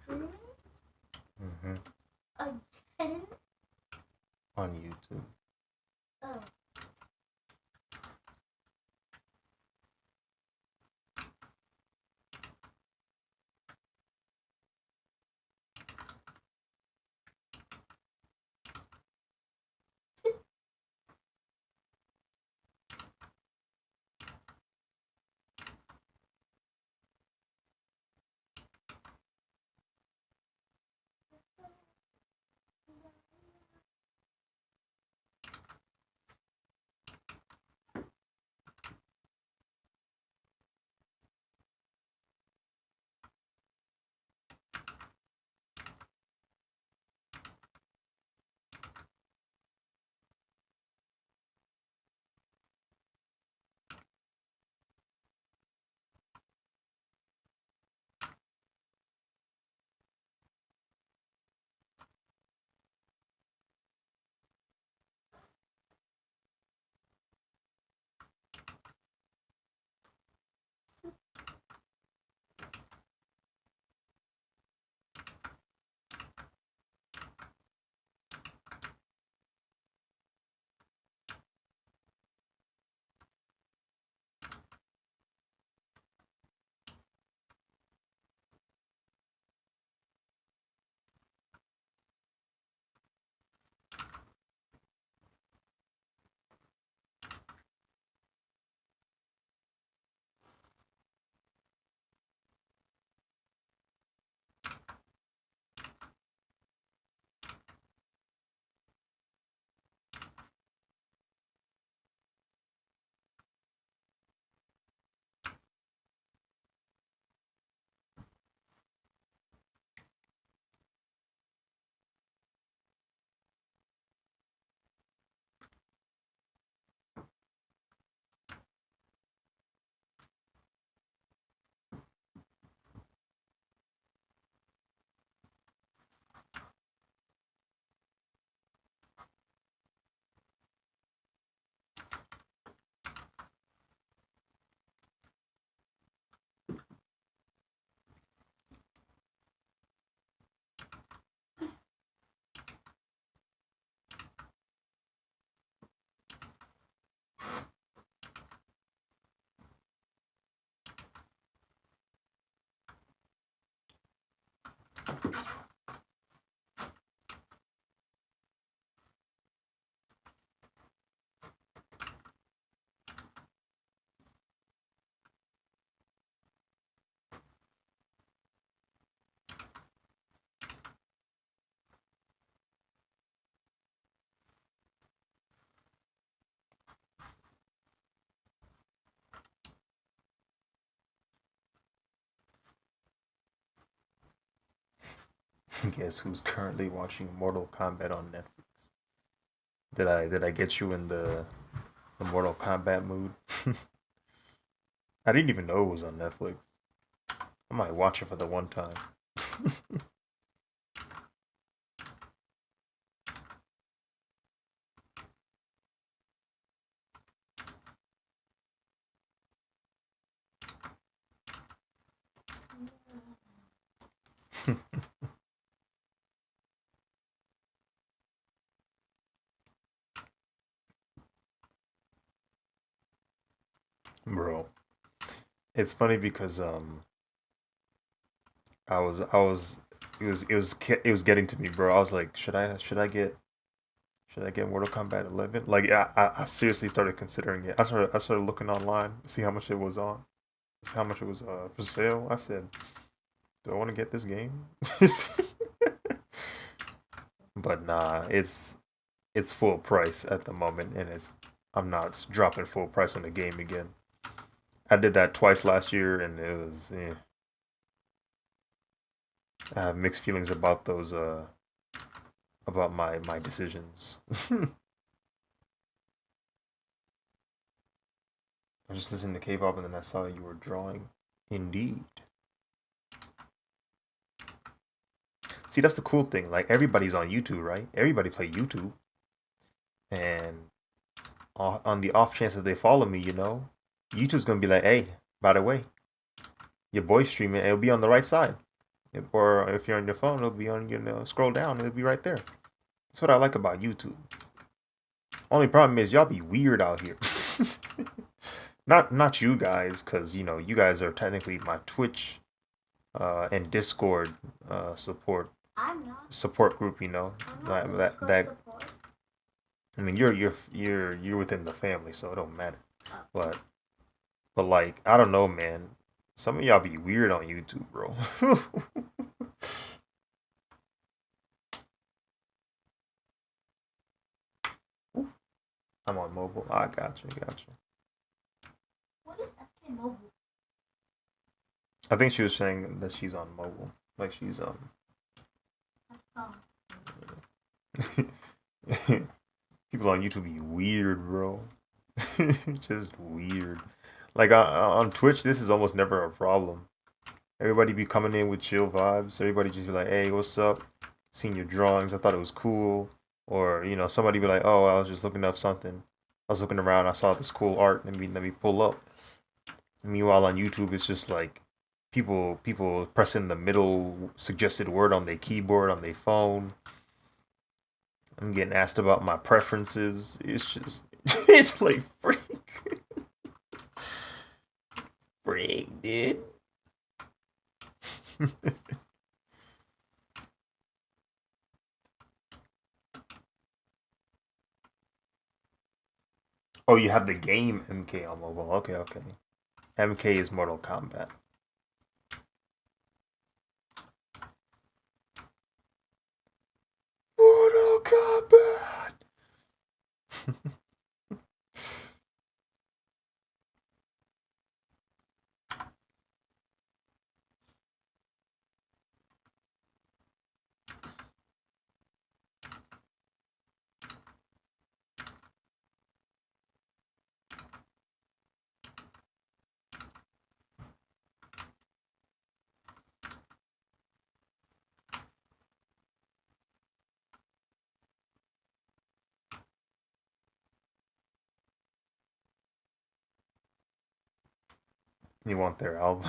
streaming Mm-hmm. again? On YouTube. Oh. Guess who's currently watching Mortal Kombat on Netflix? Did I get you in the Mortal Kombat mood? I didn't even know it was on Netflix. I might watch it for the one time. Bro, it's funny because I was it was getting to me, bro. I was like, should I get Mortal Kombat 11? Like, yeah, I seriously started considering it. I started looking online, see how much it was on, see how much it was for sale. I said, do I want to get this game? But nah, it's full price at the moment, and I'm not dropping full price on the game again. I did that twice last year, and it was I have mixed feelings about those about my decisions. I was just listening to K-pop, and then I saw you were drawing. Indeed. See, that's the cool thing. Like everybody's on YouTube, right? Everybody play YouTube, and on the off chance that they follow me, YouTube's gonna be like, "Hey, by the way, your boy's streaming. And it'll be on the right side. Or if you're on your phone, it'll be on scroll down, it'll be right there. That's what I like about YouTube. Only problem is y'all be weird out here. Not you guys, cause you guys are technically my Twitch and Discord support I'm not. support group. I'm not That the that Discord that. support. I mean, you're within the family, so it don't matter. Oh. But like, I don't know, man. Some of y'all be weird on YouTube, bro. I'm on mobile. I got you, got you. What is FK Mobile? I think she was saying that she's on mobile, like she's Oh. People on YouTube be weird, bro. Just weird. Like on Twitch, this is almost never a problem. Everybody be coming in with chill vibes. Everybody just be like, "Hey, what's up? Seen your drawings. I thought it was cool." Or somebody be like, "Oh, I was just looking up something. I was looking around. I saw this cool art. Let me pull up." Meanwhile, on YouTube, it's just like people pressing the middle suggested word on their keyboard on their phone. I'm getting asked about my preferences. It's just it's like freak, dude. Oh, you have the game MK on mobile. Okay, okay. MK is Mortal Kombat. Mortal Kombat. You want their album?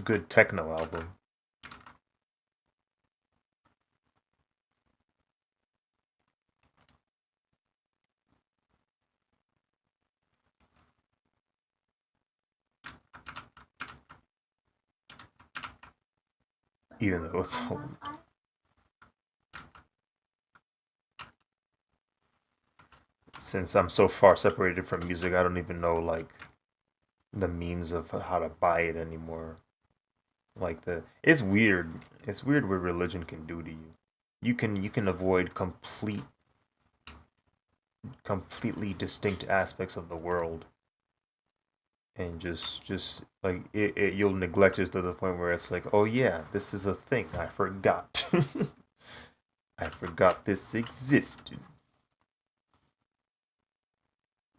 Good techno album. Even though it's old. Since I'm so far separated from music, I don't even know like the means of how to buy it anymore. Like it's weird. It's weird what religion can do to you. You can avoid completely distinct aspects of the world and just like you'll neglect it to the point where it's like, oh yeah, this is a thing I forgot. I forgot this existed.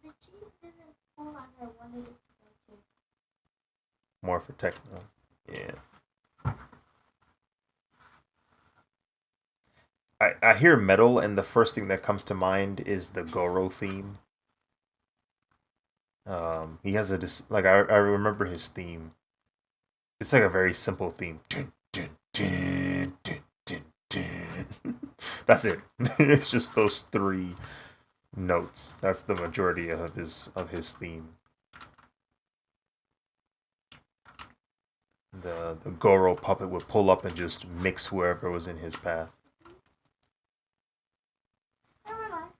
The cheese didn't pull like I wanted it to. More for techno. Yeah. I hear metal, and the first thing that comes to mind is the Goro theme. He has like I remember his theme. It's like a very simple theme. Dun, dun, dun, dun, dun, dun. That's it. It's just those three notes. That's the majority of his theme. The Goro puppet would pull up and just mix whoever was in his path. Never mind.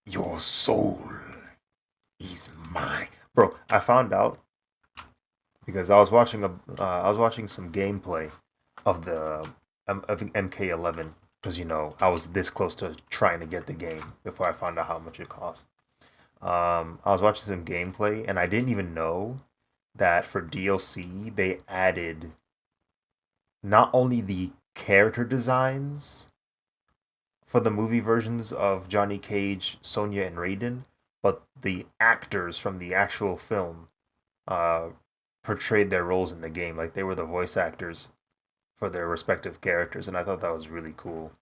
Your soul is mine, bro. I found out because I was watching some gameplay of the I think MK11 because I was this close to trying to get the game before I found out how much it cost. I was watching some gameplay and I didn't even know that for DLC they added not only the character designs for the movie versions of Johnny Cage, Sonya, and Raiden, but the actors from the actual film uh, portrayed their roles in the game. Like they were the voice actors for their respective characters, and I thought that was really cool.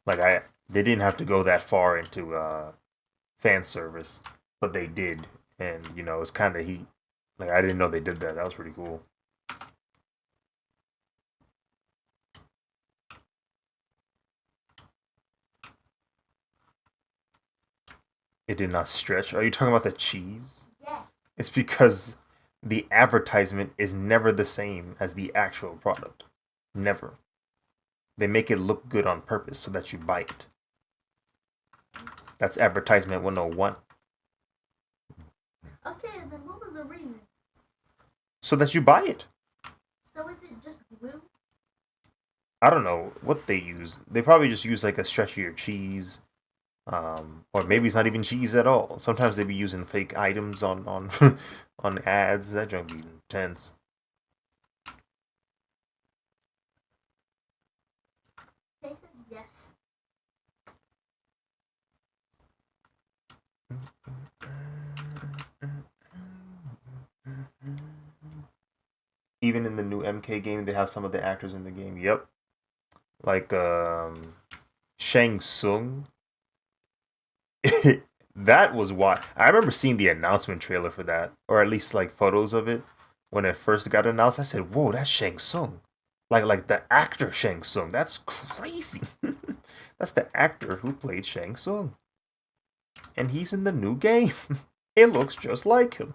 Like they didn't have to go that far into fan service, but they did, and it's kind of heat. Like I didn't know they did that. That was pretty cool. It did not stretch. Are you talking about the cheese? Yeah. It's because the advertisement is never the same as the actual product. Never. They make it look good on purpose so that you buy it. That's advertisement 101. Okay, then what was the reason? So that you buy it. So is it just glue? I don't know what they use. They probably just use like a stretchier cheese. Or maybe it's not even cheese at all. Sometimes they be using fake items on on ads. That junk be intense. They said yes. Even in the new MK game, they have some of the actors in the game. Yep, like Shang Tsung. That was why I remember seeing the announcement trailer for that, or at least like photos of it when it first got announced. I said, "Whoa, that's Shang Tsung!" Like the actor Shang Tsung. That's crazy. That's the actor who played Shang Tsung, and he's in the new game. It looks just like him.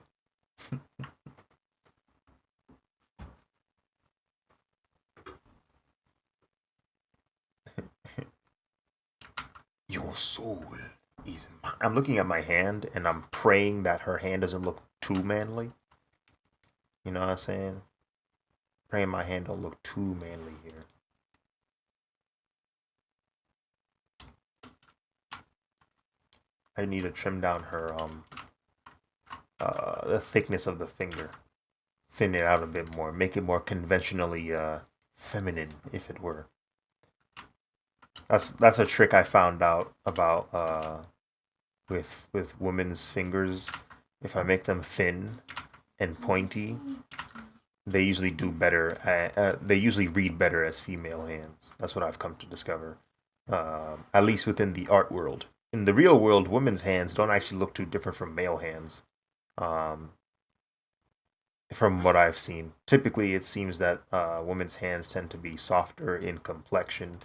Your soul is mine. I'm looking at my hand and I'm praying that her hand doesn't look too manly. You know what I'm saying? Praying my hand don't look too manly here. I need to trim down her the thickness of the finger. Thin it out a bit more. Make it more conventionally feminine, if it were. That's a trick I found out about with women's fingers. If I make them thin and pointy, they usually do better. They usually read better as female hands. That's what I've come to discover. At least within the art world. In the real world, women's hands don't actually look too different from male hands. Um, from what I've seen, typically it seems that women's hands tend to be softer in complexion.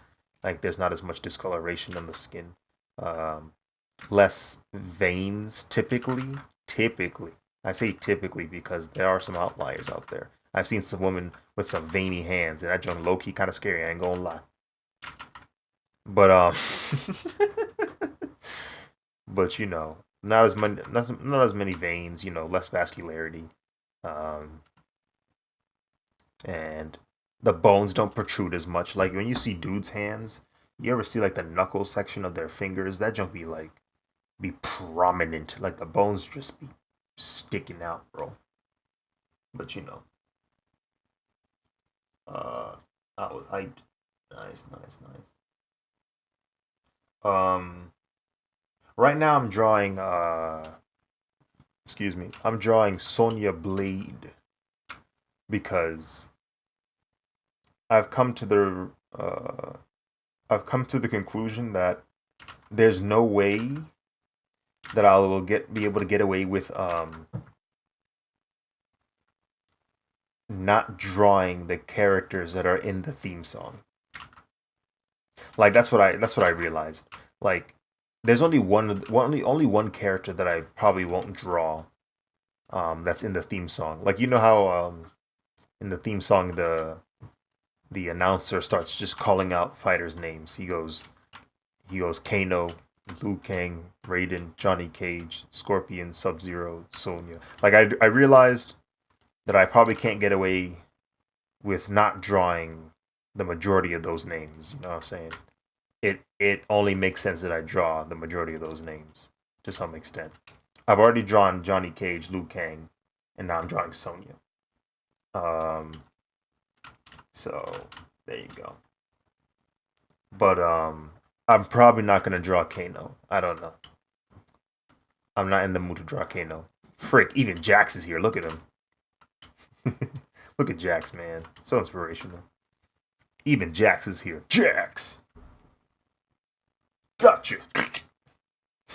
Like there's not as much discoloration on the skin. Um, Less veins typically. Typically, I say typically because there are some outliers out there. I've seen some women with some veiny hands, and that junk low key kind of scary. I ain't gonna lie. But but not as many, not as many veins. Less vascularity, um, and the bones don't protrude as much. Like when you see dudes' hands, you ever see like the knuckle section of their fingers? That junk be prominent. Like the bones just be sticking out, bro. But uh, I was hyped. Nice, nice, nice. Um, right now I'm drawing. Excuse me. I'm drawing Sonya Blade because I've come to the I've come to the conclusion that there's no way that I will be able to get away with not drawing the characters that are in the theme song. Like that's what I realized. Like there's only one character that I probably won't draw that's in the theme song. Like how in the theme song the announcer starts just calling out fighters' names. He goes Kano, Liu Kang, Raiden, Johnny Cage, Scorpion, Sub Zero, Sonya. Like I realized that I probably can't get away with not drawing the majority of those names. You know what I'm saying? It only makes sense that I draw the majority of those names to some extent. I've already drawn Johnny Cage, Liu Kang, and now I'm drawing Sonya. Um, so there you go. But I'm probably not gonna draw Kano. I don't know. I'm not in the mood to draw Kano. Frick, even Jax is here. Look at him. Look at Jax, man. So inspirational. Even Jax is here. Jax! Gotcha.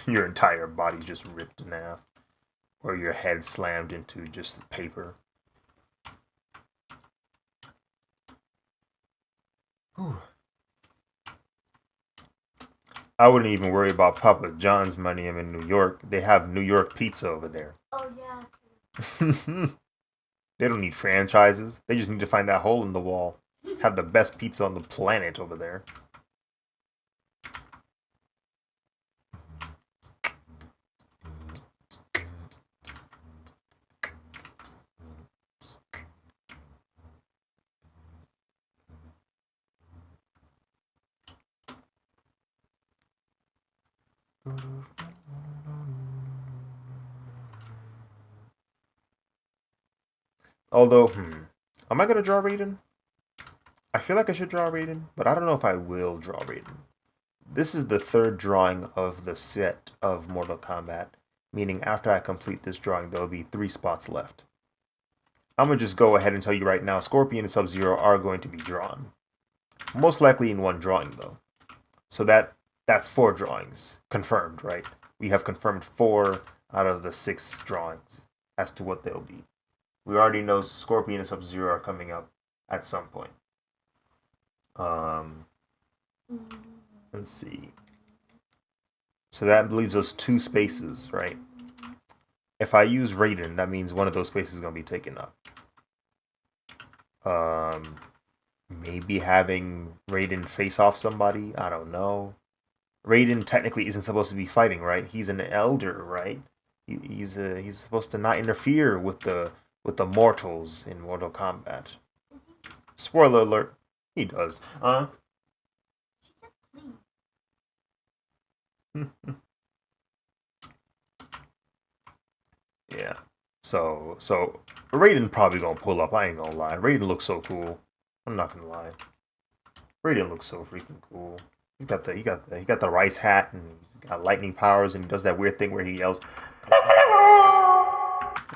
Your entire body just ripped in half, or your head slammed into just paper. Whew. I wouldn't even worry about Papa John's money. I'm in New York. They have New York pizza over there. Oh, yeah. They don't need franchises. They just need to find that hole in the wall. Have the best pizza on the planet over there. Although, am I gonna draw Raiden? I feel like I should draw Raiden, but I don't know if I will draw Raiden. This is the third drawing of the set of Mortal Kombat, meaning after I complete this drawing, there'll be 3 spots left. I'm gonna just go ahead and tell you right now, Scorpion and Sub-Zero are going to be drawn. Most likely in 1 drawing, though. So that's 4 drawings. Confirmed, right? We have confirmed 4 out of the 6 drawings as to what they'll be. We already know Scorpion and Sub-Zero are coming up at some point. Let's see. So that leaves us 2 spaces, right? If I use Raiden, that means one of those spaces is going to be taken up. Maybe having Raiden face off somebody? I don't know. Raiden technically isn't supposed to be fighting, right? He's an elder, right? He's supposed to not interfere with the mortals in Mortal Kombat. Spoiler alert, he does. She said please. Yeah. So Raiden probably gonna pull up. I ain't gonna lie. Raiden looks so cool. I'm not gonna lie. Raiden looks so freaking cool. He got the rice hat and he's got lightning powers and he does that weird thing where he yells.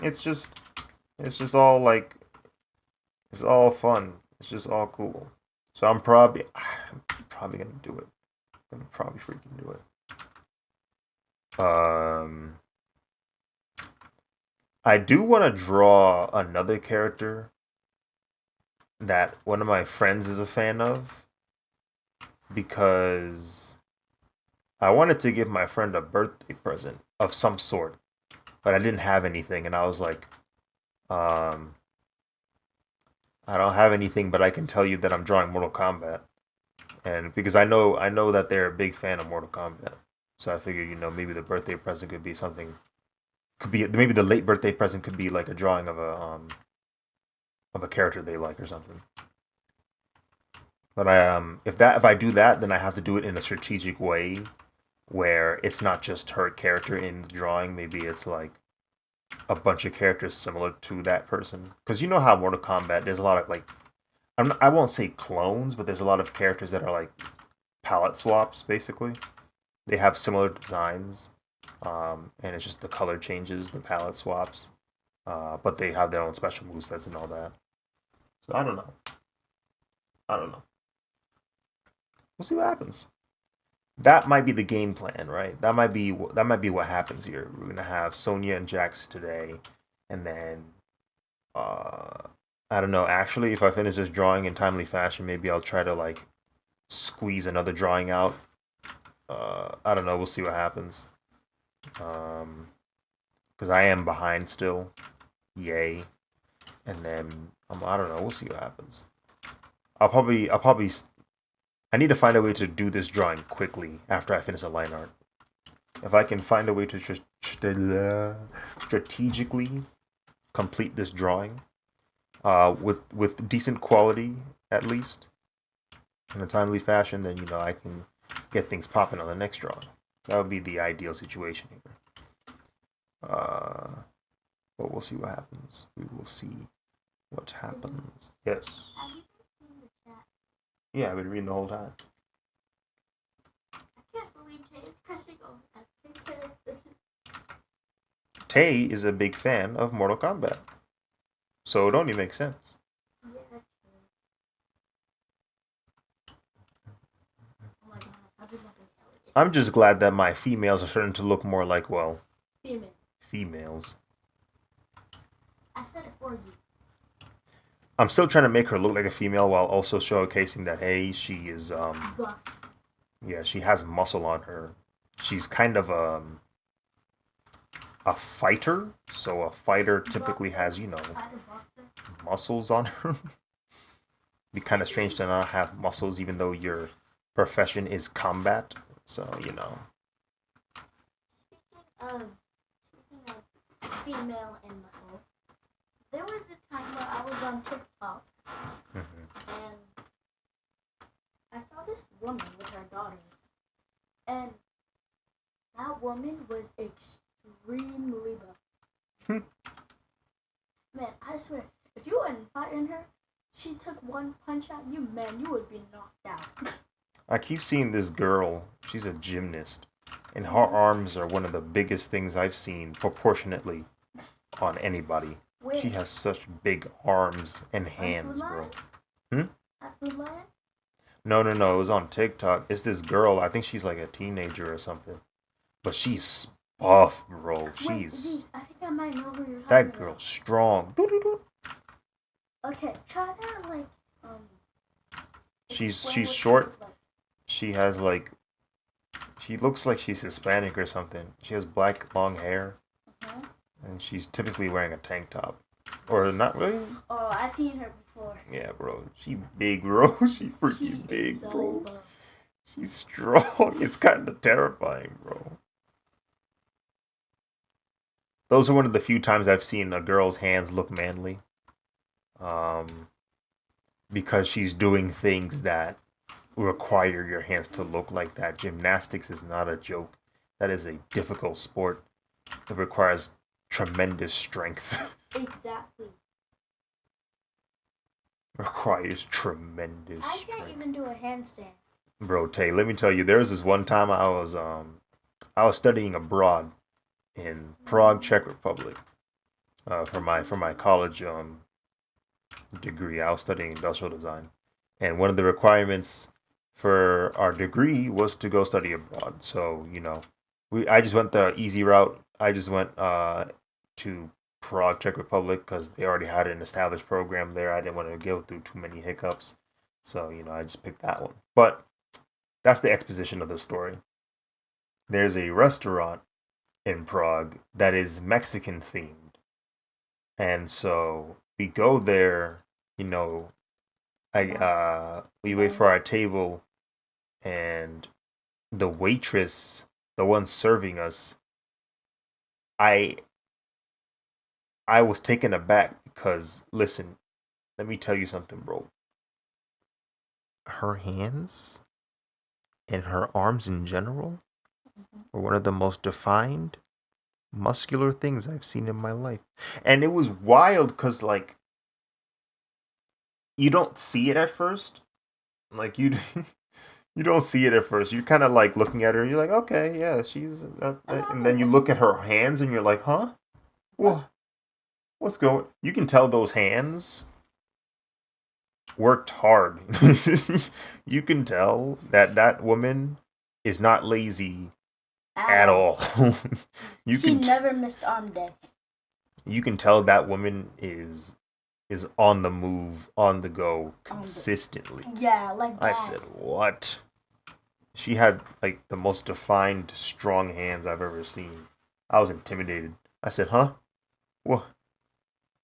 It's just all like, it's all fun. It's just all cool. So I'm probably gonna do it. I'm gonna probably freaking do it. I do want to draw another character that one of my friends is a fan of because I wanted to give my friend a birthday present of some sort, but I didn't have anything, and I was like, I don't have anything, but I can tell you that I'm drawing Mortal Kombat, and because I know that they're a big fan of Mortal Kombat, so I figured, maybe the birthday present could be something. Could be maybe the late birthday present could be like a drawing of a character they like or something. But if I do that, then I have to do it in a strategic way, where it's not just her character in the drawing. Maybe it's like a bunch of characters similar to that person. Because you know how Mortal Kombat, there's a lot of like, I won't say clones, but there's a lot of characters that are like palette swaps. Basically, they have similar designs, and it's just the color changes, the palette swaps, but they have their own special movesets and all that. So I don't know. We'll see what happens. That might be the game plan, right? That might be what happens here. We're gonna have SONYA and JAX today, and then I don't know. Actually, if I finish this drawing in timely fashion, maybe I'll try to like squeeze another drawing out. I don't know. We'll see what happens. Because I am behind still. Yay. And then I don't know. We'll see what happens. I'll probably I need to find a way to do this drawing quickly after I finish the line art. If I can find a way to strategically complete this drawing, with decent quality at least, in a timely fashion, then I can get things popping on the next drawing. That would be the ideal situation here. But we'll see what happens. We will see what happens. Yes. Have you been seeing the chat? Yeah, I've been reading the whole time. I can't believe Tay is crushing on that. Tay is a big fan of Mortal Kombat, so it only makes sense. Yeah, true. Oh my god, I've been looking I'm just glad that my females are starting to look more like, well, Female. females. I said it for you. I'm still trying to make her look like a female while also showcasing that, hey, she is, Buff. yeah, she has muscle on her. She's kind of a fighter, so a fighter typically Boxer. has, Fighter boxer. muscles on her. Be kind of strange to not have muscles even though your profession is combat. So, Speaking of female and muscle, there was a time where I was on TikTok and I saw this woman with her daughter, and that woman was extremely buff. Man, I swear, if you weren't fighting her, she took one punch at you, man, you would be knocked out. I keep seeing this girl. She's a gymnast, and her arms are one of the biggest things I've seen proportionately on anybody. Wait, She has such big arms and hands, bro. At Food Lion? No. It was on TikTok. It's this girl. I think she's like a teenager or something. But she's buff, bro. Wait, She's... I think I might know who you're talking That about. girl's strong. Okay, try to, like, She's explain what she short. looks like. She has like... She looks like she's Hispanic or something. She has black, long hair. Uh-huh. And she's typically wearing a tank top. Or not really. Oh, I've seen her before. Yeah, bro. She big, bro. She freaking She big, is so bro. buff. She's strong. It's kind of terrifying, bro. Those are one of the few times I've seen a girl's hands look manly. Because she's doing things that require your hands to look like that. Gymnastics is not a joke. That is a difficult sport. It requires tremendous strength. Exactly. Requires tremendous I strength. can't even do a handstand. Bro, Tay, let me tell you, there was this one time I was studying abroad in Prague, Czech Republic, for my college degree. I was studying industrial design, and one of the requirements for our degree was to go study abroad. So I just went the easy route. I just went to Prague, Czech Republic, because they already had an established program there. I didn't want to go through too many hiccups, so I just picked that one. But that's the exposition of the story. There's a restaurant in Prague that is Mexican themed. And so we go there, we wait for our table, and the waitress, the one serving us, I was taken aback because, listen, let me tell you something, bro. Her hands and her arms in general were one of the most defined, muscular things I've seen in my life. And it was wild because, like, you don't see it at first. Like, you don't see it at first. You're kind of like looking at her. You're like, okay, yeah, she's... and then you look at her hands and you're like, huh? What? What's going... You can tell those hands worked hard. You can tell that woman is not lazy at all. She never missed arm day. You can tell that woman is on the move, on the go, consistently. Yeah, like that. I said, what? She had like the most defined, strong hands I've ever seen. I was intimidated. I said, huh? What?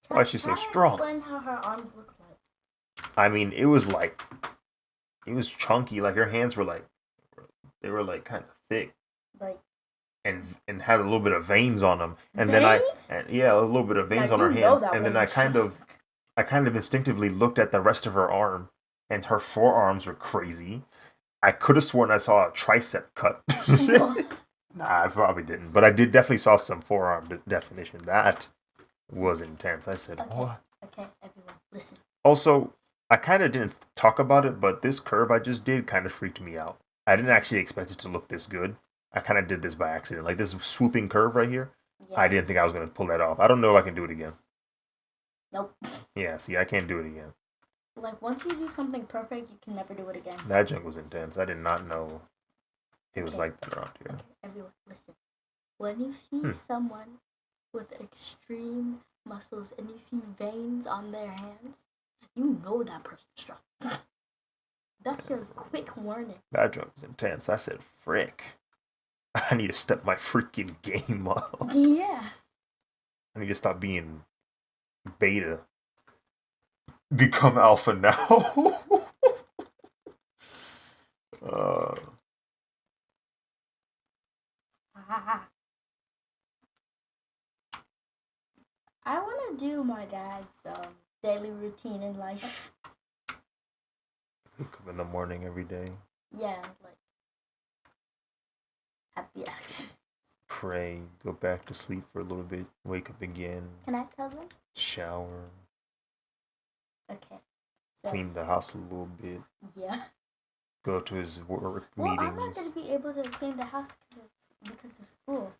Why is she so strong? Explain how her arms look like. I mean, it was chunky. Like her hands were they were like kind of thick. Like. And had a little bit of veins on them. And veins? then a little bit of veins on her hands. And then I kind of instinctively looked at the rest of her arm, and her forearms were crazy. I could have sworn I saw a tricep cut. Nah, I probably didn't. But I definitely saw some forearm definition. That was intense. I said, what? Okay, everyone, listen. Also, I kind of didn't talk about it, but this curve I just did kind of freaked me out. I didn't actually expect it to look this good. I kind of did this by accident. Like this swooping curve right here. Yeah. I didn't think I was going to pull that off. I don't know if I can do it again. Nope. Yeah, see, I can't do it again. Like, once you do something perfect, you can never do it again. That junk was intense. I did not know It was like that around here. Okay, everyone, listen. When you see someone with extreme muscles and you see veins on their hands, you know that person's strong. That's your quick warning. That joke was intense. I said, frick. I need to step my freaking game up. Yeah. I need to stop being beta. Become alpha now. I want to do my dad's daily routine in life. Wake up in the morning every day. Yeah, like happy acts. Pray, go back to sleep for a little bit, wake up again. Can I tell them? Shower. Okay. So, Clean the house a little bit. Yeah. Go to his work well, meetings. I'm not going to be able to clean the house because of school.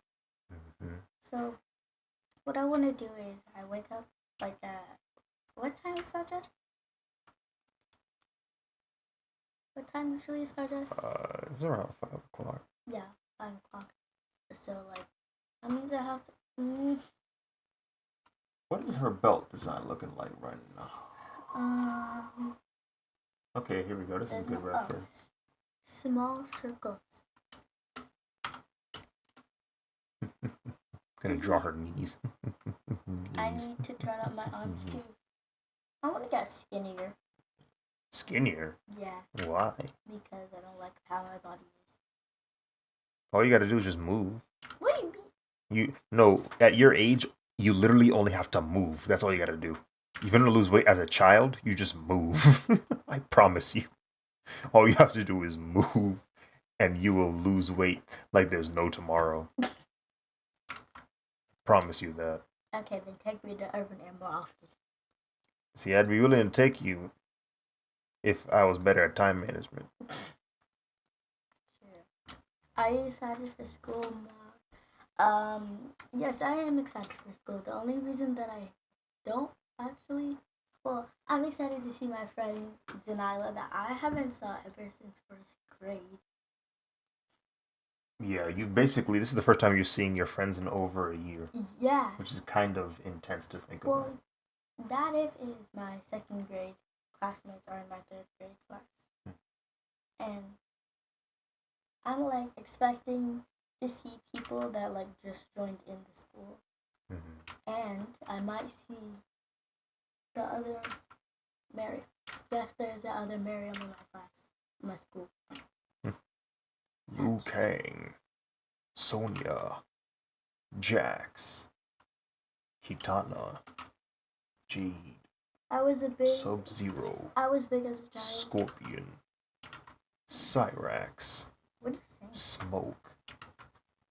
Mm-hmm. So, what I want to do is I wake up like at... What time is Fajr? What time usually is Fajr? It's around 5 o'clock. Yeah, 5 o'clock. So, like, that means I have to... What is her belt design looking like right now? Okay, here we go. This is good reference. Small circles. Gonna draw her knees. I need to turn up my arms too. I want to get skinnier. Skinnier? Yeah. Why? Because I don't like how my body is. All you gotta do is just move. What do you mean? No, at your age, you literally only have to move. That's all you gotta do. If you're gonna lose weight as a child, you just move. I promise you. All you have to do is move, and you will lose weight like there's no tomorrow. Promise you that. Okay, then take me to urban air more often. See, I'd be willing to take you if I was better at time management. Sure. Are you excited for school more? Yes, I am excited for school. The only reason that I don't actually... Well, I'm excited to see my friend Zanila that I haven't saw ever since first grade. Yeah, this is the first time you're seeing your friends in over a year. Yeah. Which is kind of intense to think well, about. That is my second grade classmates are in my third grade class. And I'm like expecting to see people that like just joined in the school. Mm-hmm. And I might see the other Miriam. Yes, there's the other Miriam in my class, in my school. Liu Kang, Sonya, JAX, Kitana, Jade, Sub-Zero, I was big as a child. Scorpion, Cyrax, what are you saying? Smoke,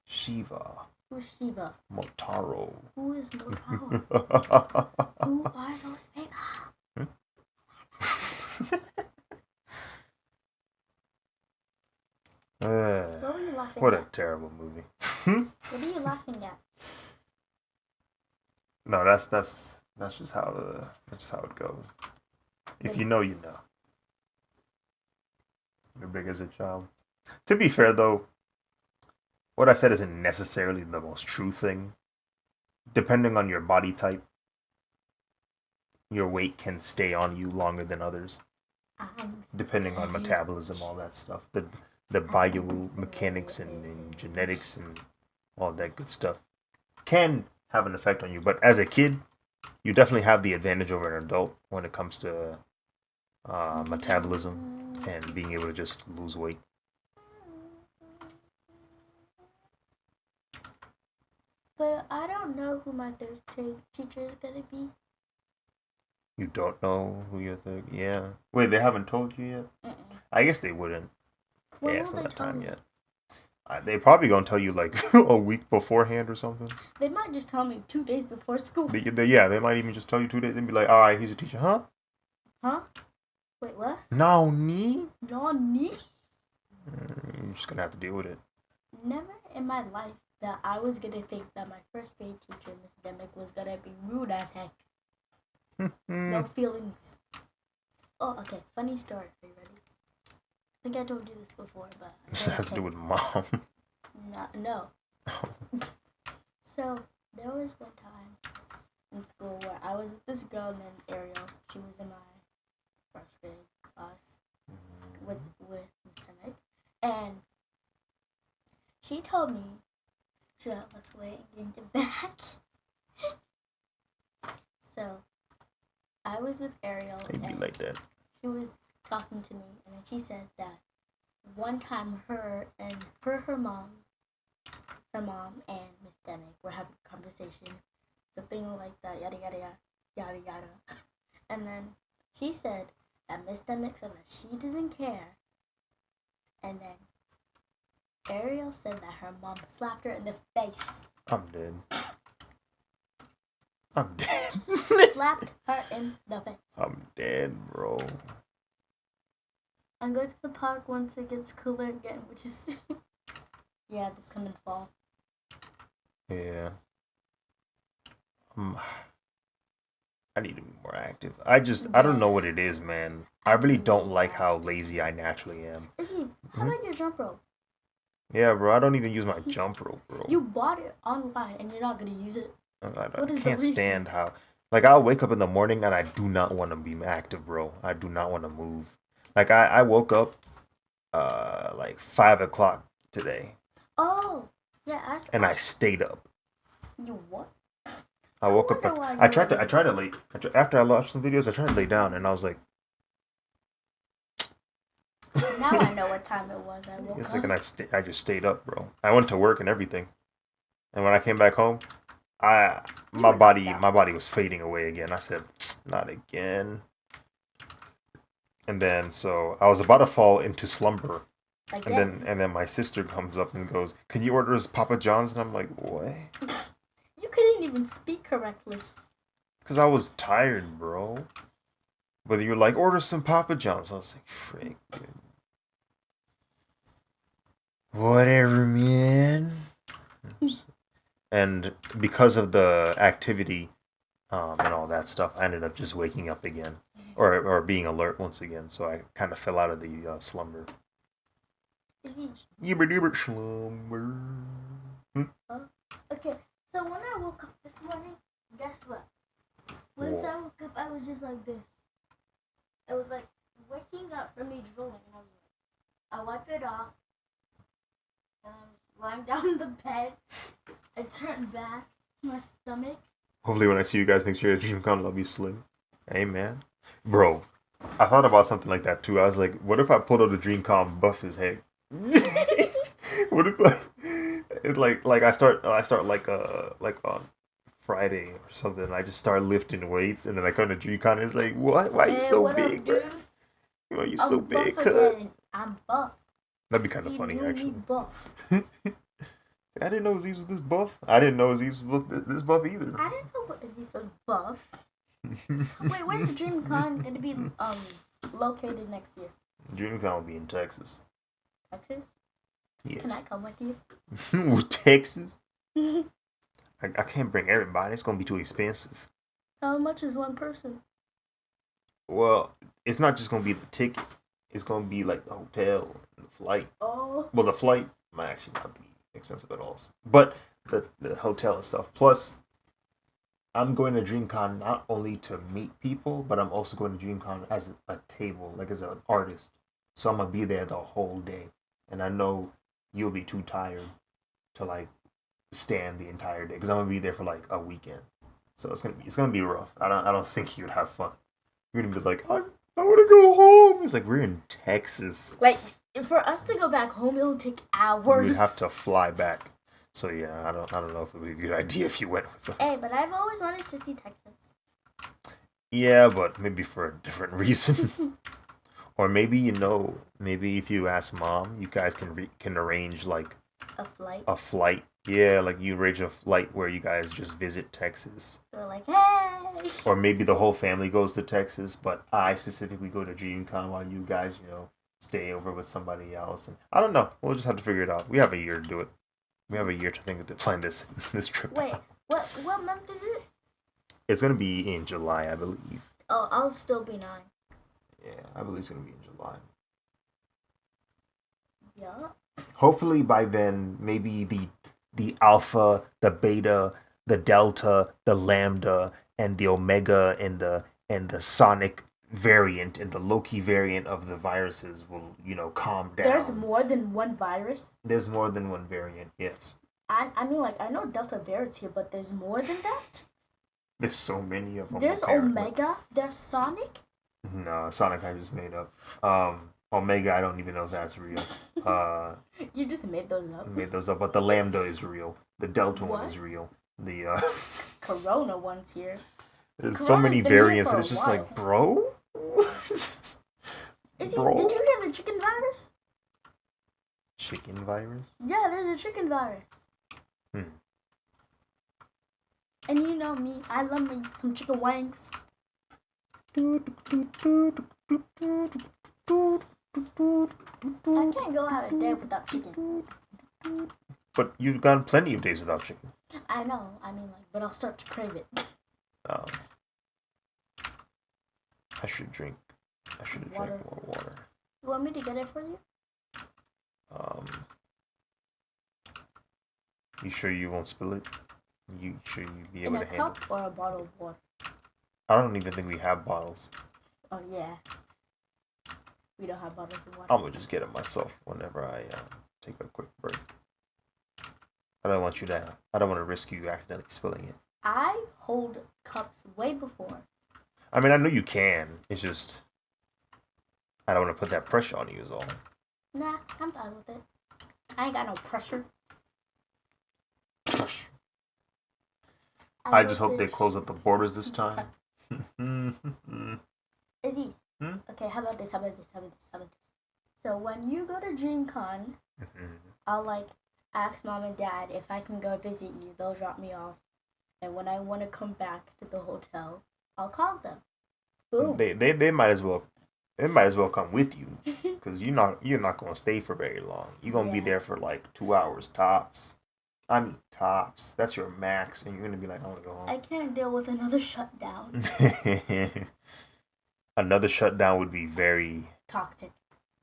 Shiva. Who's Shiva? Motaro. Who is Motaro? Who are those people? What were you laughing what at? a terrible movie. What are you laughing at? No, that's just how it goes. If you know, you know. You're big as a child. To be fair, though, what I said isn't necessarily the most true thing. Depending on your body type, your weight can stay on you longer than others. Depending on metabolism, all that stuff. The biomechanics and genetics and all that good stuff can have an effect on you. But as a kid, you definitely have the advantage over an adult when it comes to metabolism and being able to just lose weight. But I don't know who my third grade teacher is going to be. You don't know who your third... Yeah. Wait, they haven't told you yet? Mm-mm. I guess they wouldn't. When yeah, it's will not they that time tell me? yet. They probably gonna tell you like a week beforehand or something. They might just tell me 2 days before school. They might even just tell you 2 days and be like, alright, he's a teacher. Huh? Huh? Wait, what? Nani? Nani? You're just gonna have to deal with it. Never in my life that I was gonna think that my first grade teacher, Miss Demick, was gonna be rude as heck. No feelings. Oh, okay. Funny story. Are you ready? think I told you this before, but What's that have to do with mom? No. So there was one time in school where I was with this girl named Ariel. She was in my first grade class with Mr. Nick, and she told me, let's wait and get back. So I was with Ariel, It'd be and like that. she was talking to me, and then she said that one time her mom and Miss Demick were having a conversation, something like that, yada yada yada yada yada. And then she said that Miss Demick said that she doesn't care, and then Ariel said that her mom slapped her in the face. I'm dead. I'm dead. Slapped her in the face. I'm dead, bro. I'm going to the park once it gets cooler again, which is yeah, this coming fall. Yeah. I need to be more active. I don't know what it is, man. I really don't like how lazy I naturally am. Aziz, how about your jump rope? Yeah, bro. I don't even use my jump rope, bro. You bought it online and you're not gonna use it. I can't stand how. Like, I'll wake up in the morning and I do not want to be active, bro. I do not want to move. Like, I woke up like 5 o'clock today. Oh, yeah. I stayed up. You what? I woke up. I tried to lay. After I watched some videos, I tried to lay down, and I was like. Now I know what time it was. I woke up. And I just stayed up, bro. I went to work and everything, and when I came back home, my body was fading away again. I said, not again. And then so I was about to fall into slumber. Again? And then my sister comes up and goes, "Can you order us Papa John's?" And I'm like, "What?" You couldn't even speak correctly. Because I was tired, bro. But you're like, "Order some Papa John's." I was like, "Frick, dude. Whatever, man." And because of the activity and all that stuff, I ended up just waking up again. Or being alert once again. So I kind of fell out of the slumber. Yibber slumber. Okay, so when I woke up this morning, guess what? Once I woke up, I was just like this. It was like waking up from me drooling, and I wiped it off, and I was lying down in the bed. I turned back to my stomach. Hopefully when I see you guys next year at DreamCon, I'll be slim. Hey, man. Bro, I thought about something like that, too. I was like, what if I pulled out a DreamCon buff as heck? What if I start like on Friday or something, I just start lifting weights, and then I come to DreamCon, it's like, what? Why are you so big, bro? Why are you so big, cut? I'm buff. That'd be kind of funny, actually. Buff. I didn't know Aziz was this buff. I didn't know Aziz was this buff either. I didn't know Aziz was buff. Wait, where's DreamCon going to be located next year? DreamCon will be in Texas. Texas? Yes. Can I come with you? With Texas? I can't bring everybody. It's going to be too expensive. How much is one person? Well, it's not just going to be the ticket. It's going to be like the hotel and the flight. Oh. Well, the flight might actually not be expensive at all. But the hotel and stuff. Plus, I'm going to DreamCon not only to meet people, but I'm also going to DreamCon as a table, like as an artist. So I'm going to be there the whole day. And I know you'll be too tired to like stand the entire day because I'm going to be there for like a weekend. So it's gonna be rough. I don't think you'd have fun. You're going to be like, I want to go home. It's like, we're in Texas. Like, for us to go back home, it'll take hours. You'd have to fly back. So yeah, I don't know if it would be a good idea if you went with us. Hey, but I've always wanted to see Texas. Yeah, but maybe for a different reason. Or maybe maybe if you ask Mom, you guys can arrange like a flight. A flight, yeah, like you arrange a flight where you guys just visit Texas. So like, hey. Or maybe the whole family goes to Texas, but I specifically go to DreamCon while you guys, stay over with somebody else. And I don't know. We'll just have to figure it out. We have a year to do it. We have a year to plan this trip. Wait, what month is it? It's gonna be in July, I believe. Oh, I'll still be 9. Yeah, I believe it's gonna be in July. Yeah. Hopefully by then, maybe the alpha, the beta, the delta, the lambda, and the omega, and the sonic variant and the Loki variant of the viruses will, calm down. There's more than one virus. There's more than one variant. Yes. I mean, like, I know Delta variant's here, but there's more than that. There's so many of them. There's apparently. Omega. There's Sonic. No, Sonic I just made up. Omega, I don't even know if that's real. You just made those up. Made those up, but the Lambda is real. The Delta What? one is real. The Corona one's here. there's Corona's so many been here variants, for and a it's just while. like, bro. Bro? Did you hear the chicken virus? Chicken virus? Yeah, there's a chicken virus. And you know me, I love me some chicken wings. I can't go out a day without chicken. But you've gone plenty of days without chicken. I know. I mean, like, but I'll start to crave it. I should drink. I should have drank more water. You want me to get it for you? You sure you won't spill it? You sure you'll be able In a to handle it? cup or a bottle of water? I don't even think we have bottles. Oh yeah. We don't have bottles of water. I'm gonna just get it myself whenever I take a quick break. I don't want to risk you accidentally spilling it. I hold cups way before. I mean, I know you can. It's just I don't want to put that pressure on you is all. Nah, I'm fine with it. I ain't got no pressure. I just hope they close up the borders this time. Aziz. Okay, how about this? So when you go to DreamCon, I'll like ask mom and dad if I can go visit you. They'll drop me off, and when I want to come back to the hotel, I'll call them. Boom. They might as well. They might as well come with you, because you're not gonna stay for very long. You're gonna be there for like 2 hours tops. I mean tops. That's your max, and you're gonna be like, I want to go home. I can't deal with another shutdown. Another shutdown would be very toxic,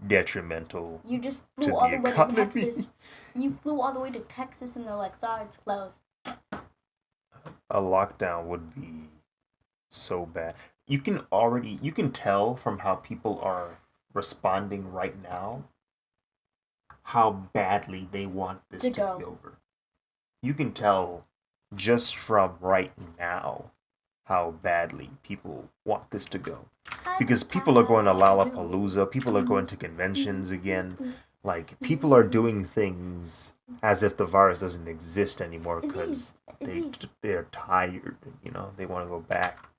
detrimental. You just flew all the way to Texas. You flew all the way to Texas, and they're like, sorry, it's closed. A lockdown would be so bad. You can tell from how people are responding right now how badly they want this to be over. You can tell just from right now how badly people want this to go. Because people are going to Lollapalooza, people are going to conventions again. Like, people are doing things as if the virus doesn't exist anymore because they're tired, they want to go back.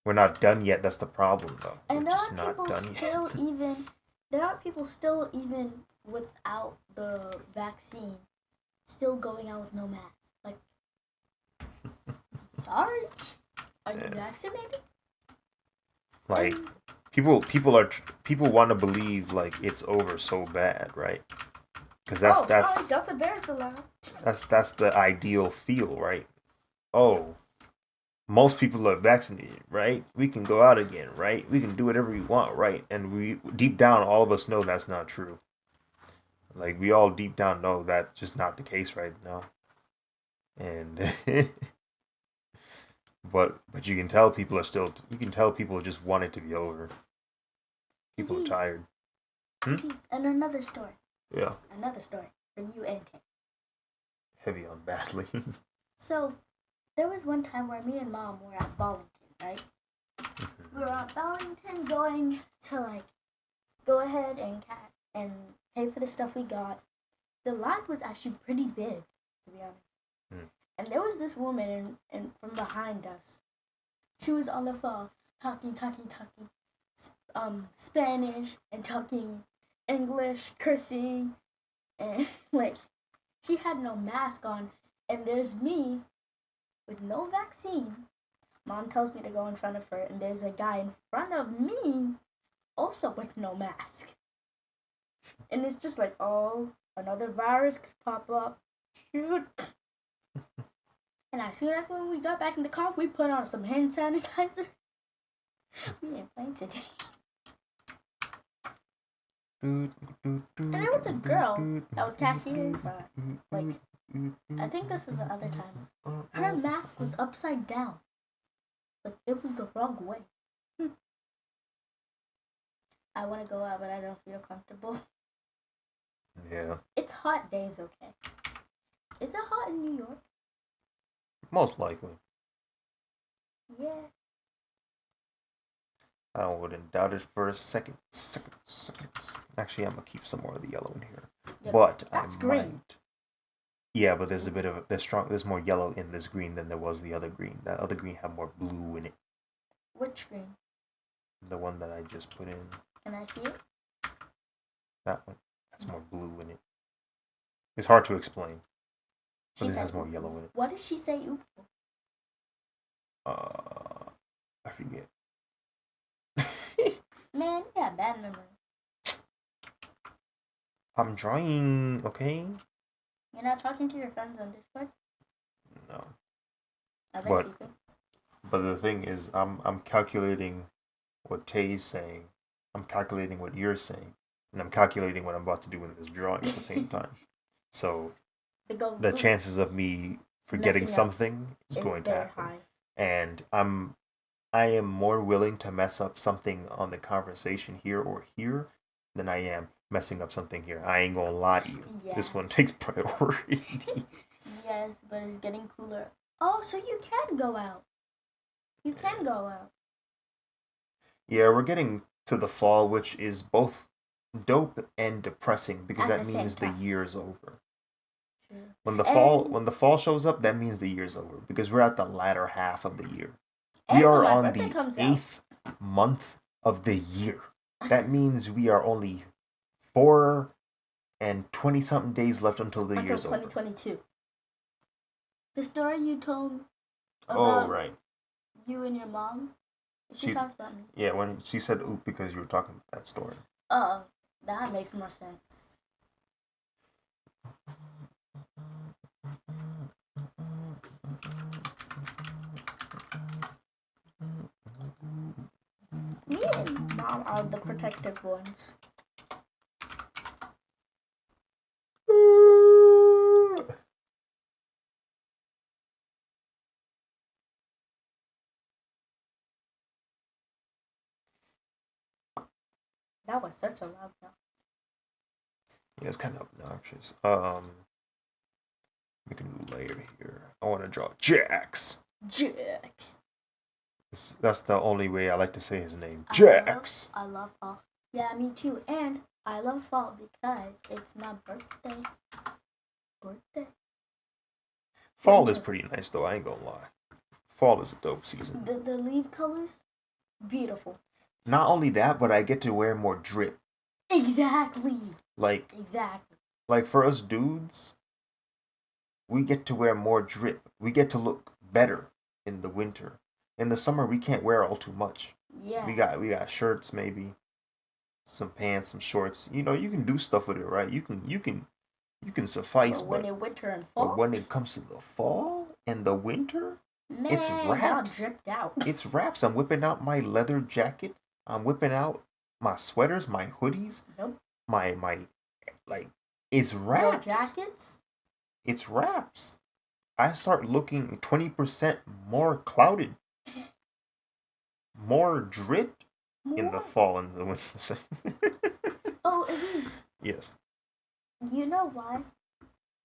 We're not done yet, that's the problem though. And We're just not done yet. There are people still, even without the vaccine, still going out with no mask. Like, sorry, are you vaccinated? Like, people want to believe like it's over so bad, right? Because that's a bear's allowed. That's the ideal feel, right? Oh, most people are vaccinated, right? We can go out again, right? We can do whatever we want, right? And we deep down, all of us know that's not true. Like, we all deep down know that's just not the case right now. And but you can tell people just want it to be over. People are tired. And another story. Yeah. Another story for you and Tim. Heavy on badly. So, there was one time where me and Mom were at Bollington, right? We were at Bollington going to, like, go ahead and pay for the stuff we got. The line was actually pretty big, to be honest. And there was this woman in from behind us. She was on the phone, talking, Spanish, and talking English, cursing, and, like, she had no mask on. And there's me with no vaccine. Mom tells me to go in front of her, and there's a guy in front of me also with no mask. And it's just like, oh, another virus could pop up. Shoot. And as soon as when we got back in the car, we put on some hand sanitizer. We ain't playing today. And there was a girl that was cashiering for us. Like, I think this is the other time. Her mask was upside down. Like, it was the wrong way. I want to go out, but I don't feel comfortable. Yeah. It's hot days, okay? Is it hot in New York? Most likely. Yeah. I wouldn't doubt it for a second. Actually, I'm gonna keep some more of the yellow in here. Yep. But That's I green. might. Yeah, but there's a bit of there's more yellow in this green than there was the other green. That other green had more blue in it. Which green? The one that I just put in. Can I see it? That one has more blue in it. It's hard to explain. But this has more oop. yellow in it. What did she say oop for? I forget. Man, you got bad memory. I'm drawing, okay? You're not talking to your friends on Discord? No. Are they sleeping? But the thing is, I'm calculating what Tay's saying. I'm calculating what you're saying. And I'm calculating what I'm about to do in this drawing at the same time. So the chances of me forgetting something is going to happen. High. And I am more willing to mess up something on the conversation here or here than I am messing up something here. I ain't gonna lie to you. Yeah. This one takes priority. Yes, but it's getting cooler. Oh, so you can go out. You can go out. Yeah, we're getting to the fall, which is both dope and depressing because that means the year's over. True. When the fall shows up, that means the year's over because we're at the latter half of the year. We are on the 8th month of the year. That means we are only 4 and 20-something days left until the year's over. Until 2022. The story you told about you and your mom, she talked about me. Yeah, when she said oop because you were talking about that story. Oh, that makes more sense. Me and Mom are the protective ones. That was such a loud sound. Yeah, it's kind of obnoxious. Make a new layer here. I want to draw JAX. JAX. That's the only way I like to say his name. JAX. I love fall. Yeah, me too. And I love fall because it's my birthday. Fall is pretty nice though, I ain't gonna lie. Fall is a dope season. The leaf colors, beautiful. Not only that, but I get to wear more drip. Exactly. Exactly. Like for us dudes, we get to wear more drip. We get to look better in the winter. In the summer, we can't wear all too much. Yeah. We got shirts maybe, some pants, some shorts. You know, you can do stuff with it, right? You can suffice. But when it's winter and fall. But when it comes to the fall and the winter, man, it's wraps. Dripped out. It's wraps. I'm whipping out my leather jacket. I'm whipping out my sweaters, my hoodies. Nope. My it's wraps. Your jackets? It's wraps. I start looking 20% more clouded. More dripped in the fall and the winter. Oh, it is. Yes. You know why?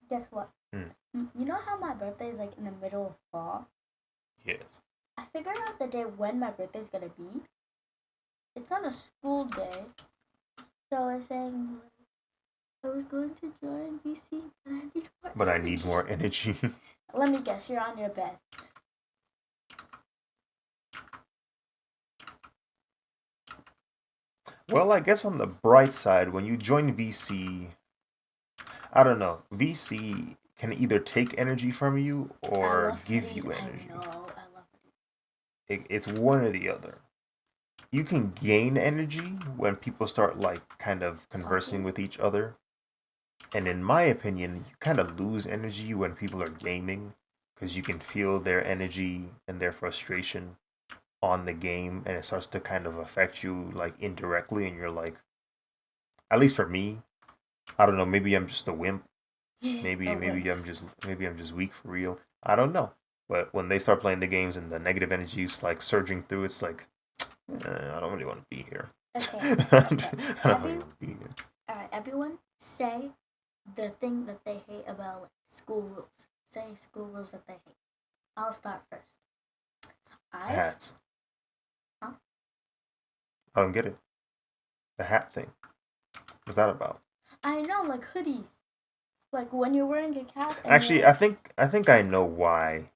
Guess what? You know how my birthday is like in the middle of fall? Yes. I figured out the day when my birthday is gonna be. It's on a school day. So I was saying I was going to join BC, but I need more energy. Let me guess, you're on your bed. Well, I guess on the bright side, when you join VC, I don't know, VC can either take energy from you or give you energy. I love it. It's one or the other. You can gain energy when people start like kind of conversing with each other. And in my opinion, you kind of lose energy when people are gaming because you can feel their energy and their frustration on the game and it starts to kind of affect you like indirectly and you're like, at least for me, I don't know. Maybe I'm just a wimp. Maybe Oh, wait. maybe I'm just weak for real. I don't know. But when they start playing the games and the negative energy is like surging through, it's like I don't really want to be here. Okay. I Okay. don't really want to be here. All right. Everyone, say the thing that they hate about like school rules. Say school rules that they hate. I'll start first. Hats. Huh? I don't get it. The hat thing. What's that about? I know, like hoodies. Like when you're wearing a cap. And Actually, I think I know why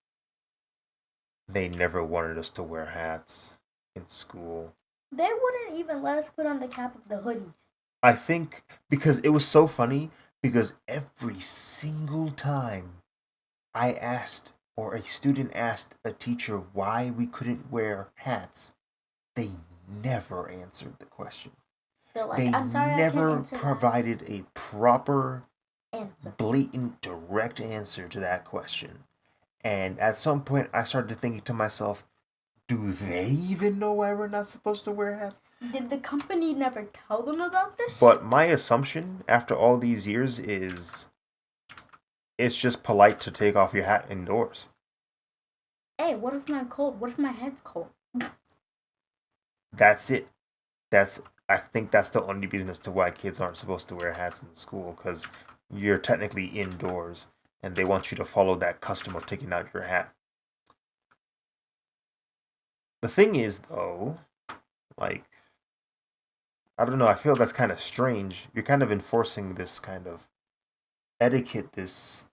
they never wanted us to wear hats in school. They wouldn't even let us put on the cap of the hoodies. I think because it was so funny because every single time I asked or a student asked a teacher why we couldn't wear hats, they never answered the question. They're like, They I'm sorry, I never can't answer provided a proper, answer. blatant, direct answer to that question. And at some point, I started thinking to myself, do they even know why we're not supposed to wear hats? Did the company never tell them about this? But my assumption after all these years is it's just polite to take off your hat indoors. Hey, what if I'm cold? What if my head's cold? That's it. I think that's the only reason as to why kids aren't supposed to wear hats in school, because you're technically indoors and they want you to follow that custom of taking out your hat. The thing is, though, like, I don't know, I feel that's kind of strange. You're kind of enforcing this kind of etiquette, this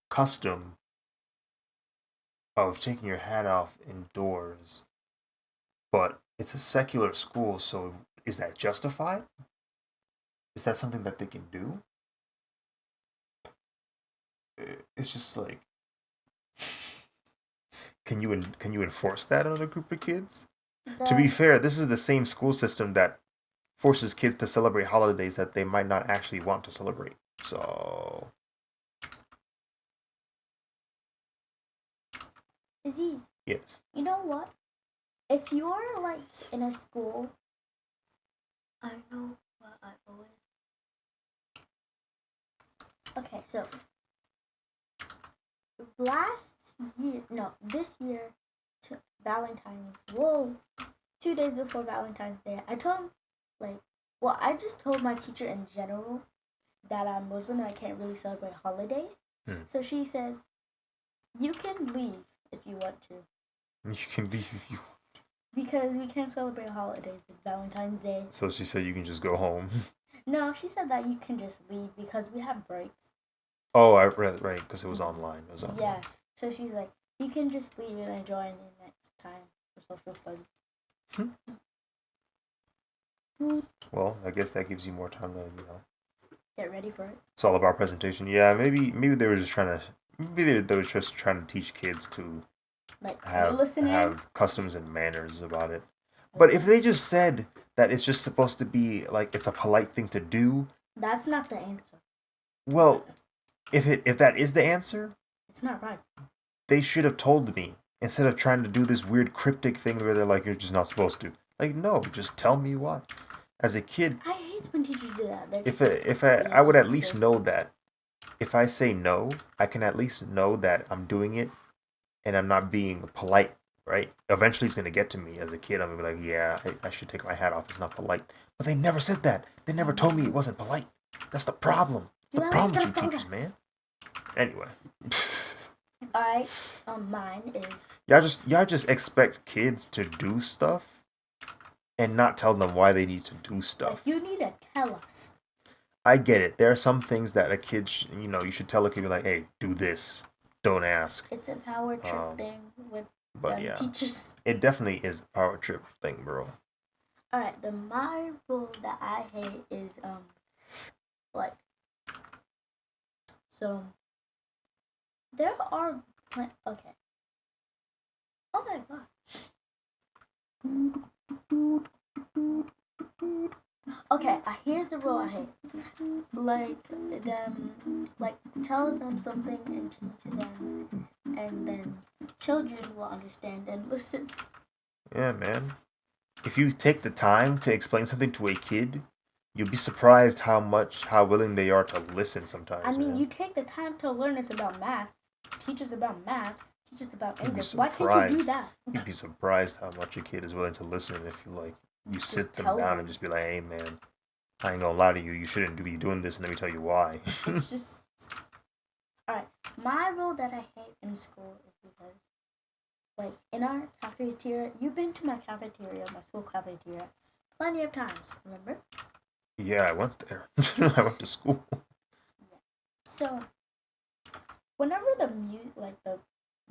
custom of taking your hat off indoors. But it's a secular school, so is that justified? Is that something that they can do? It's just like, can you enforce that on a group of kids? To be fair, this is the same school system that forces kids to celebrate holidays that they might not actually want to celebrate. So, Aziz, yes. you know what? If you are like in a school, I know what I always. Okay, so this year, to Valentine's. Whoa, 2 days before Valentine's Day, I told I just told my teacher in general that I'm Muslim and I can't really celebrate holidays. So she said, you can leave if you want to. You can leave if you want. Because we can't celebrate holidays like Valentine's Day. So she said you can just go home. No, she said that you can just leave because we have breaks. Oh, I read right because it was online. It was online. Yeah, so she's like, you can just leave and enjoy it next time for social studies. Well, I guess that gives you more time to Get ready for it. It's all about presentation. Yeah, maybe they were just trying to teach kids to have customs and manners about it. But if they just said that it's just supposed to be like it's a polite thing to do, that's not the answer. Well, if that is the answer, it's not right. They should have told me instead of trying to do this weird cryptic thing where they're like, you're just not supposed to. Like, no, just tell me why. As a kid, I hate when teachers do that. If I would at least know that if I say no, I can at least know that I'm doing it and I'm not being polite, right? Eventually it's going to get to me as a kid. I'm going to be like, yeah, I should take my hat off. It's not polite. But they never said that. They never told me it wasn't polite. That's the problem. It's the problem with you teachers, man. Anyway. Alright, mine is... Y'all just expect kids to do stuff and not tell them why they need to do stuff. You need to tell us. I get it. There are some things that a kid, you should tell a kid, like, hey, do this. Don't ask. It's a power trip thing with teachers. It definitely is a power trip thing, bro. Alright, my rule that I hate is, so, there are, okay. Oh my gosh. Okay, here's the rule I hate. Tell them something and teach them, and then children will understand and listen. Yeah, man. If you take the time to explain something to a kid, You'd be surprised how willing they are to listen sometimes. I mean, man. you take the time to learn us about math, teach us about math, teach us about You'd be English. Why can't you do that? You'd be surprised how much a kid is willing to listen if you Just sit them tell down them. and just be like, hey man, I ain't gonna lie to you, you shouldn't be doing this and let me tell you why. It's just alright. My rule that I hate in school is because like in our cafeteria, you've been to my cafeteria, my school cafeteria, plenty of times, remember? Yeah, I went there. I went to school. So whenever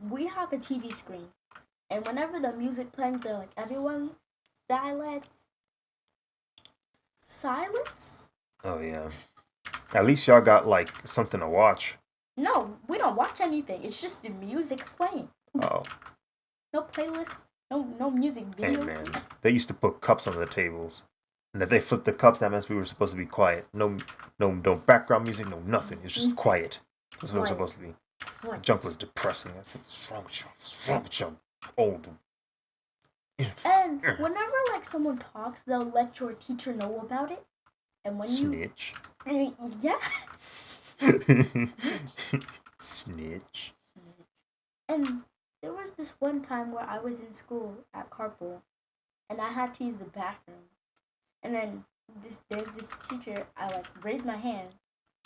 we have a TV screen, and whenever the music plays, they're like, everyone silence. Oh yeah. At least y'all got like something to watch. No, we don't watch anything. It's just the music playing. Oh. No playlist. No music video. Hey man, they used to put cups on the tables, and if they flipped the cups, that meant we were supposed to be quiet. No background music, no nothing. It's just quiet. That's what it was supposed to be. Quiet. Jump was depressing. I said, what's wrong with you? Old. And whenever like someone talks, they'll let your teacher know about it. And when Snitch. Yeah. Snitch. And there was this one time where I was in school at carpool, and I had to use the bathroom. And then there's this teacher. I like raised my hand.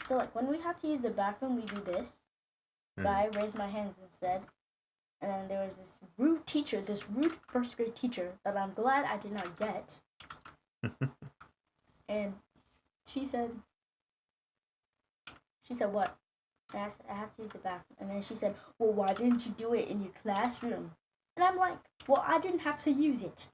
So like when we have to use the bathroom, we do this. But I raised my hands instead. And then there was this rude teacher, this rude first grade teacher that I'm glad I did not get. And she said what? And I said, I have to use the bathroom. And then she said, well, why didn't you do it in your classroom? And I'm like, well, I didn't have to use it.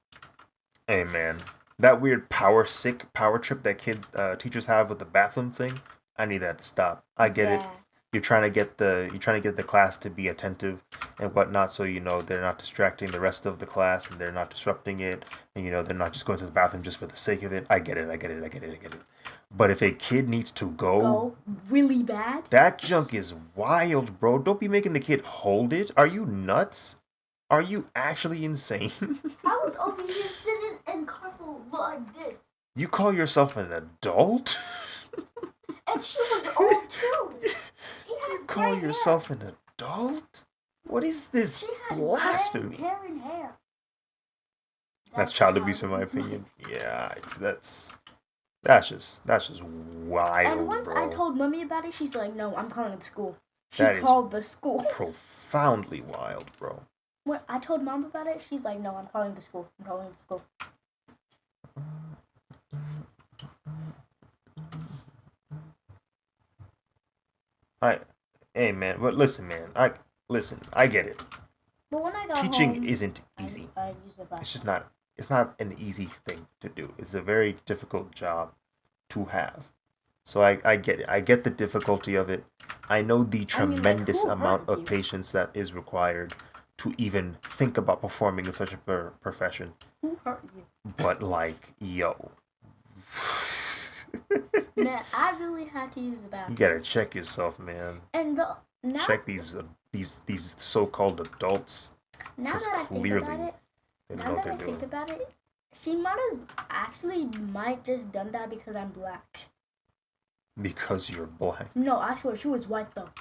Hey man, that weird power trip that teachers have with the bathroom thing, I need that to stop. I get it. You're trying to get the class to be attentive and whatnot, so they're not distracting the rest of the class and they're not disrupting it, and they're not just going to the bathroom just for the sake of it. I get it. But if a kid needs to go really bad, that junk is wild, bro. Don't be making the kid hold it. Are you nuts? Are you actually insane? I was over here sitting in carpool like this. You call yourself an adult? And she was old too. You call yourself an adult? What is this blasphemy? Hair. That's child abuse in my opinion. Yeah, that's just wild. And once bro. I told mommy about it, she's like, "No, I'm calling the school." She called the school. Profoundly wild, bro. When I told mom about it, she's like, "No, I'm calling the school. I'm calling the school." Hey man, but listen, man. I get it. But when I got teaching home, isn't easy. I used the bathroom. It's just not. It's not an easy thing to do. It's a very difficult job to have. So I get it. I get the difficulty of it. I know the tremendous amount of patience that is required to even think about performing in such a profession. Who hurt you? But like, yo. Man, I really had to use the bathroom. You gotta check yourself, man. And check these so-called adults. Now that I think about it, she might just done that because I'm black. Because you're black? No, I swear she was white though.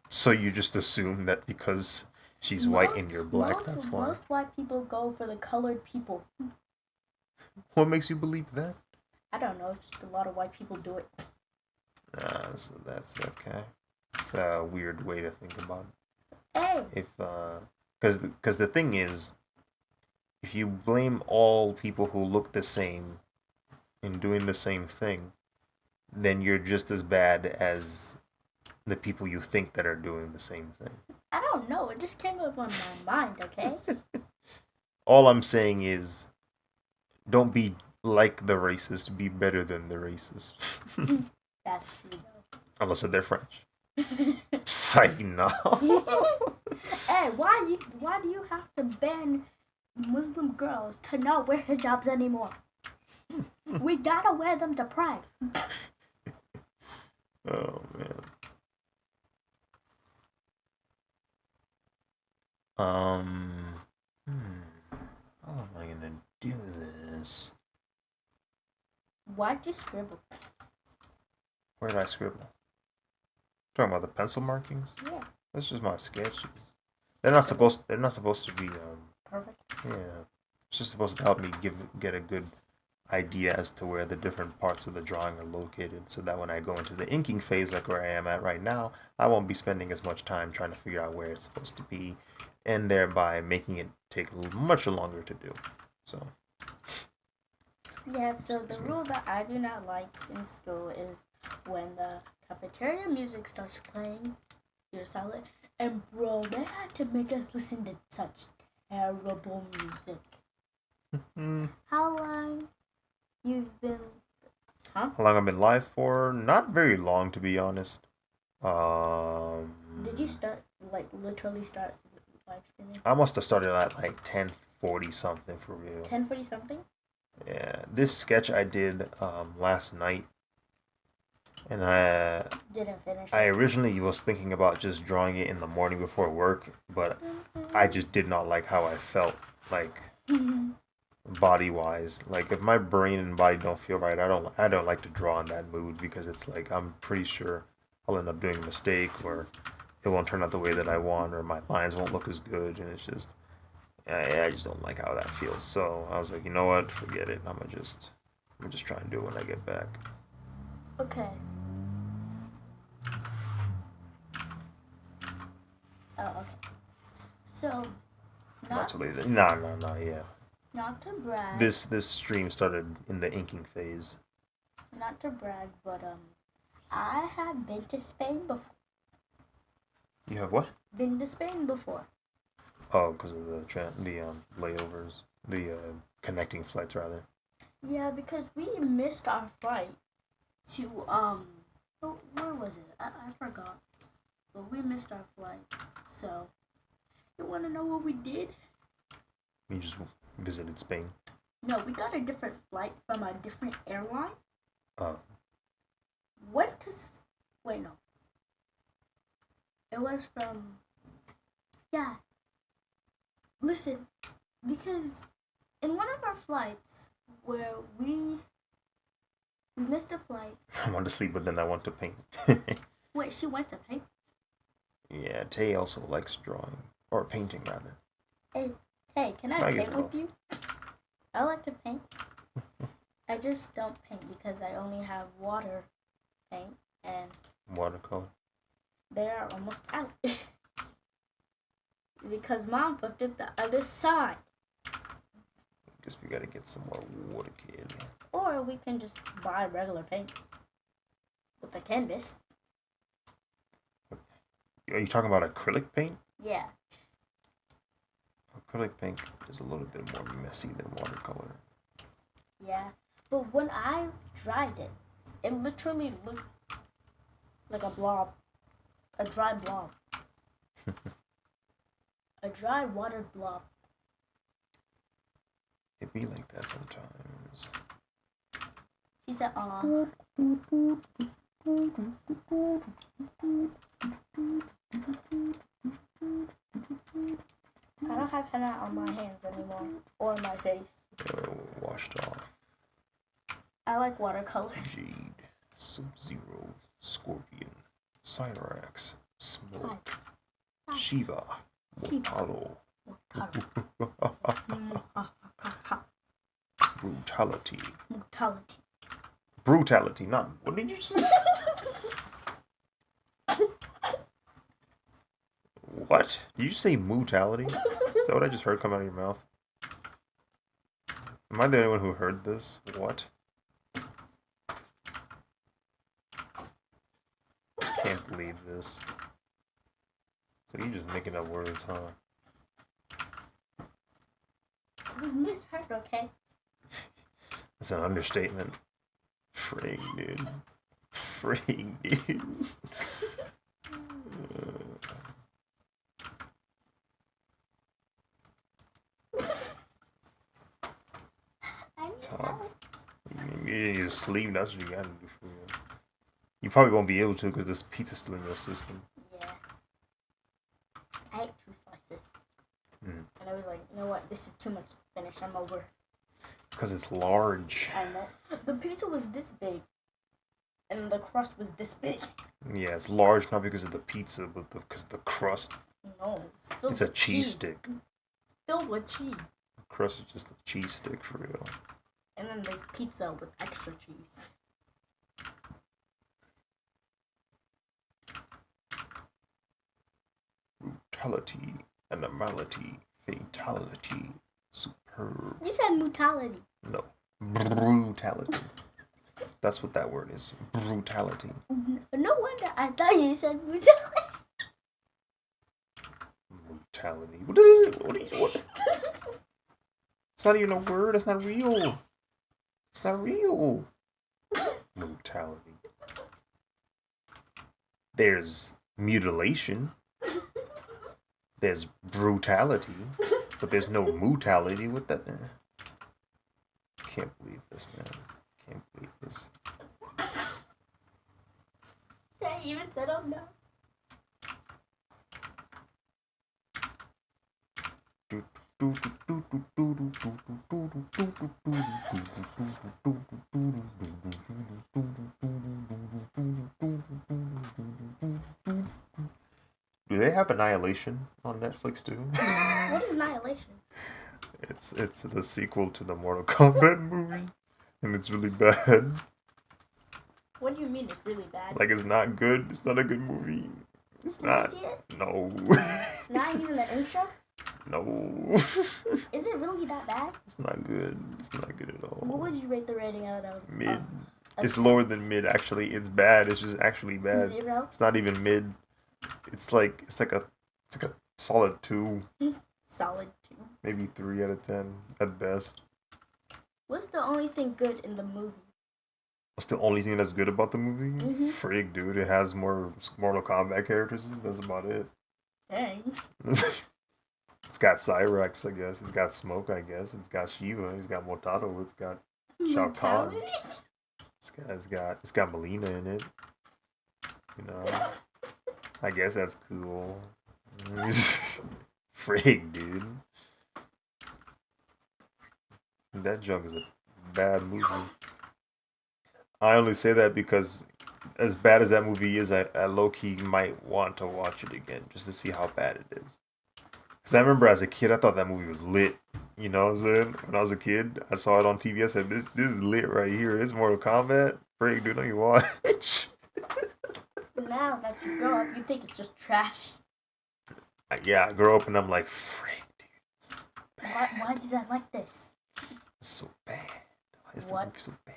So you just assume that because she's white and you're black, that's why? Most white people go for the colored people. What makes you believe that? I don't know. Just a lot of white people do it. So that's okay. It's a weird way to think about it. Hey. Because the thing is, if you blame all people who look the same in doing the same thing, then you're just as bad as the people you think that are doing the same thing. I don't know. It just came up on my mind, okay? All I'm saying is, don't be like the racist, be better than the racist. That's true, though. Unless they're French. Psych, no. Hey, why do you have to ban Muslim girls to not wear hijabs anymore? We gotta wear them to pray. Oh man. How am I gonna do this? Why'd you scribble? Where did I scribble? Talking about the pencil markings? Yeah. That's just my sketches. They're not supposed. They're not supposed to be. Perfect. Yeah. It's just supposed to help me get a good idea as to where the different parts of the drawing are located, so that when I go into the inking phase, like where I am at right now, I won't be spending as much time trying to figure out where it's supposed to be, and thereby making it take much longer to do. So. Yeah, so the rule that I do not like in school is when the cafeteria music starts playing, you're silent. And bro, they had to make us listen to such terrible music. How long you've been? Huh? How long I've been live for? Not very long, to be honest. Did you start literally start live streaming? I must have started at like 10:40 something for real. 10:40 something? Yeah, this sketch I did last night, and I didn't finish. I originally was thinking about just drawing it in the morning before work, but I just did not like how I felt, like body wise. Like if my brain and body don't feel right, I don't like to draw in that mood, because it's like I'm pretty sure I'll end up doing a mistake, or it won't turn out the way that I want, or my lines won't look as good, and it's just I just don't like how that feels. So I was like, you know what, forget it. I'm gonna just try and do it when I get back. Okay. Oh, okay. So, Not too late. No, yeah. Not to brag. This stream started in the inking phase. Not to brag, but I have been to Spain before. You have what? Been to Spain before. Oh, because of the layovers, the connecting flights rather. Yeah, because we missed our flight to where was it? I forgot. But we missed our flight. So, you want to know what we did? You just visited Spain. No, we got a different flight from a different airline. Oh. Went to wait, no. It was from yeah. Listen, because in one of our flights where we missed a flight. I wanted to sleep, but then I want to paint. Wait, she went to paint? Yeah, Tay also likes drawing. Or painting, rather. Hey, Tay, can I paint with you? I like to paint. I just don't paint because I only have water paint and watercolor. They're almost out. Because Mom flipped it the other side. Guess we gotta get some more water, kid. Or we can just buy regular paint with the canvas. Are you talking about acrylic paint? Yeah. Acrylic paint is a little bit more messy than watercolor. Yeah, but when I dried it, it literally looked like a blob. A dry blob. A dry watered blob. It be like that sometimes. She said, aw. I don't have henna on my hands anymore. Or my face. They're washed off. I like watercolor. Jade, Sub-Zero, Scorpion, Cyrax, Smoke, Shiva, Mortalo. Brutality. Brutality, not... What did you say? What? Did you say mutality? Is that what I just heard come out of your mouth? Am I the only one who heard this? What? I can't believe this. So you just making up words, huh? It was misheard, okay? That's an understatement. Frig, dude. Frig, dude. Talks. You need to sleep. That's what you gotta do for real. You probably won't be able to because this pizza's still in your system. Yeah. I ate 2 slices. And I was like, you know what? This is too much to finish. I'm over. Because it's large. I know. The pizza was this big, and the crust was this big. Yeah, it's large not because of the pizza, but because of the crust. No, it's filled It's a with cheese stick. It's filled with cheese. The crust is just a cheese stick for real. And then there's pizza with extra cheese. Brutality, animality, fatality, superb. You said mutality. No, brutality. That's what that word is. Brutality. No wonder I thought you said mutality. Brutality. What is it? What? It's not even a word. It's not real. It's not real. Brutality. There's mutilation. There's brutality. But there's no mutality with that. Can't believe this, man. Can't believe this. I even said, oh no. Do they have Annihilation on Netflix too? What is Annihilation? It's the sequel to the Mortal Kombat movie, and it's really bad. What do you mean it's really bad? Like, it's not good. It's not a good movie. It's Did not. you see it? No. Not even the intro? No. Is it really that bad? It's not good. It's not good at all. What would you rate the rating out of? Mid. It's lower than mid. Actually, it's bad. It's just actually bad. 0? It's not even mid. It's like a solid 2. Solid 2. Maybe 3 out of 10 at best. What's the only thing good in the movie? What's the only thing that's good about the movie? Mm-hmm. Frig, dude. It has more Mortal Kombat characters. That's about it. Dang. It's got Cyrax, I guess. It's got Smoke, I guess. It's got Shiva. It's got Motaro. It's got Shao Kahn. It's got Melina in it. You know. I guess that's cool. Frig, dude. That junk is a bad movie. I only say that because as bad as that movie is, I low-key might want to watch it again just to see how bad it is. Because I remember as a kid, I thought that movie was lit. You know what I'm saying? When I was a kid, I saw it on TV. I said, this is lit right here. This is Mortal Kombat. Frig, dude, don't you watch? Now that you grow up, you think it's just trash. Yeah, I grew up and I'm like, frig, dude. Why did I like this? It's so bad. Why is this What? movie so bad?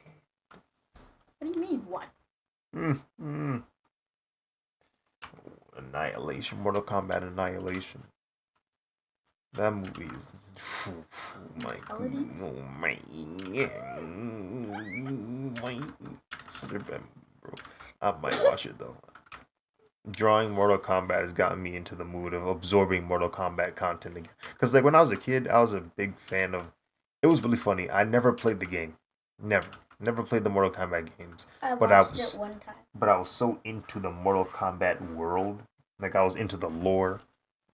What do you mean, what? Annihilation. Mortal Kombat Annihilation. That movie is... Oh my... Such a bad movie, bro. I might watch it, though. Drawing Mortal Kombat has gotten me into the mood of absorbing Mortal Kombat content again. Because, like, when I was a kid, I was a big fan of... It was really funny. I never played the game. Never played the Mortal Kombat games. I watched it one time. But I was so into the Mortal Kombat world. Like, I was into the lore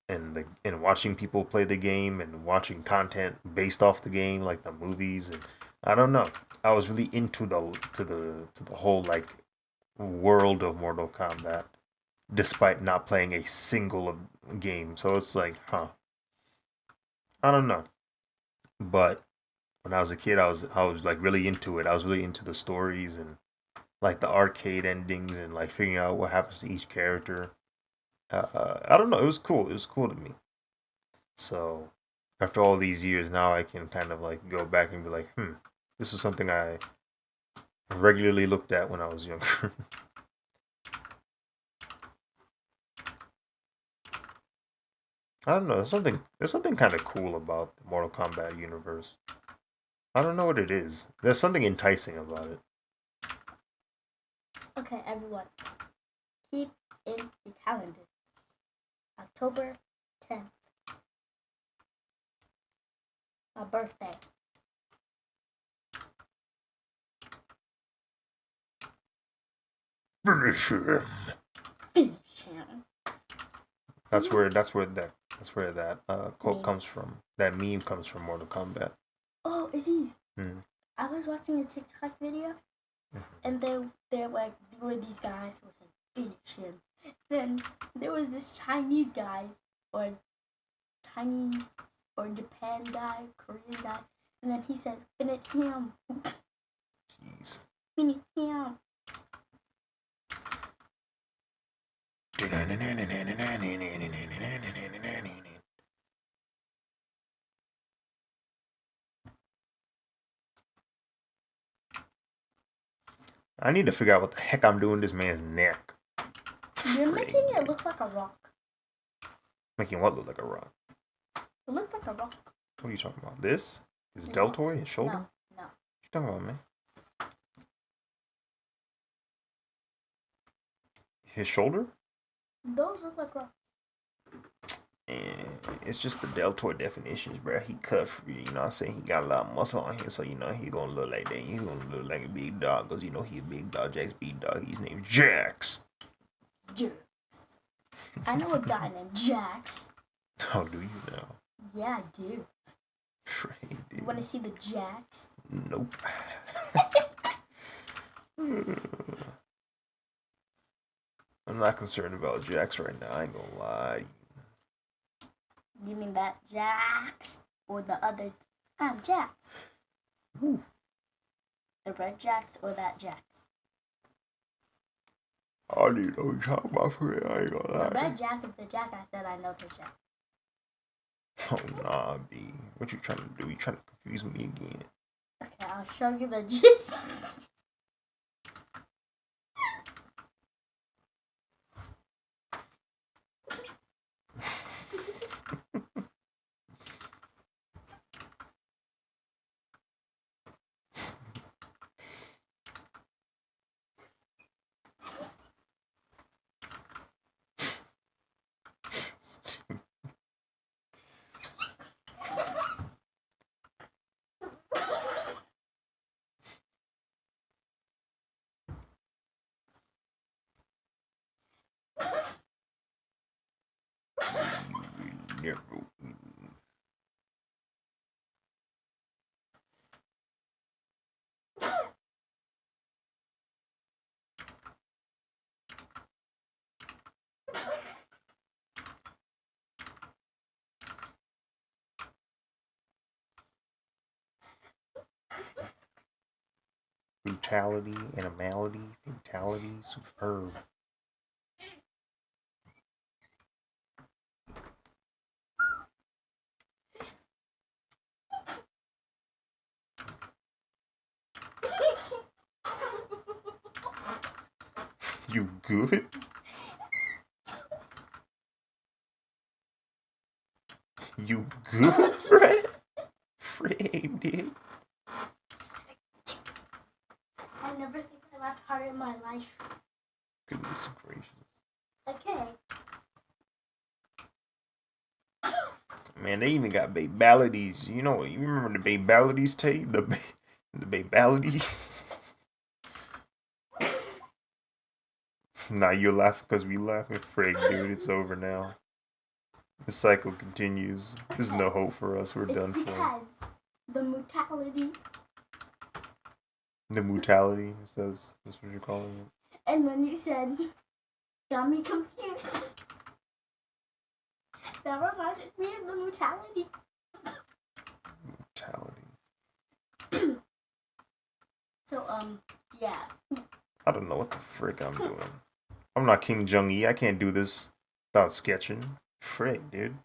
and watching people play the game and watching content based off the game, like the movies, and I don't know. I was really into the whole like world of Mortal Kombat, despite not playing a single game. So it's like, I don't know. But when I was a kid, I was like really into it. I was really into the stories and like the arcade endings and like figuring out what happens to each character. I don't know. It was cool. It was cool to me. So after all these years, now I can kind of like go back and be like, this was something I regularly looked at when I was younger. I don't know. There's something kind of cool about the Mortal Kombat universe. I don't know what it is. There's something enticing about it. Okay, everyone. Keep in your calendar. October 10th. My birthday. Finish him. Finish him. That's where that quote comes from. That meme comes from Mortal Kombat. Oh, Aziz. I was watching a TikTok video, and there were these guys who were saying finish him. Then there was this Chinese guy, or Chinese or Japan guy, Korean guy, and then he said finish him. Jeez. Finish him. I need to figure out what the heck I'm doing to this man's neck. You're making it look like a rock. Making what look like a rock? It looked like a rock. What are you talking about? This? His No. deltoid? His shoulder? No. What you talking about, man? His shoulder? Those look like rocks. And it's just the deltoid definitions, bro. He cut free, you know what I'm saying? He got a lot of muscle on him, so you know he gonna look like that. He's gonna look like a big dog, because you know he a big dog. JAX big dog. He's named JAX. JAX. I know a guy named JAX. Oh, do you know? Yeah, I do. Right, dude. You wanna see the JAX? Nope. I'm not concerned about JAX right now. I ain't gonna lie. You mean that JAX? Or the other? I'm JAX. Ooh. The red JAX or that JAX? I don't even know what you're talking about for real. I ain't gonna lie. The red JAX is the JAX I said I know the JAX. Oh, nah, B. What you trying to do? You trying to confuse me again? Okay, I'll show you the JAX. Brutality, animality, fatality, superb. You good? You good, Fred? Fred, dude. I never think I laughed harder in my life. Goodness gracious. Okay. Man, they even got babalities. You know what? You remember the babalities tape? The babalities? Nah, you're laughing because we laughing. Frig, dude, it's over now. The cycle continues. There's no hope for us. We're done for. It's because the mortality. The mutality, that's what you're calling it. And when you said, got me confused. That reminded me of the mortality. Mutality. So, yeah. I don't know what the frick I'm doing. I'm not King Jong-E. I can't do this without sketching. Frick, dude.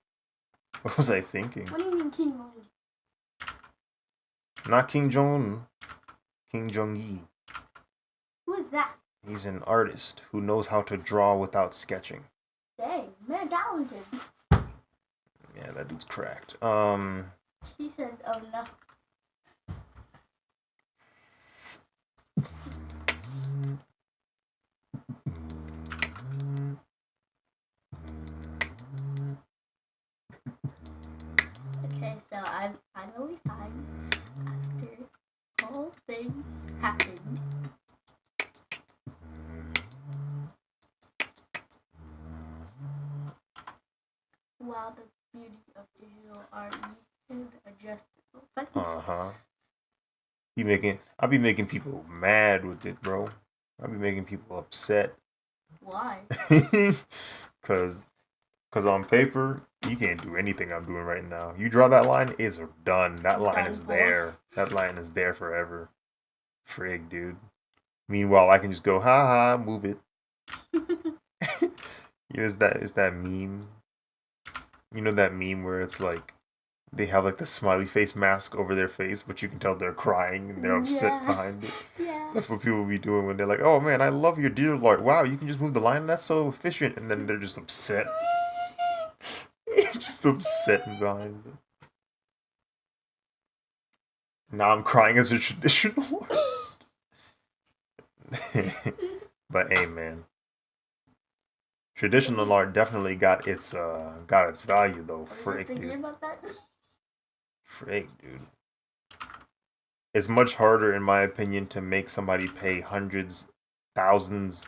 What was I thinking? What do you mean King Jong? Not King Jong. King Jong-E. Who is that? He's an artist who knows how to draw without sketching. Dang, man, talented. Yeah, that dude's cracked. She said, oh no. Okay, so I'm finally fine after the whole thing happened. Wow, the beauty of digital art, you could adjust the buttons. Uh-huh. I'll be making people mad with it, bro. I'll be making people upset. Why? Cause on paper, you can't do anything I'm doing right now. You draw that line, it's done. That line is there. That line is there forever. Frig, dude. Meanwhile, I can just go, ha ha, move it. Is that meme? You know that meme where it's like they have like the smiley face mask over their face, but you can tell they're crying and they're upset behind it. Yeah. That's what people be doing when they're like, "Oh man, I love your dear Lord. Wow, you can just move the line. That's so efficient." And then they're just upset. It's just upset behind it. Now I'm crying as a traditional artist. But hey, man, traditional art definitely got its value though. Frick, dude. About that? Frick, dude. It's much harder, in my opinion, to make somebody pay hundreds and thousands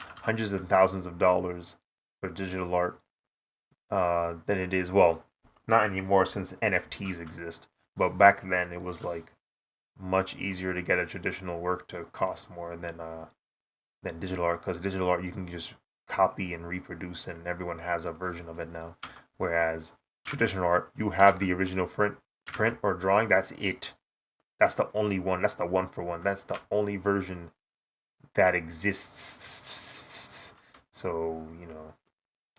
of dollars for digital art than it is. Well, not anymore since NFTs exist. But back then, it was like much easier to get a traditional work to cost more than digital art, because digital art you can just copy and reproduce, and everyone has a version of it now. Whereas traditional art, you have the original print or drawing. That's it. That's the only one. That's the one for one. That's the only version that exists. So,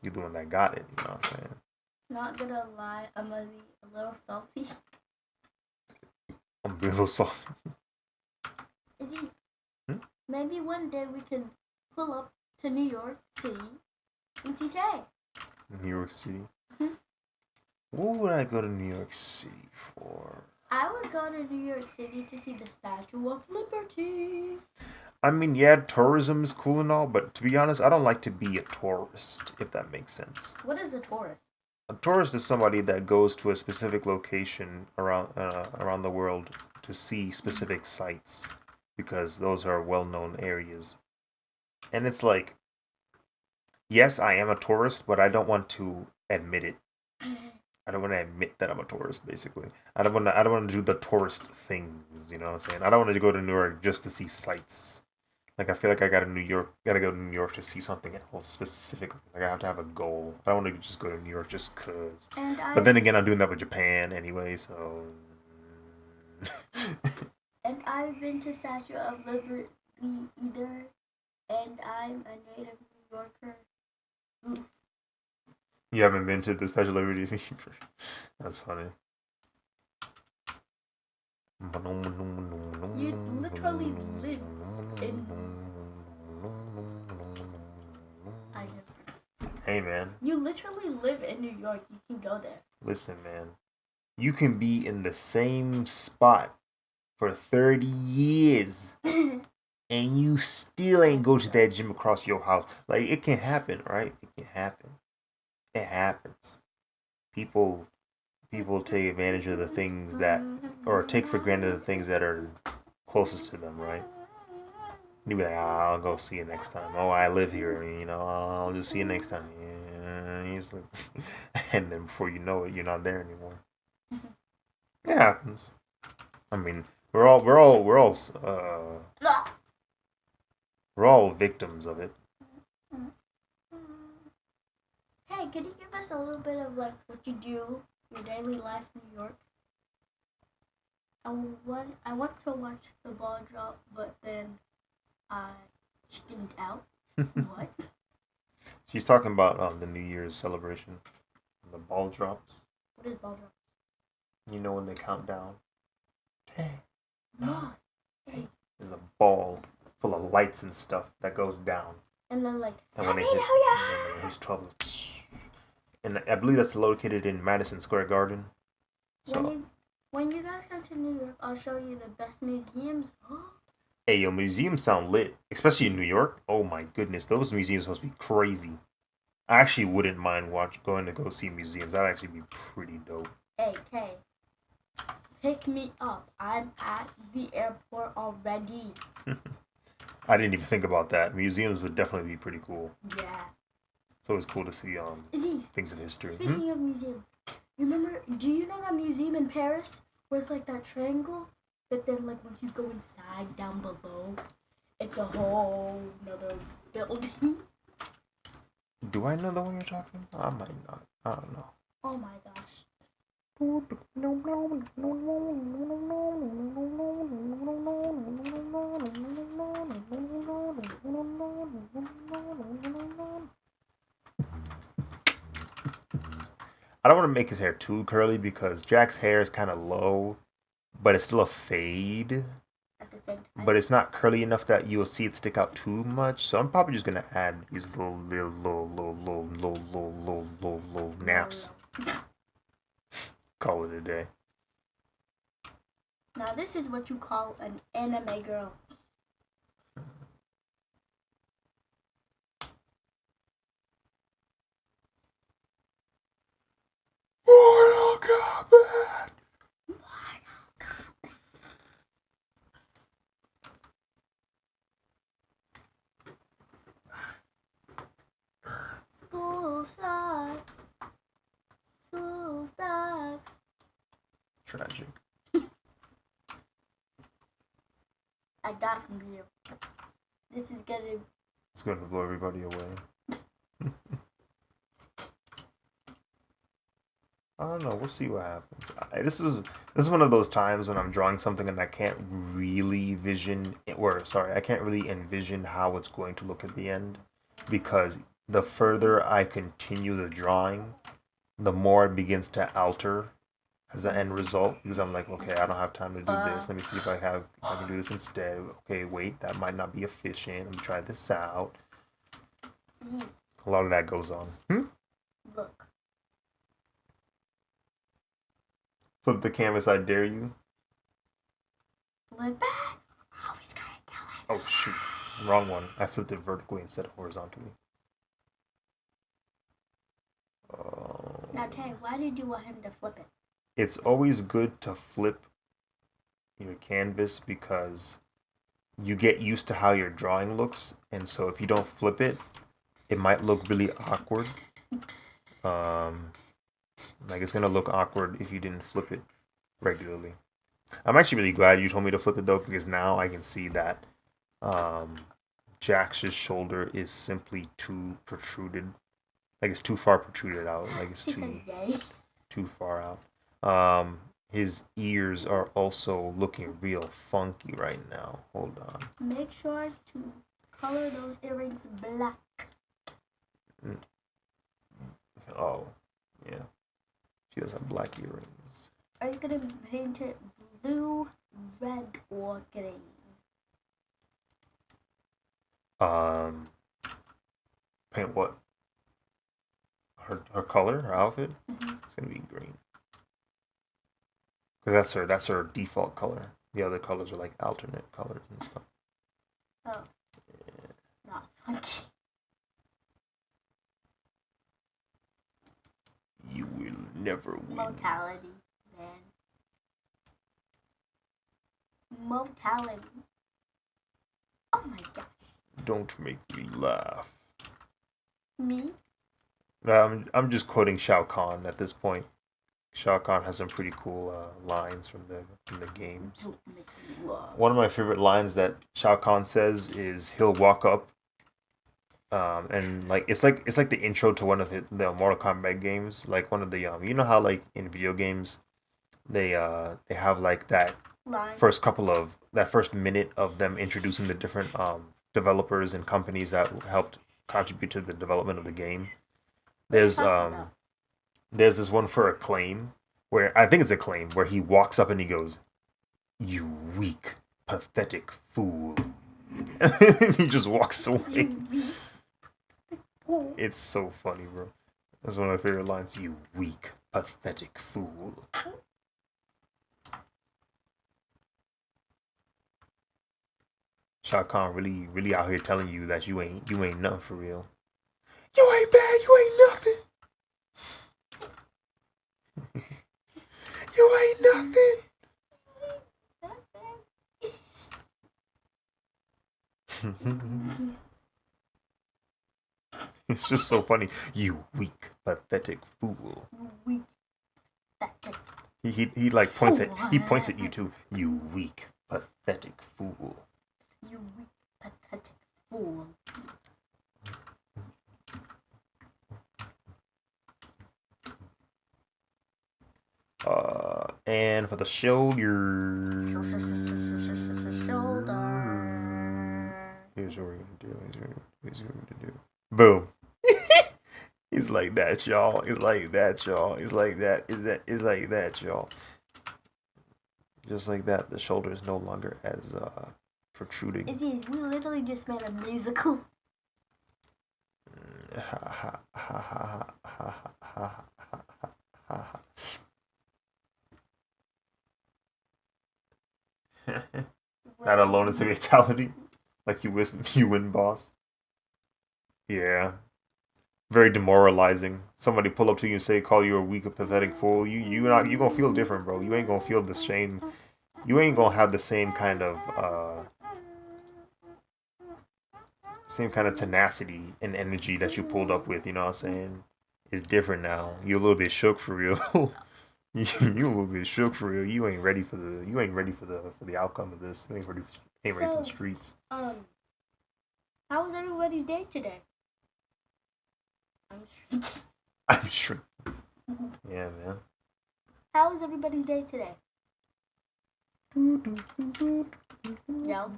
you're the one that got it. You know what I'm saying? Not gonna lie, I'm gonna be a little salty. I'm a little salty. Maybe one day we can pull up to New York City and see Jay. New York City? Mm-hmm. What would I go to New York City for? I would go to New York City to see the Statue of Liberty. I mean, yeah, tourism is cool and all, but to be honest, I don't like to be a tourist, if that makes sense. What is a tourist? A tourist is somebody that goes to a specific location around the world to see specific sites, because those are well-known areas. And it's like, yes, I am a tourist, but I don't want to admit it. I don't want to admit that I'm a tourist, basically. I don't want to do the tourist things, you know what I'm saying? I don't want to go to New York just to see sights. Like, I feel like I gotta go to New York to see something else specifically. Like, I have to have a goal. I don't want to just go to New York just cause. But then again, I'm doing that with Japan anyway, so. And I've been to Statue of Liberty either, and I'm a native New Yorker. Oof. You haven't been to the Statue of Liberty either? That's funny. You literally live in... Hey, man. You literally live in New York. You can go there. Listen, man. You can be in the same spot for 30 years and you still ain't go to that gym across your house. Like, it can happen, right? It can happen. It happens. People take advantage of the things that, or take for granted the things that are closest to them, right? You be like, I'll go see you next time. Oh, I live here, I'll just see you next time. And then before you know it, you're not there anymore. It happens. I mean, we're all victims of it. Hey, could you give us a little bit of like what you do, your daily life in New York? I want to watch the ball drop, but then I chickened out. What? She's talking about the New Year's celebration. The ball drops. What is ball drops? You know when they count down? 10, 9, 8. There's a ball full of lights and stuff that goes down. And then like, and when it hits 12, and I believe that's located in Madison Square Garden. So when you guys come to New York, I'll show you the best museums. Hey, yo, museums sound lit, especially in New York. Oh my goodness, those museums must be crazy. I actually wouldn't mind going to go see museums. That'd actually be pretty dope. Hey, pick me up. I'm at the airport already. I didn't even think about that. Museums would definitely be pretty cool. Yeah. So it's cool to see things in history. Speaking of museum, do you know that museum in Paris where it's like that triangle But then, like, once you go inside down below, it's a whole nother building. Do I know the one you're talking about? I might not. I don't know. Oh my gosh. I don't want to make his hair too curly because Jack's hair is kind of low, but it's still a fade. At the same time. But it's not curly enough that you'll see it stick out too much. So I'm probably just gonna add these little naps. Call it a day. Now this is what you call an anime girl. Mortal Kombat! School sucks. School sucks. Tragic. I got it from you. This is gonna. It's going to blow everybody away. I don't know. We'll see what happens. This is one of those times when I'm drawing something and I can't really I can't really envision how it's going to look at the end, because the further I continue the drawing, the more it begins to alter as the end result, because I'm like, okay, I don't have time to do this. Let me see if I can do this instead. Okay, wait, that might not be efficient. Let me try this out. A lot of that goes on. Look. Flip the canvas, I dare you. Flip back. Always gotta do it. Oh shoot, wrong one. I flipped it vertically instead of horizontally. Now, Tay, why did you want him to flip it? It's always good to flip your canvas because you get used to how your drawing looks, and so if you don't flip it, it might look really awkward. Like it's gonna look awkward if you didn't flip it regularly. I'm actually really glad you told me to flip it though, because now I can see that Jax's shoulder is simply too protruded. Like it's too far protruded out. Like it's too far out. His ears are also looking real funky right now. Hold on. Make sure to color those earrings black. Oh, yeah. She does have black earrings. Are you gonna paint it blue, red, or green? Paint what? Her color, her outfit? Mm-hmm. It's gonna be green. Because that's her default color. The other colors are like alternate colors and stuff. Oh. Yeah. Not funky. You will never win. Mortality, man. Mortality. Oh my gosh. Don't make me laugh. Me? I'm just quoting Shao Kahn at this point. Shao Kahn has some pretty cool lines from the games. One of my favorite lines that Shao Kahn says is he'll walk up, and like it's like the intro to one of the Mortal Kombat games. Like one of the you know how like in video games, they have like that first minute of them introducing the different developers and companies that helped contribute to the development of the game. There's this one for Acclaim where I think it's Acclaim where he walks up and he goes, "You weak, pathetic fool," and he just walks away. It's so funny, bro. That's one of my favorite lines. You weak, pathetic fool. Shao Kahn really out here telling you that you ain't nothing for real. You ain't bad, you ain't nothing. You ain't nothing. It's just so funny. You weak, pathetic fool. Weak, pathetic He like points at you too. You weak, pathetic fool. You weak, pathetic fool. And for the shoulder. Here's what we're gonna do. Here's what we're gonna do. Boom. It's like that, y'all. It's like that, y'all. It's like that. It's like that, y'all. Just like that, the shoulder is no longer as protruding. We literally just made a musical. That alone is a fatality. Like you win, boss. Yeah. Very demoralizing. Somebody pull up to you and say, call you a weak, pathetic fool. You gonna feel different, bro. You ain't gonna feel the same. You ain't gonna have the same kind of tenacity and energy that you pulled up with. You know what I'm saying? It's different now. You're a little bit shook for real. You a little bit shook for real. You ain't ready for the outcome of this. You ain't ready for the streets. How was everybody's day today? I'm sure. Yeah, man. How was everybody's day today? Yo.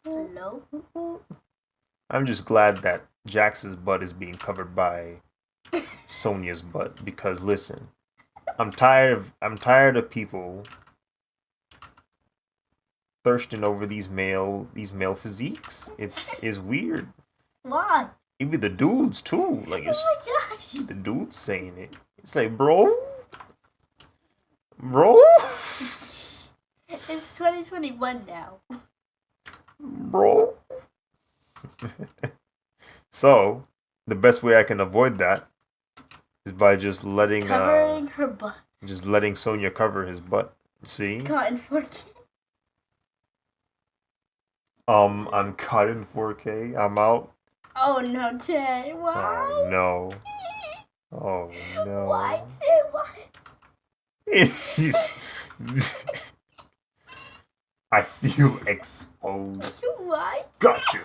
Hello? I'm just glad that JAX's butt is being covered by SONYA's butt, because listen, I'm tired of people thirsting over these male physiques. It's weird. Why? It be the dudes too. Like it's oh my gosh. The dudes saying it. It's like, bro. It's 2021 now. Bro. So, the best way I can avoid that is by just letting covering her butt. Just letting SONYA cover his butt. See? Caught in 4K. I'm caught in 4K. I'm out. Oh no, Tay. Why? Oh no. Oh no. Why, Tay? Why? I feel exposed. Why? Gotcha.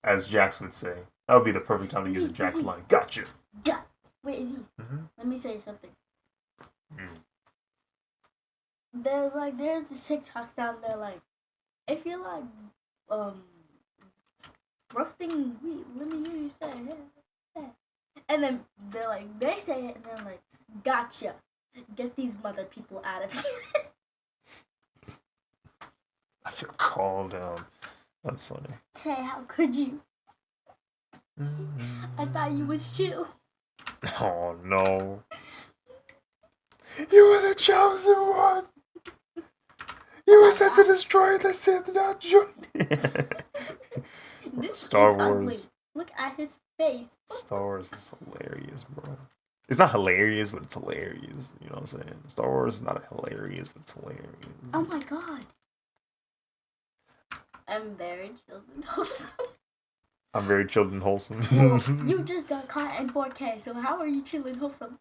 As JAX would say. That would be the perfect time to use a JAX line. Gotcha. Yeah. Wait, Izzy. Let me say something. There's the TikToks out there, like, if you're like, roasting wheat, let me hear you say it. Yeah. And then they're like, they say it, and they're like, gotcha. Get these mother people out of here. I feel called down. That's funny. Tay, how could you? I thought you was chill. Oh no. You were the chosen one. You were sent to destroy the Sith, not join. This Star is Wars. ugly. Look at his face. Star Wars is hilarious, bro. It's not hilarious, but it's hilarious. You know what I'm saying? Star Wars is not hilarious, but it's hilarious. Oh my god. I'm very chilled and wholesome. I'm very chilled and wholesome. Well, you just got caught in 4K, so how are you chilled and wholesome?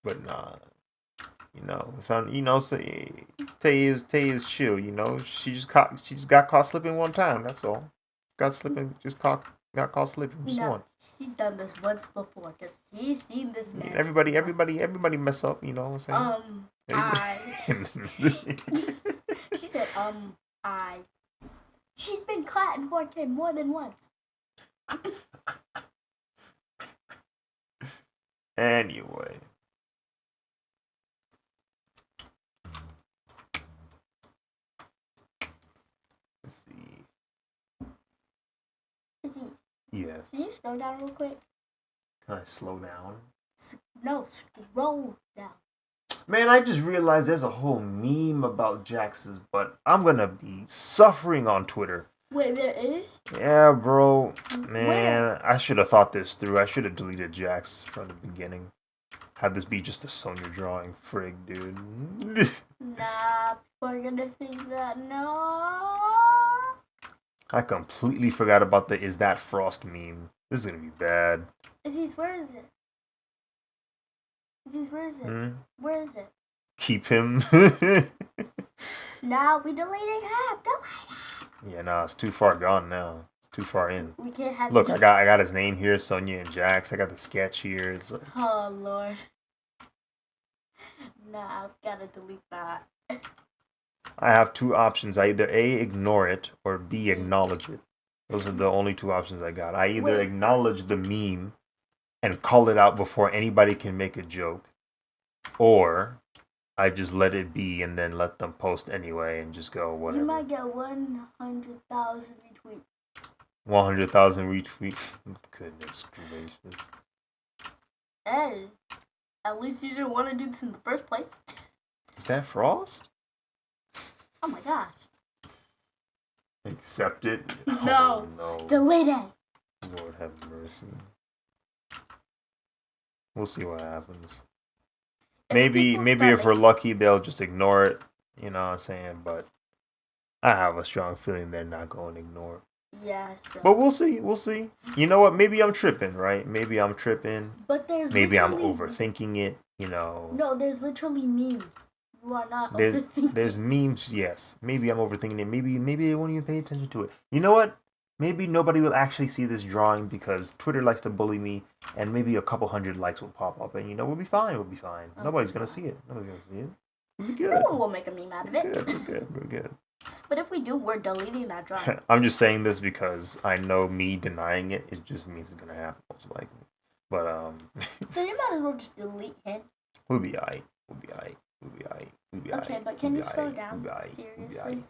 But nah, say Tay is chill. She just got caught slipping one time. That's all. Got slipping, got caught slipping just once. She done this once before because she's seen this man. Everybody mess up. You know what I'm saying? She said, she's been caught in 4K more than once. Anyway. Let's see. Izzy, Yes. can you slow down real quick? Can I slow down? No, scroll down. Man, I just realized there's a whole meme about JAX's butt. I'm gonna be suffering on Twitter. Wait, there is? Yeah, bro. Man, Where? I should have thought this through. I should have deleted JAX from the beginning. Had this be just a SONYA drawing. Frig, dude. Nah, people are gonna think that. No. I completely forgot about the "Is that Frost" meme. This is gonna be bad. Aziz, where is it? Aziz, where is it? Where is it? Keep him. Now we deleting him. Delete. Yeah, nah, it's too far gone now. It's too far in. We can't have. Look, I got his name here, Sonya and Jax. I got the sketch here. It's like, oh Lord. Nah, I've gotta delete that. I have two options. I either A, ignore it, or B, acknowledge it. Those are the only two options I got. I either acknowledge the meme and call it out before anybody can make a joke, or I just let it be and then let them post anyway and just go whatever. You might get 100,000 retweets. 100,000 retweets. Goodness gracious. Hey, at least you didn't want to do this in the first place. Is that Frost? Oh my gosh. Accept it? No. Oh, no. Delete it. Lord have mercy. We'll see what happens. Maybe if we're lucky, they'll just ignore it. You know what I'm saying? But I have a strong feeling they're not going to ignore it. Yeah, so. But we'll see. We'll see. You know what? Maybe I'm tripping, right? Maybe I'm tripping. But there's maybe I'm overthinking it. You know. No, there's literally memes. You are not overthinking. There's memes. Yes. Maybe I'm overthinking it. Maybe they won't even pay attention to it. You know what? Maybe nobody will actually see this drawing because Twitter likes to bully me, and maybe a couple hundred likes will pop up, and we'll be fine. We'll be fine. Okay. Nobody's gonna see it. We'll be good. No one will make a meme out of it. We're good. But if we do, we're deleting that drawing. I'm just saying this because I know me denying it just means it's gonna happen most likely. But So you might as well just delete him. We'll be alright. Okay, but can you scroll down? Seriously?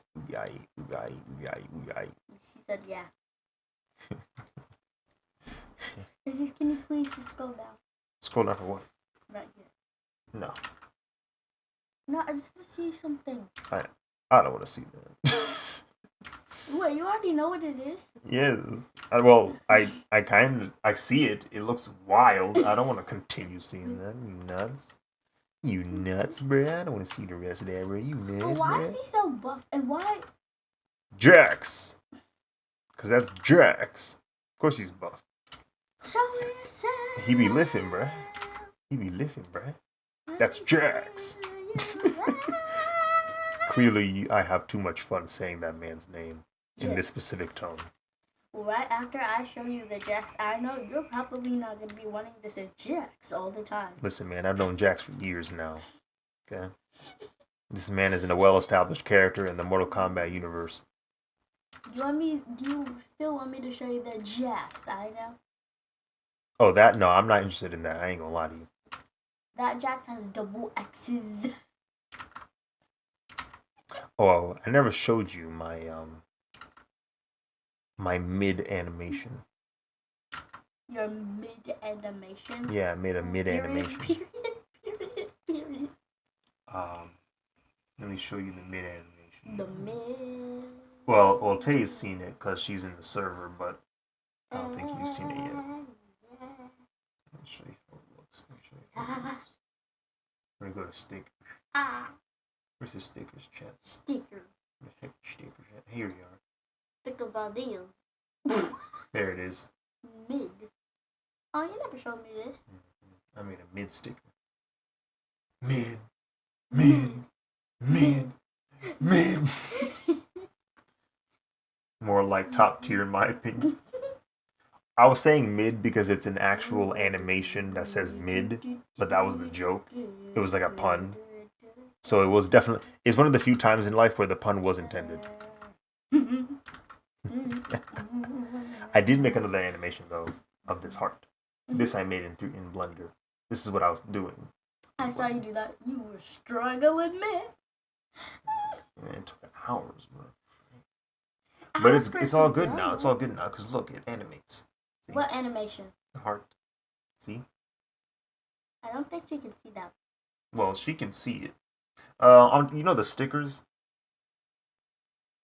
She said yeah. Aziz, can you please just scroll down? Scroll down for what? Right here. No. No, I just want to see something. I don't want to see that. What, you already know what it is? Yes. Well, I see it. It looks wild. I don't want to continue seeing that. You nuts, bruh. I don't want to see the rest of that, bruh. You nuts, But why is he so buff? And why? JAX. Because that's JAX. Of course he's buff. He be lifting, bruh. That's JAX. Clearly, I have too much fun saying that man's name in this specific tone. Right after I show you the JAX I know, you're probably not going to be wanting to say JAX all the time. Listen, man, I've known JAX for years now. Okay? This man is a well-established character in the Mortal Kombat universe. Do you still want me to show you the JAX I know? Oh, that? No, I'm not interested in that. I ain't gonna lie to you. That JAX has double X's. Oh, I never showed you my my mid animation. Your mid animation? Yeah, I made a mid animation. Period. Let me show you the mid animation. The mid. Well, Tay's seen it because she's in the server, but I don't think you've seen it yet. Let me show you how it looks. We're gonna go to stickers. Where's the stickers, chat? Sticker. The heck, stickers. Here we are. Stickers on deals. There it is. Mid. Oh, you never showed me this. I made a mid sticker. Mid. More like top tier in my opinion. I was saying mid because it's an actual animation that says mid, but that was the joke. It was like a pun. So it was definitely, it's one of the few times in life where the pun was intended. I did make another animation though of this heart. This I made in Blender. This is what I was doing. I saw you do that. You were struggling, man. Man, it took hours, bro. But it's all good now. It's all good now because look, it animates. See? What animation? The heart. See? I don't think she can see that. Well, she can see it. You know the stickers?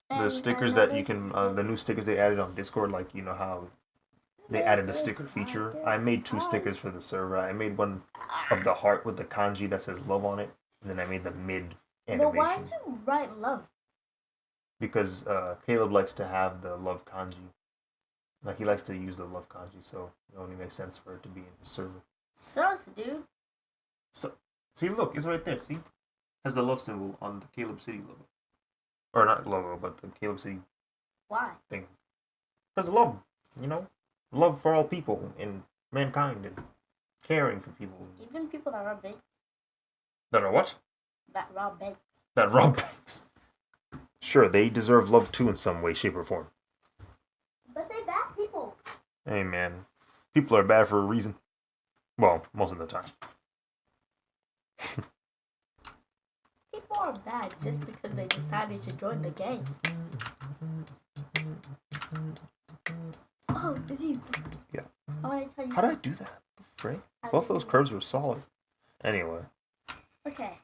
The stickers that you can, the new stickers they added on Discord, like, you know how they added the sticker feature? I made 2 stickers for the server. I made one of the heart with the kanji that says love on it, and then I made the mid animation. But why did you write love? because Caleb likes to have the love kanji. Like he likes to use the love kanji, so it only makes sense for it to be in his server. Sus, dude. So see, look, it's right there. See, has the love symbol on the Caleb City logo, or not logo, but the Caleb City Why? thing. Because love, you know, love for all people and mankind and caring for people. Even people that rob banks. That are what? That rob banks. That rob banks. Sure, they deserve love too in some way, shape, or form. But they bad people. Hey, man. People are bad for a reason. Well, most of the time. People are bad just because they decided to join the gang. Oh, disease. Yeah. I want to tell you. How did I do that? The frick? Both those curves were solid. Anyway. Okay.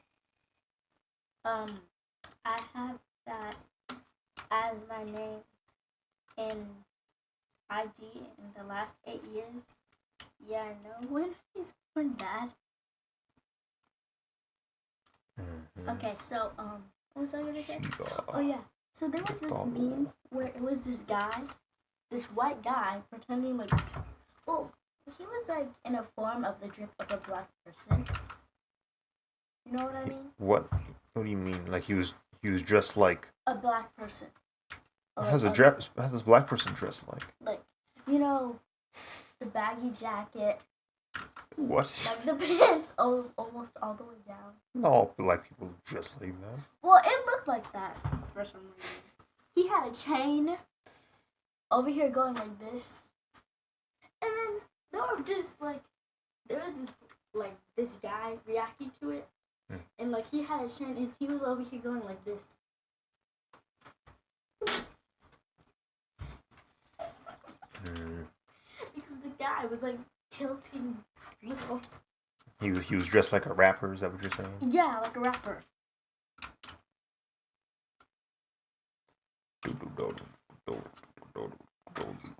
I have that as my name in IG in the last 8 years. Yeah, I know. When he's born, Dad. Mm-hmm. Okay, so what was I gonna say? Oh yeah. So there was this meme where it was this guy, this white guy, pretending like, well, he was like in a form of the drip of a black person. You know what I mean? What do you mean? Like he was dressed like a black person. What has this black person dressed like? Like, you know, the baggy jacket. What? Like the pants almost all the way down. Not all black people dress like that. Well, it looked like that for some reason. He had a chain over here going like this. And then there was this guy reacting to it. And like he had a chain and he was over here going like this. Because the guy was like tilting little. He was dressed like a rapper, is that what you're saying? Yeah, like a rapper.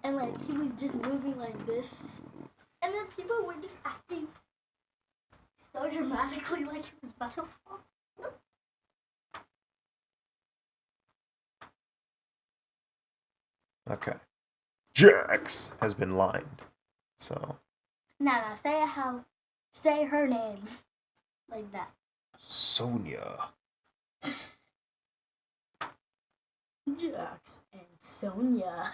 And like he was just moving like this. And then people were just acting so dramatically like he was about to fall. Okay. JAX has been lined. So. Now, say her name. Like that. SONYA. JAX and SONYA.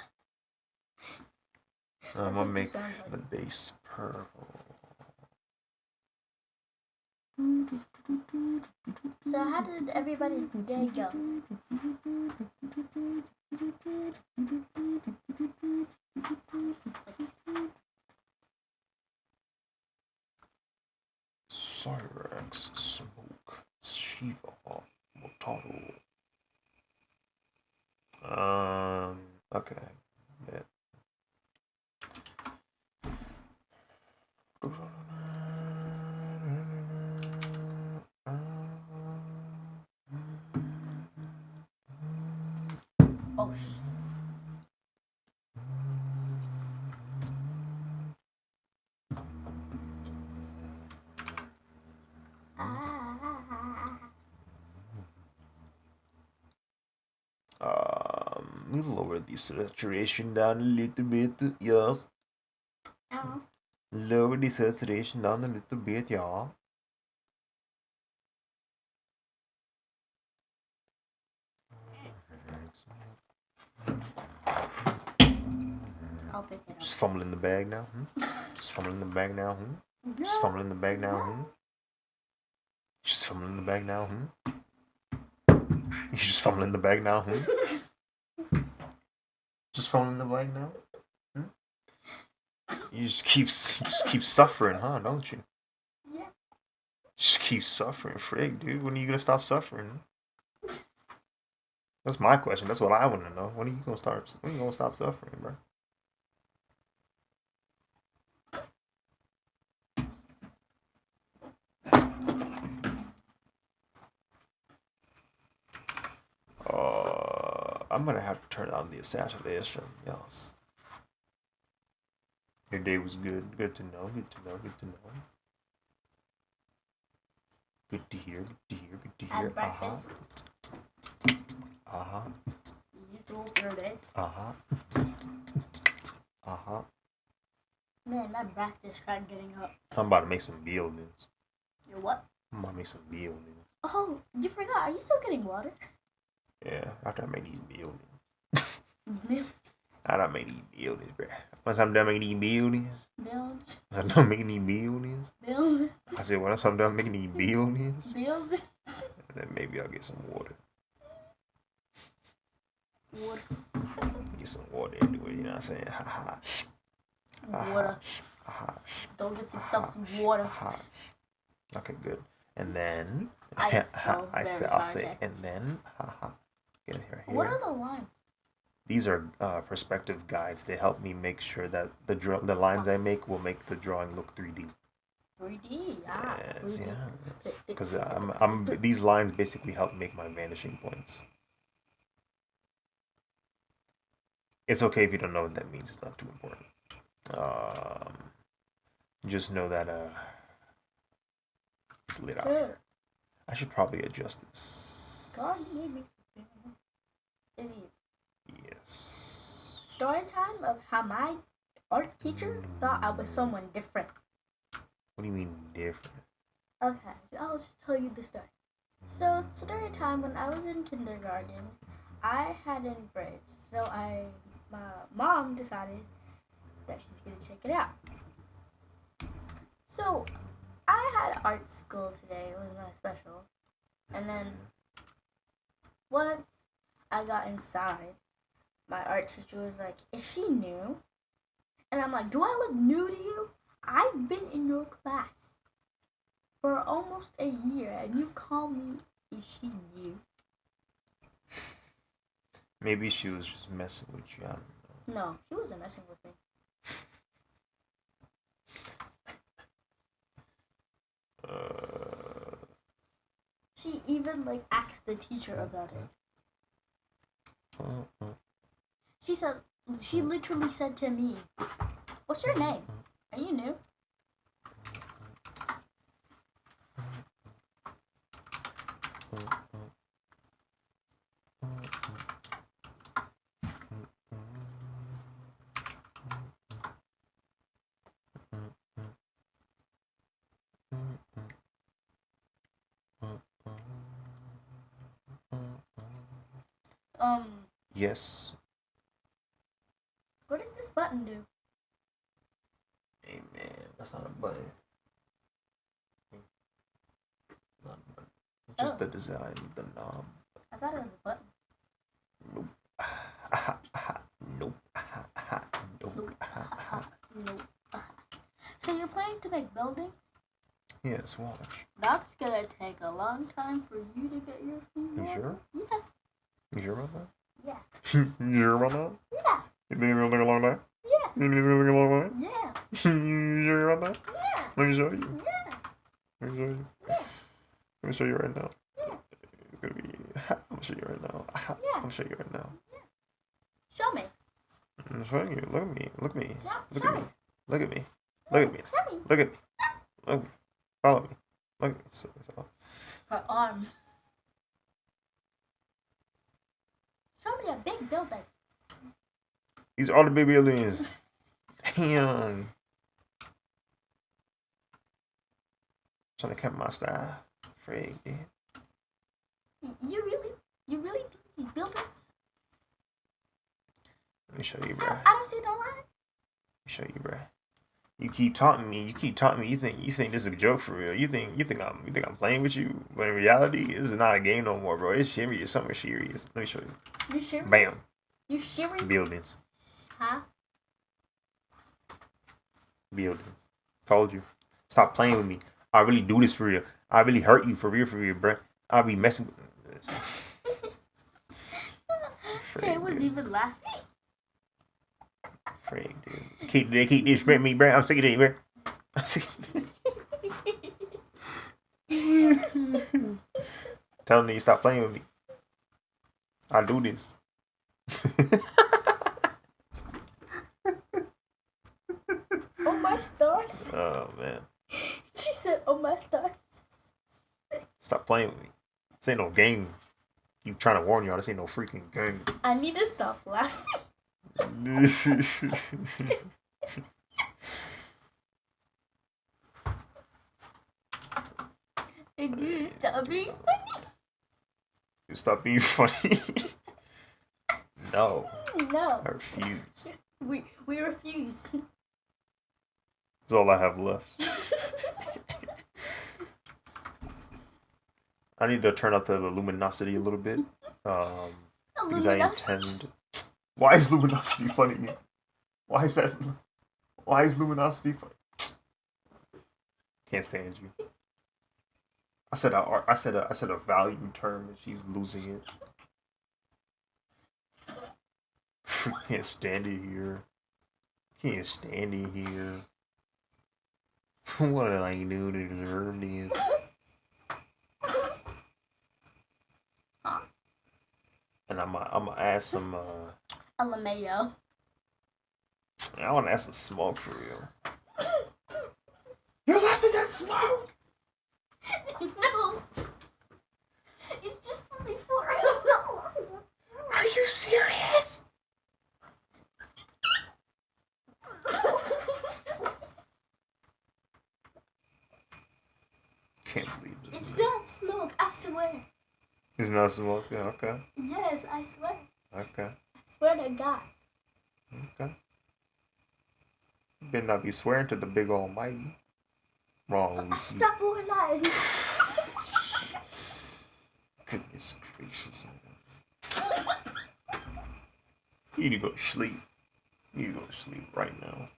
I'm gonna make the base purple. So how did everybody's day go? Cyrex, Smoke, Shiva, Motaro. Okay. Yeah. Oh shit. We'll lower the saturation down a little bit, yes. Lower the saturation down a little bit, yeah. I'll pick it up. Just fumbling the bag now, Just fumbling the bag now, Just fumbling the bag now, Just fumbling the bag now, You just fumbling the bag now, Just fumbling the bag now, You just keep suffering, huh? Don't you? Yeah. Just keep suffering, frig, dude. When are you gonna stop suffering? That's my question. That's what I want to know. When are you gonna stop suffering, bro? I'm gonna have to turn on the saturation. Yes. Your day was good. Good to know. Good to know. Good to know. Good to hear. Good to hear. Good to hear. Breakfast. Uh-huh. You don't heard it. Uh-huh. Uh-huh. Man, my back just tried getting up. I'm about to make some buildings. You're what? I'm about to make some buildings. Oh, you forgot. Are you still getting water? Yeah, after I make these buildings. Milk. After I make these buildings, bro. Once I'm done making these buildings. Build. I'm done making these buildings. Build. I said, once I'm done making these buildings, Build. then maybe I'll get some water. Water. Get some water into it, you know what I'm saying? Ha ha. Water. Ha Don't get some stuff, some water. ha. Okay, good. And then I am so I'll sorry, say, Jack. and then get here. What are the lines? These are perspective guides. They help me make sure that the lines I make will make the drawing look 3D. 3D. Ah. Yes, 3D. yeah. Because these lines basically help make my vanishing points. It's okay if you don't know what that means. It's not too important. Just know that it's lit out. Yeah. I should probably adjust this. God, maybe. Is he? Yes. Story time of how my art teacher thought I was someone different. What do you mean different? Okay, I'll just tell you the story. So, story time, when I was in kindergarten, I hadn't braids. So my mom decided that she's gonna check it out. So, I had art school today. It was my special. And then, once I got inside, my art teacher was like, "Is she new?" And I'm like, "Do I look new to you? I've been in your class for almost a year, and you call me, is she new?" Maybe she was just messing with you. I don't know. No, she wasn't messing with me. She even asked the teacher about it. She literally said to me, "What's your name? Are you new?" Yes. What does this button do? Hey man, that's not a button. Not a button. It's just the design of the knob. I thought it was a button. Nope. Nope. Nope. Nope. So you're planning to make buildings? Yes, watch. That's gonna take a long time for you to get your thing You ready. sure? Yeah. You sure about that? Yeah. You sure about that? Yeah. You think it's gonna take a long time? Yeah. You think it's gonna take a long time? Yeah. You sure about that? Yeah. Let me show you. Yeah. Let me show you. Yeah. Let me show you right now. Yeah. It's gonna be. I'm gonna show you right now. I'm Yeah. gonna show you right now. Show me. I'm showing you. Look at me. Look at me. Look Show at me. me. Look at me. Look at me. Show me. Look at me. Look at me. Follow me. Look at me. So, so. Her arm. Show me a big building. These are all the big buildings. Damn. Trying to keep my style. Frig, dude. You really think these buildings? Let me show you, bro. I don't see no line. Let me show you, bro. You keep taunting me. You think this is a joke for real. You think I'm playing with you, but in reality, this is not a game no more, bro. It's serious. It's something serious. Let me show you. You serious? Bam. You serious? Buildings. Huh? Buildings. Told you. Stop playing with me. I really do this for real. I really hurt you for real, bro. I'll be messing with. Say, was even laughing. Frig, dude. They keep disrespecting me, bro. I'm sick of it, bro. I'm sick of it. Tell me you stop playing with me. I do this. Oh my stars. Oh man. She said, "Oh my stars." Stop playing with me. This ain't no game. keep trying to warn y'all. This ain't no freaking game. I need to stop laughing. And you stop being funny. You stop being funny. No. No. I refuse. We refuse. That's all I have left. I need to turn up the luminosity a little bit. Because I intend. Why is luminosity funny? Why is that? Why is luminosity funny? Can't stand you. I said a value term and she's losing it. Can't stand it here. Can't stand it here. What did I do to deserve this? And I'm gonna add some. LMAO. I want to add some smoke for you. You're laughing at smoke. No. It's just from before. I don't know. Are you serious? Can't believe this. It's not smoke, I swear. It's not smoke? Yeah, okay. Yes, I swear. Okay. I swear to God. Okay. You better not be swearing to the big almighty. Wrong. Stop all lies. Goodness gracious, man. You need to go to sleep. You need to go to sleep right now.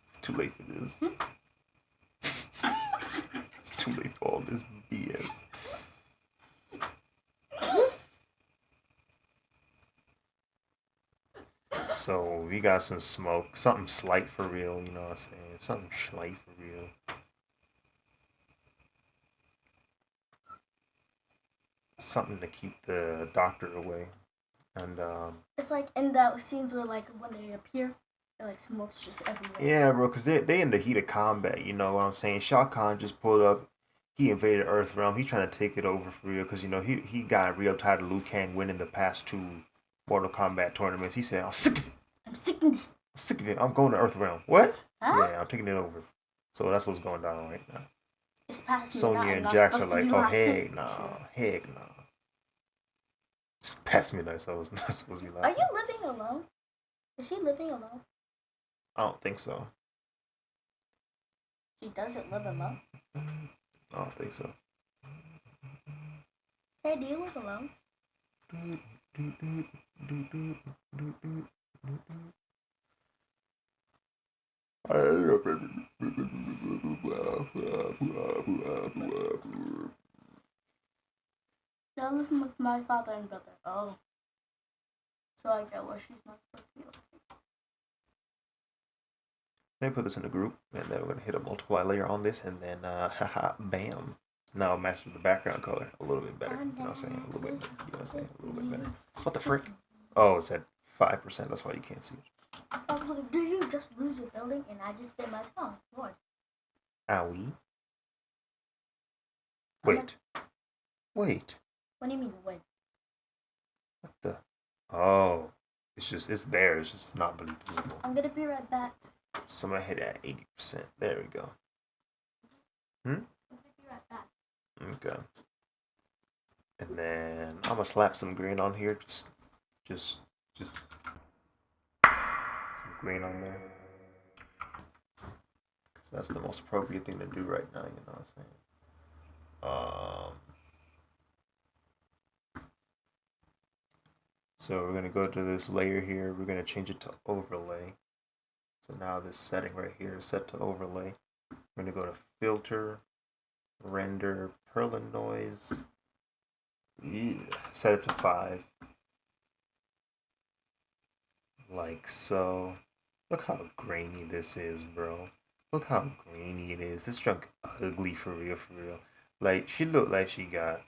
It's too late for this. It's too late for all this BS. So we got some smoke, something slight for real, you know what I'm saying? Something slight for real. Something to keep the doctor away. And it's like in the scenes where like when they appear, like smoke's just everywhere. Yeah, bro, because they in the heat of combat, you know what I'm saying? Shao Kahn just pulled up. He invaded Earthrealm. He trying to take it over for real because, you know, he got real tired of Liu Kang winning the past 2 Mortal Kombat tournaments. He said, I'm sick of it. I'm sick of this. I'm sick of it. I'm going to Earthrealm. What? Huh? Yeah, I'm taking it over. So that's what's going down right now. It's past Sonya and JAX are like, oh, heck no. Heck no. Just pass me that, so I was not supposed to be Are laughing. you living alone? Is she living alone? I don't think so. She doesn't live alone. I don't think so. Hey, do you live alone? I live with my father and brother. Oh. So I get why she's not supposed to be like. Let me put this in a group, and then we're gonna hit a multiply layer on this, and then haha, bam. Now match with the background color a little bit better. You know what I'm saying? A little bit better. You know what I'm saying? A little bit better. What the frick? Oh, it's at 5%. That's why you can't see it. I was like, did you just lose your building? And I just bit my tongue. Lord. Owie. Wait. Wait. What do you mean, wait? What the? Oh. It's there. It's just not really visible. I'm gonna be right back. So I'm gonna hit it at 80%. There we go. I'm gonna be right back. Okay. And then I'm gonna slap some green on here. Just some green on there. Cause that's the most appropriate thing to do right now. You know what I'm saying? So we're gonna go to this layer here. We're gonna change it to overlay. So now this setting right here is set to overlay. We're gonna go to filter, render, Perlin noise. Yeah. Set it to 5. Like so. Look how grainy this is, bro. Look how grainy it is. This junk ugly for real, for real. Like, she looked like she got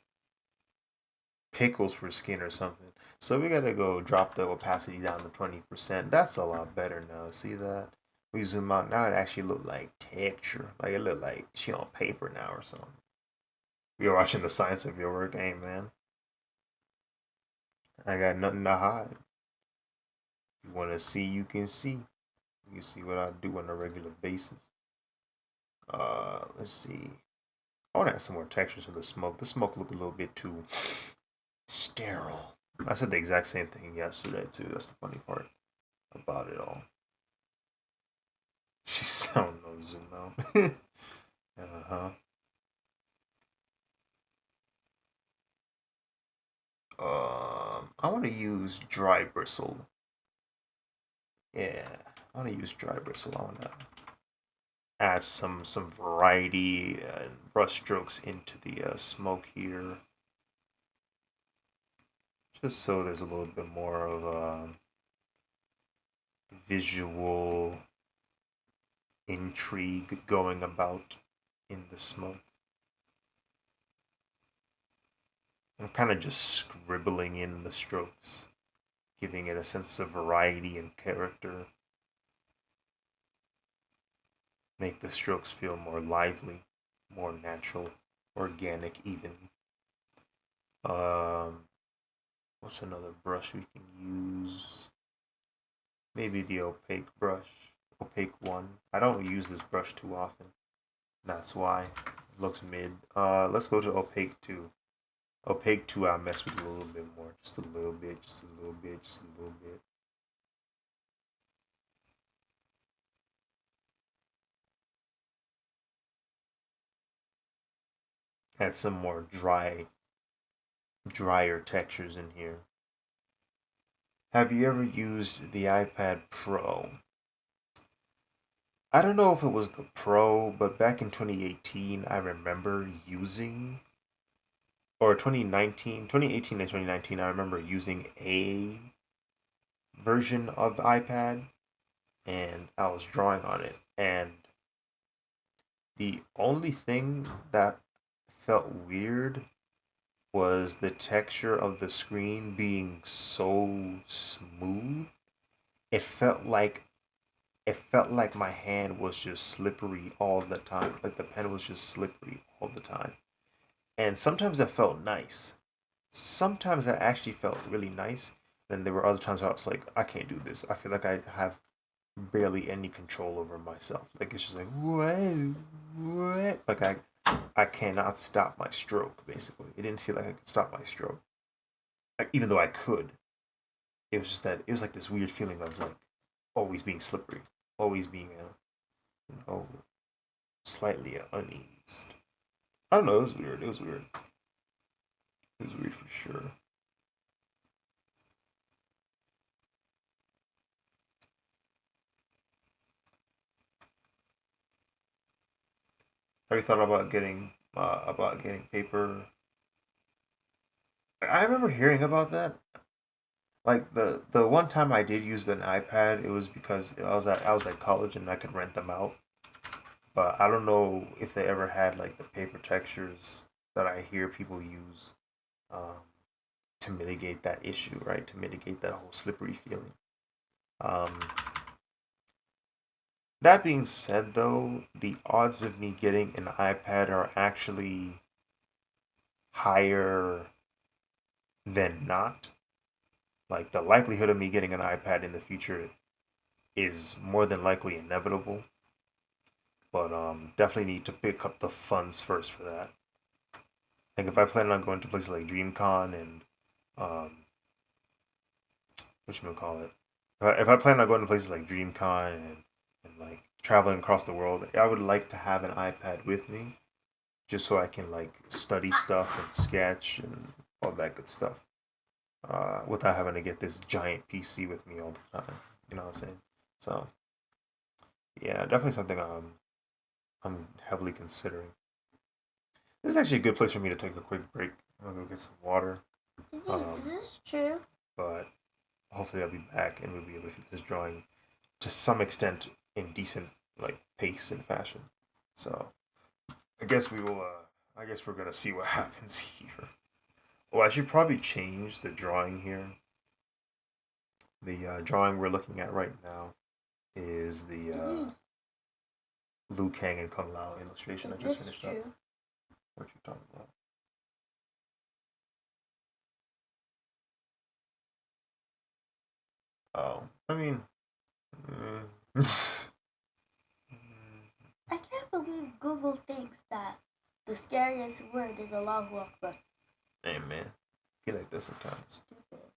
pickles for skin or something. So we gotta go drop the opacity down to 20%. That's a lot better now. See that? We zoom out now. It actually looked like texture. Like it looked like she on paper now or something. You're watching the science of your work, ain't man? I got nothing to hide. You want to see, you can see. You can see what I do on a regular basis. Let's see. I want to add some more texture to the smoke. The smoke look a little bit too sterile. I said the exact same thing yesterday too. That's the funny part about it all. She sound no zoom out. Uh-huh. I want to use dry bristle. Yeah, I want to use dry bristle. I want to add some variety and brush strokes into the smoke here, just so there's a little bit more of a visual intrigue going about in the smoke. I'm kind of just scribbling in the strokes, giving it a sense of variety and character. Make the strokes feel more lively, more natural, organic even. Um, what's another brush we can use? Maybe the opaque brush, opaque one. I don't use this brush too often. That's why it looks mid. Let's go to opaque 2. Opaque 2 I'll mess with a little bit more. Just a little bit, just a little bit, just a little bit. Add some more drier textures in here. Have you ever used the iPad Pro? I don't know if it was the Pro, but back in 2018, I remember using, or 2018 and 2019, I remember using a version of the iPad, and I was drawing on it. And the only thing that felt weird was the texture of the screen being so smooth. It felt like my hand was just slippery all the time. Like the pen was just slippery all the time. And sometimes that felt nice. Sometimes that actually felt really nice. Then there were other times I was like, I can't do this. I feel like I have barely any control over myself. Like it's just like what? Like I cannot stop my stroke. Basically, it didn't feel like I could stop my stroke. Like even though I could, it was just that it was like this weird feeling of like always being slippery, always being slightly uneased. I don't know. It was weird. It was weird. It was weird for sure. Have you thought about getting paper? I remember hearing about that. Like the one time I did use an iPad, it was because I was at college and I could rent them out. But I don't know if they ever had like the paper textures that I hear people use um, to mitigate that issue, right? To mitigate that whole slippery feeling. Um, that being said, though, the odds of me getting an iPad are actually higher than not. Like the likelihood of me getting an iPad in the future is more than likely inevitable. But definitely need to pick up the funds first for that. Like if I plan on going to places like DreamCon and um, what you call it, if I plan on going to places like DreamCon and like traveling across the world, I would like to have an iPad with me just so I can like study stuff and sketch and all that good stuff without having to get this giant PC with me all the time. You know what I'm saying? So yeah, definitely something I'm heavily considering. This is actually a good place for me to take a quick break. I'm gonna go get some water. Is this true? But hopefully I'll be back and we'll be able to finish this drawing to some extent in decent like pace and fashion. So I guess we will. I guess we're gonna see what happens here. Oh, I should probably change the drawing here. The drawing we're looking at right now is the Liu Kang and Kung Lao illustration I just finished up. What you talking about? Oh, I mean, I can't believe Google thinks that the scariest word is Allahu Akbar. hey man, he like that sometimes. Stupid.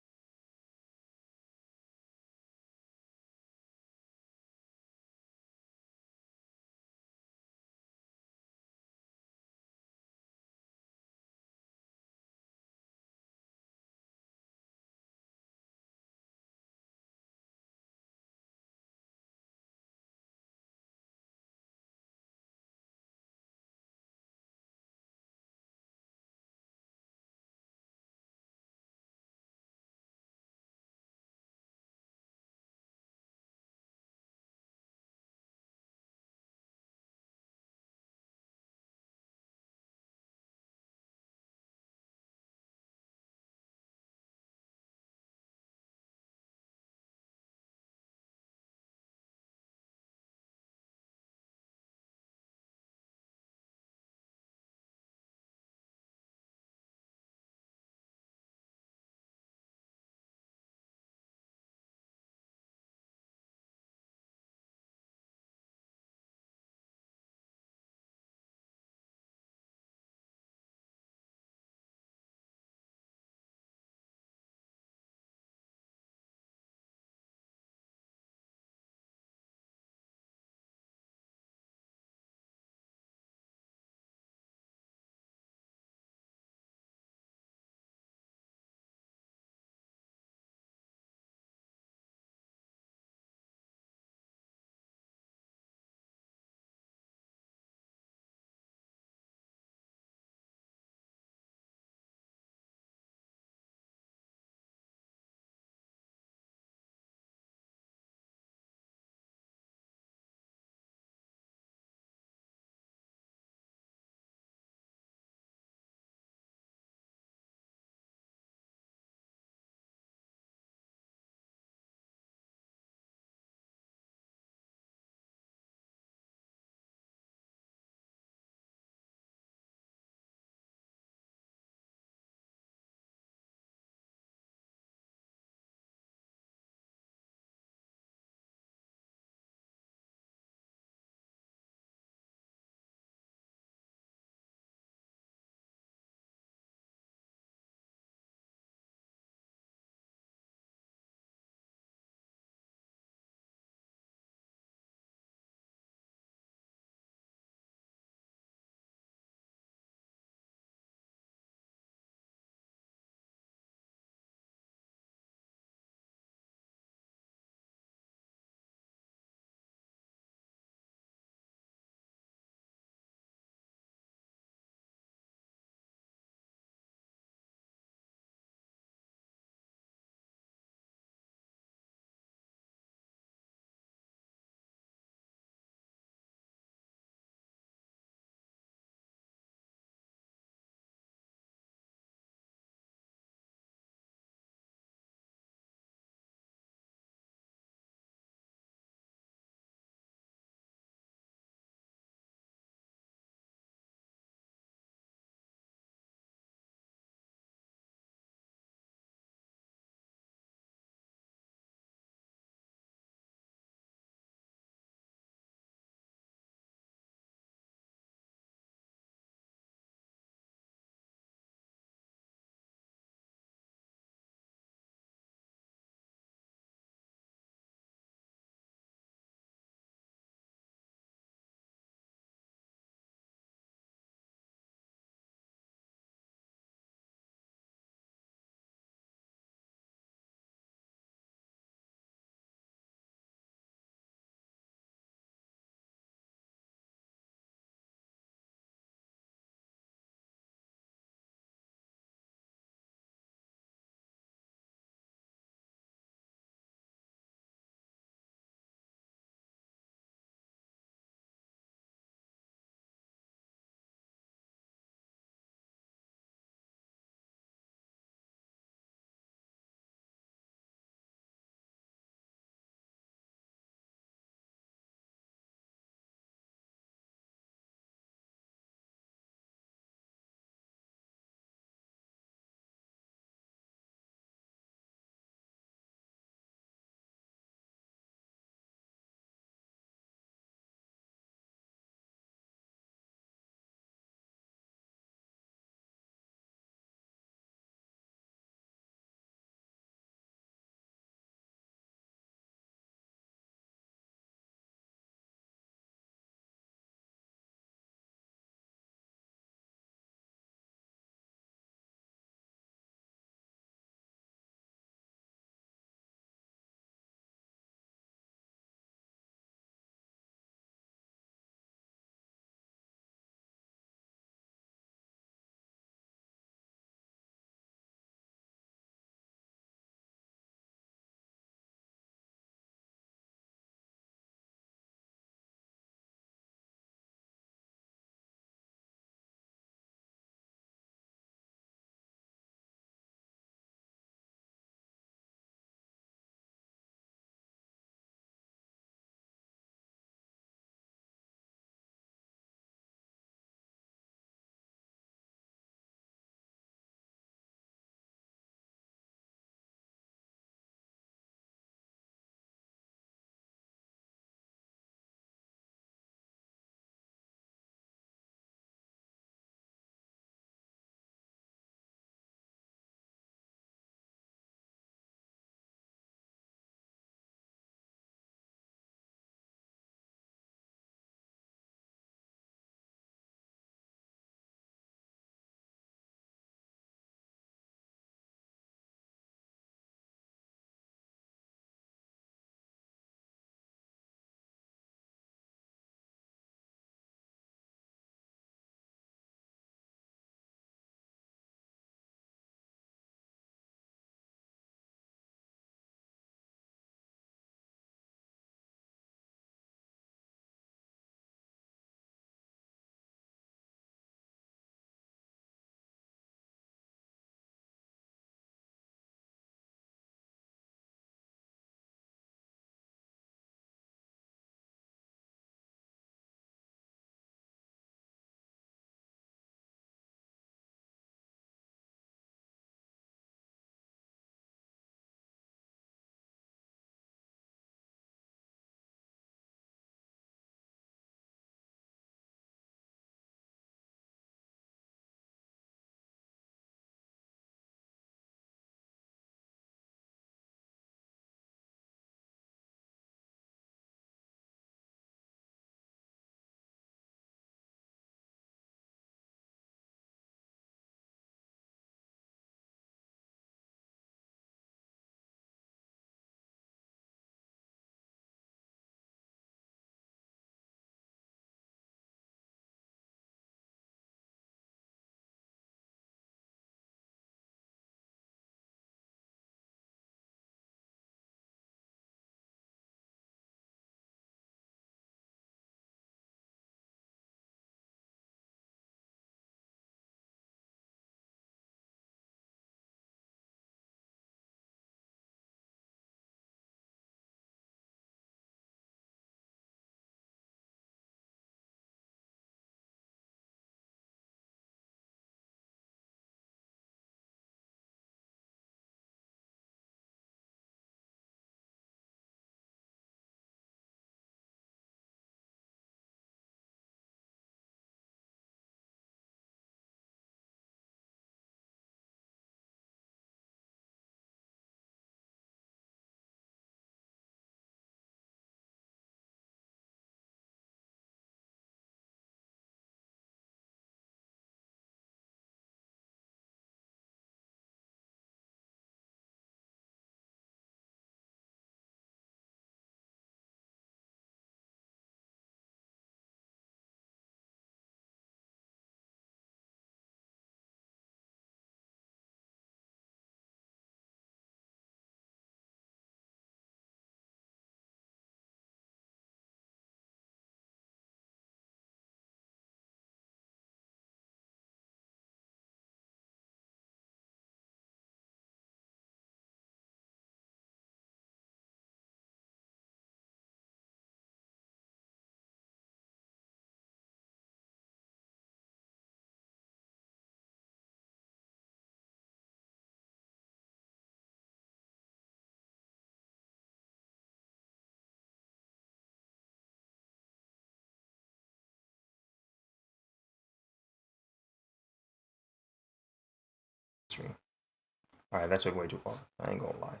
Alright, that took way too long. I ain't gonna lie.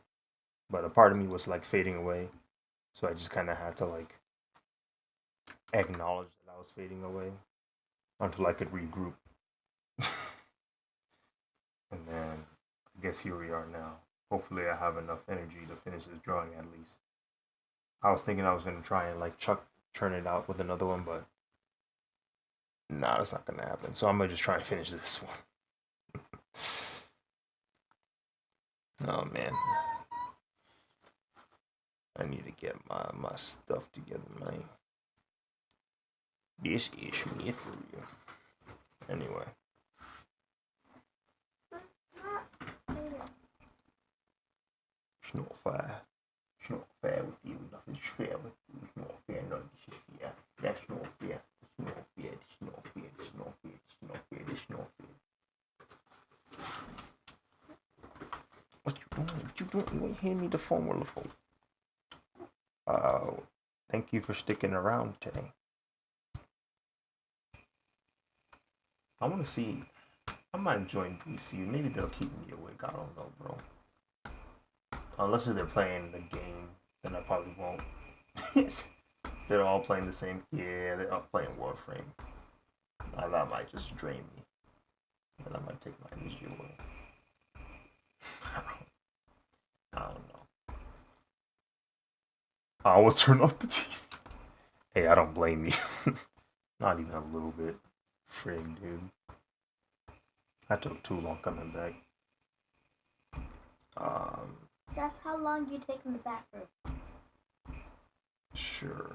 But a part of me was like fading away. So I just kind of had to like acknowledge that I was fading away until I could regroup. And then I guess here we are now. Hopefully I have enough energy to finish this drawing at least. I was thinking I was gonna try and like churn it out with another one, but nah, that's not gonna happen. So I'm gonna just try and finish this one. Oh man. I need to get my stuff together, man. This is me for real. Anyway. It's not fair. It's not fair with you. Nothing's fair with you. It's not fair. None of this is fair. That's not fair. It's not fair. It's not fair. It's not fair. It's not fair. It's not fair. What you doing? What you doing? You ain't handing me the formula for. Thank you for sticking around today. I want to see. I might join BC. Maybe they'll keep me awake. I don't know, bro. Unless they're playing the game, then I probably won't. They're all playing the same. Yeah, they're all playing Warframe. That might just drain me. And that might take my energy away. I don't know. I always turn off the TV. Hey, I don't blame you. Not even a little bit. Frig, dude. I took too long coming back. That's how long you take in the bathroom. Sure.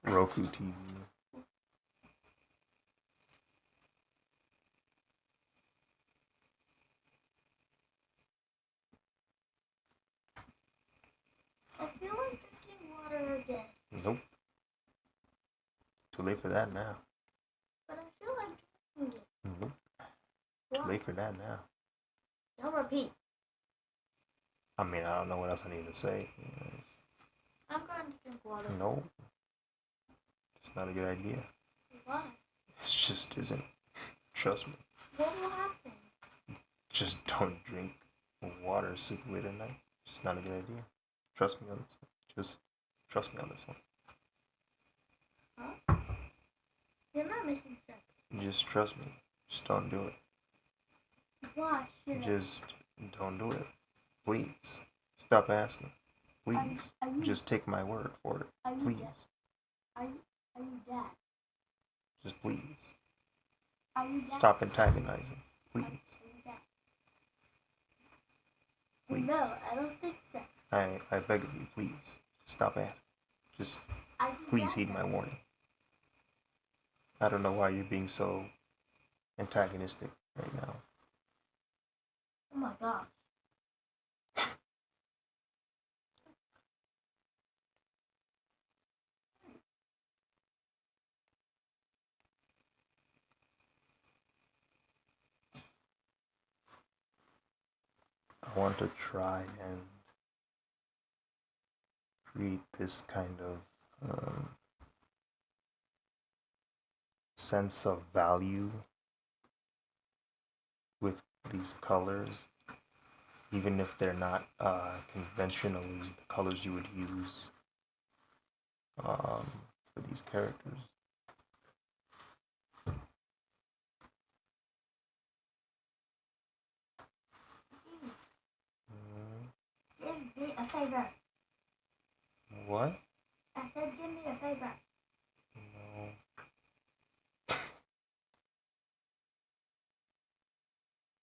Roku TV. I feel like drinking water again. Nope. Too late for that now. But I feel like drinking it. Nope. What? Too late for that now. Don't repeat. I mean, I don't know what else I need to say. I'm going to drink water. No. It's not a good idea. Why? It just isn't. Trust me. What will happen? Just don't drink water super late at night. It's just not a good idea. Trust me on this one. Just trust me on this one. Huh? You're not making sense. Just trust me. Just don't do it. Why should Just don't do it. Please. Stop asking. Please. Are you, Just take my word for it. are you Please. Are you dad? Just please. Are you dad? Stop antagonizing. Please. Are you dad? Please. No, I don't think so. I beg of you, please. Stop asking. Just Are you please dad heed my warning. I don't know why you're being so antagonistic right now. Oh my gosh. I want to try and create this kind of sense of value with these colors, even if they're not conventionally the colors you would use for these characters. Give me a favor. What? I said give me a favor. No.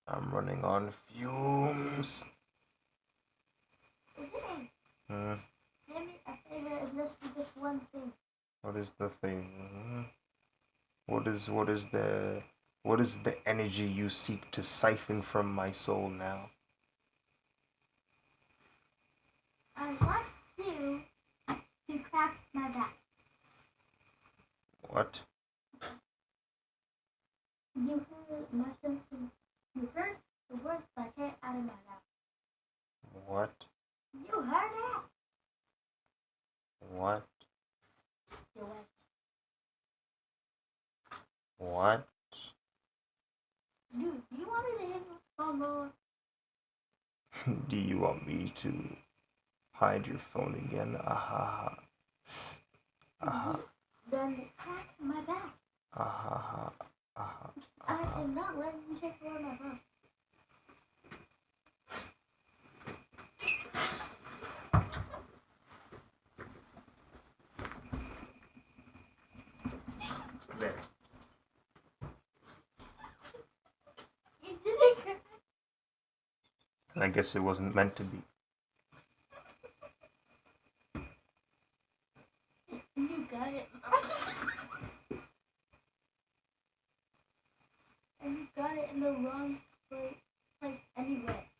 I'm running on fumes. Give me a favor and listen to this one thing. What is the favor? What is the energy you seek to siphon from my soul now? I want you to crack my back. What? You heard my sentence. You heard the words that came out of my mouth. What? What? Just do it. What? Dude, do you want me to hit your phone more? Do you want me to hide your phone again? Ahaha. Aha. Then hack my back. Ahaha. Aha. I am not letting you take away my phone. There. You didn't crack. I guess it wasn't meant to be. You got it. And you got it in the wrong place anyway.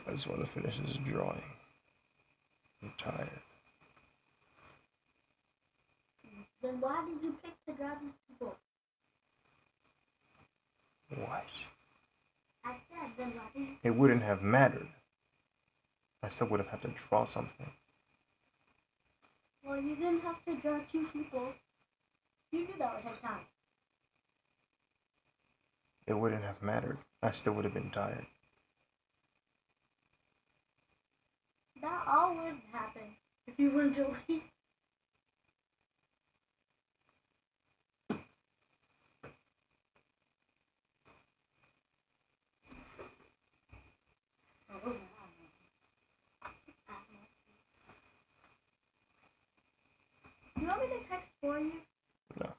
I just want to finish this drawing. I'm tired. Then why did you pick to draw these people? What? I said, then why did you... It wouldn't have mattered. I still would have had to draw something. Well, you didn't have to draw two people. You knew that would take time. It wouldn't have mattered. I still would have been tired. That all would happen if you weren't delayed. You want me to text for you? No.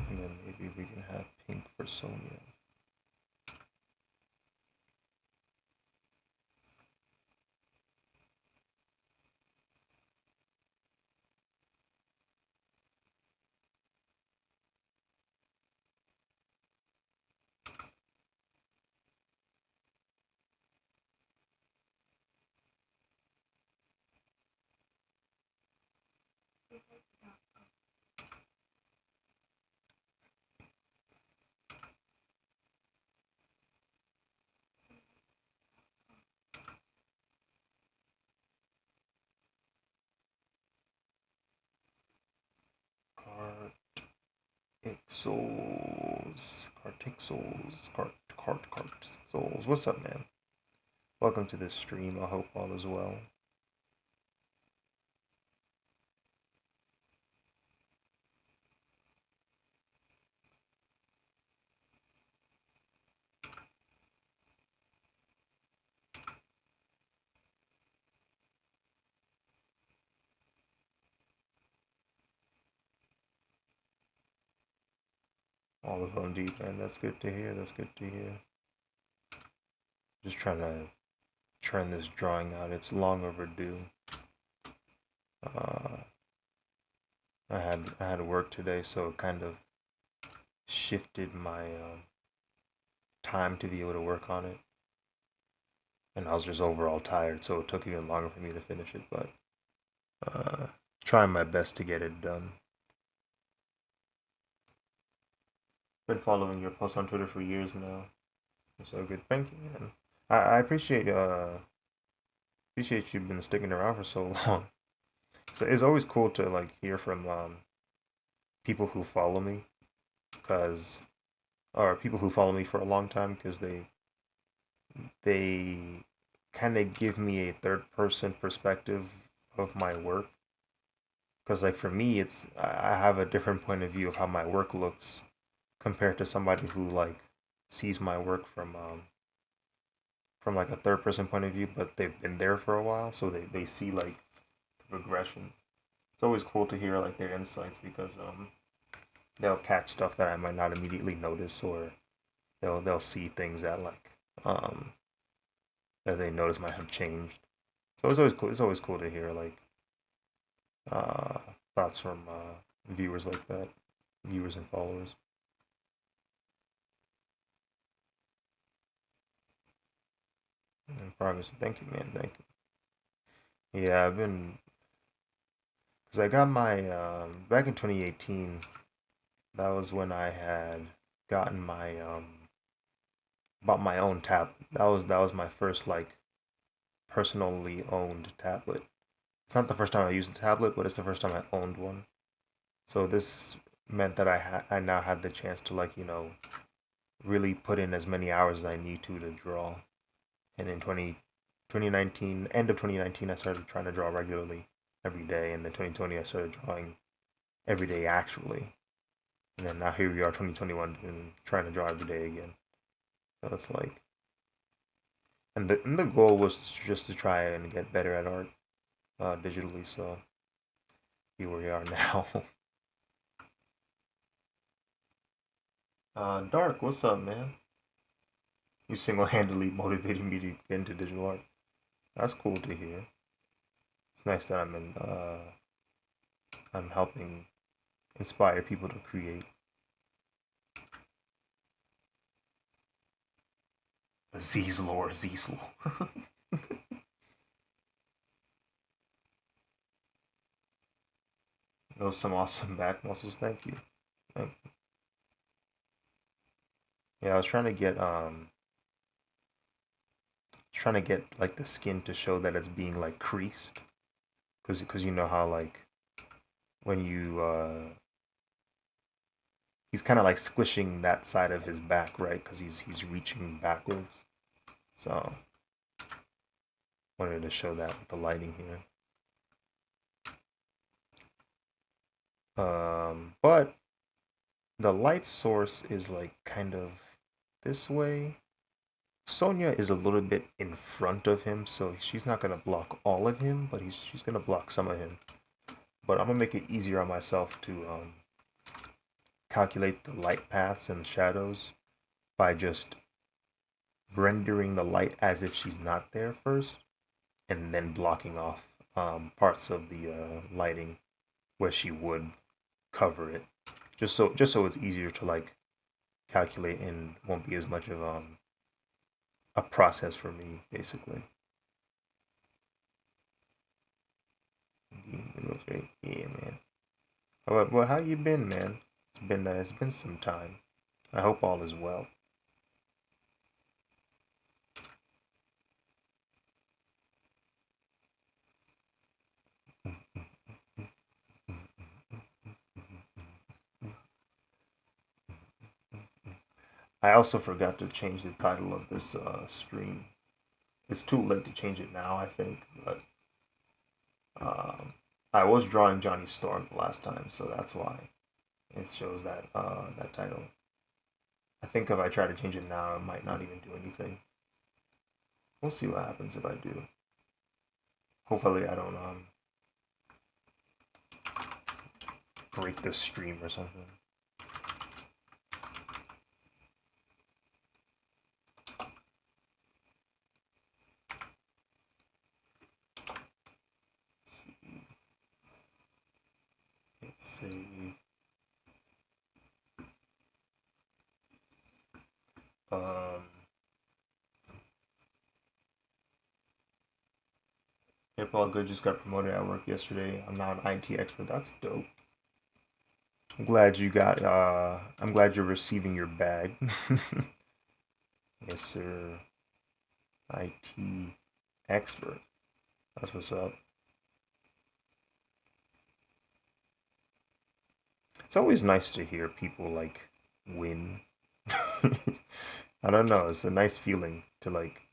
And then maybe we can have pink for Sonya. Cartixels. What's up, man? Welcome to this stream. I hope all is well. all of LNG, man. That's good to hear. That's good to hear. Just trying to churn this drawing out. It's long overdue. I had work today, so it kind of shifted my time to be able to work on it. And I was just overall tired, so it took even longer for me to finish it. But trying my best to get it done. Been following your posts on Twitter for years now. So good. Thank you, man. I appreciate you been sticking around for so long. So it's always cool to like hear from people who follow me, cause or people who follow me for a long time, because they kind of give me a third person perspective of my work. Because like for me, it's I have a different point of view of how my work looks compared to somebody who like sees my work from like a third person point of view, but they've been there for a while, so they see like the progression. It's always cool to hear like their insights, because they'll catch stuff that I might not immediately notice, or they'll see things that like that they notice might have changed. So it's always cool. It's always cool to hear like uh, thoughts from viewers like that, viewers and followers. And progress. Thank you, man. Thank you. Yeah, I've been because I got my back in 2018. That was when I had gotten my bought my own tab. That was my first like personally owned tablet. It's not the first time I used a tablet, but it's the first time I owned one. So this meant that I now had the chance to like really put in as many hours as I need to draw. And in 2019, end of 2019, I started trying to draw regularly every day, and then 2020 I started drawing every day actually. And then now here we are, 2021, and trying to draw every day again. So it's like, and the goal was just to try and get better at art digitally. So here we are now. Dark, what's up, man? You single-handedly motivated me to get into digital art. That's cool to hear. It's nice that I'm helping inspire people to create. Z's lore, Z's lore. Those some awesome back muscles. Thank you. Thank you. Yeah, I was trying to get like the skin to show that it's being like creased, cause you know how like when you he's kind of like squishing that side of his back, right? Cause he's reaching backwards. So wanted to show that with the lighting here. But the light source is like kind of this way. Sonya is a little bit in front of him, so she's not gonna block all of him, but she's gonna block some of him. But I'm gonna make it easier on myself to calculate the light paths and the shadows by just rendering the light as if she's not there first, and then blocking off parts of the lighting where she would cover it, just so it's easier to like calculate and won't be as much of a process for me, basically. It looks great. Yeah, man. Well, how you been, man? It's been some time. I hope all is well. I also forgot to change the title of this stream. It's too late to change it now, I think, but um, I was drawing Johnny Storm last time, so that's why it shows that title. I think if I try to change it now, it might not even do anything. We'll see what happens if I do. Hopefully, I don't break the stream or something. see. Um, Yep, all good. Just got promoted at work yesterday. I'm now an IT expert. That's dope. I'm glad you got. I'm glad you're receiving your bag. Yes, sir. IT expert. That's what's up. It's always nice to hear people like win. I don't know. It's a nice feeling to like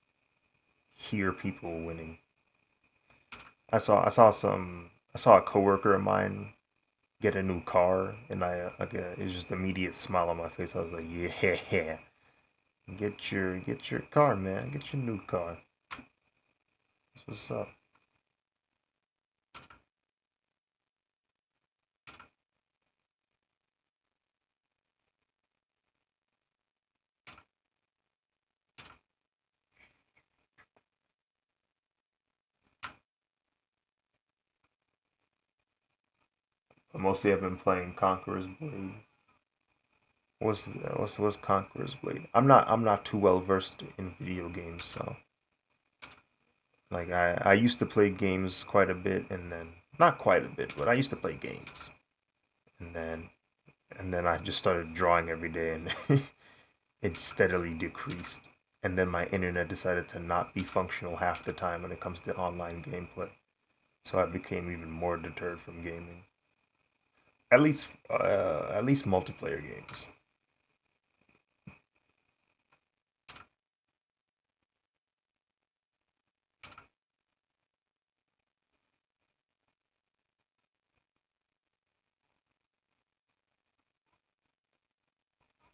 hear people winning. I saw a coworker of mine get a new car, and it's just immediate smile on my face. I was like, yeah, get your car, man. Get your new car. That's what's up. But mostly I've been playing Conqueror's Blade. What's Conqueror's Blade? I'm not too well versed in video games, so like I used to play games quite a bit, and then not quite a bit, but I used to play games, and then I just started drawing every day, and it steadily decreased. And then my internet decided to not be functional half the time when it comes to online gameplay, so I became even more deterred from gaming. At least multiplayer games.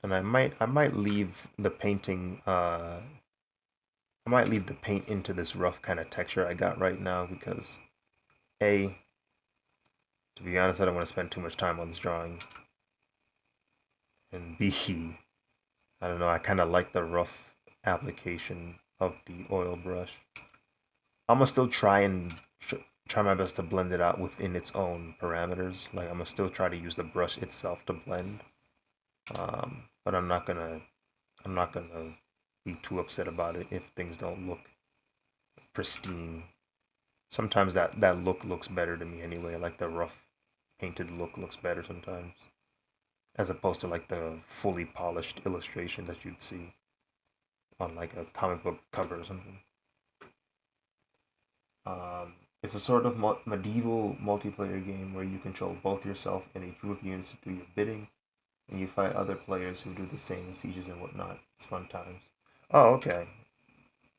And I might leave the painting I might leave the paint into this rough kind of texture I got right now because A, to be honest, I don't want to spend too much time on this drawing. And B, I don't know, I kind of like the rough application of the oil brush. I'm gonna still try my best to blend it out within its own parameters. Like I'm gonna still try to use the brush itself to blend. But I'm not gonna be too upset about it if things don't look pristine. Sometimes that look looks better to me anyway. Like the rough painted look looks better sometimes, as opposed to like the fully polished illustration that you'd see on like a comic book cover or something. It's a sort of medieval multiplayer game where you control both yourself and a group of units to do your bidding, and you fight other players who do the same in sieges and whatnot. It's fun times. Oh, okay.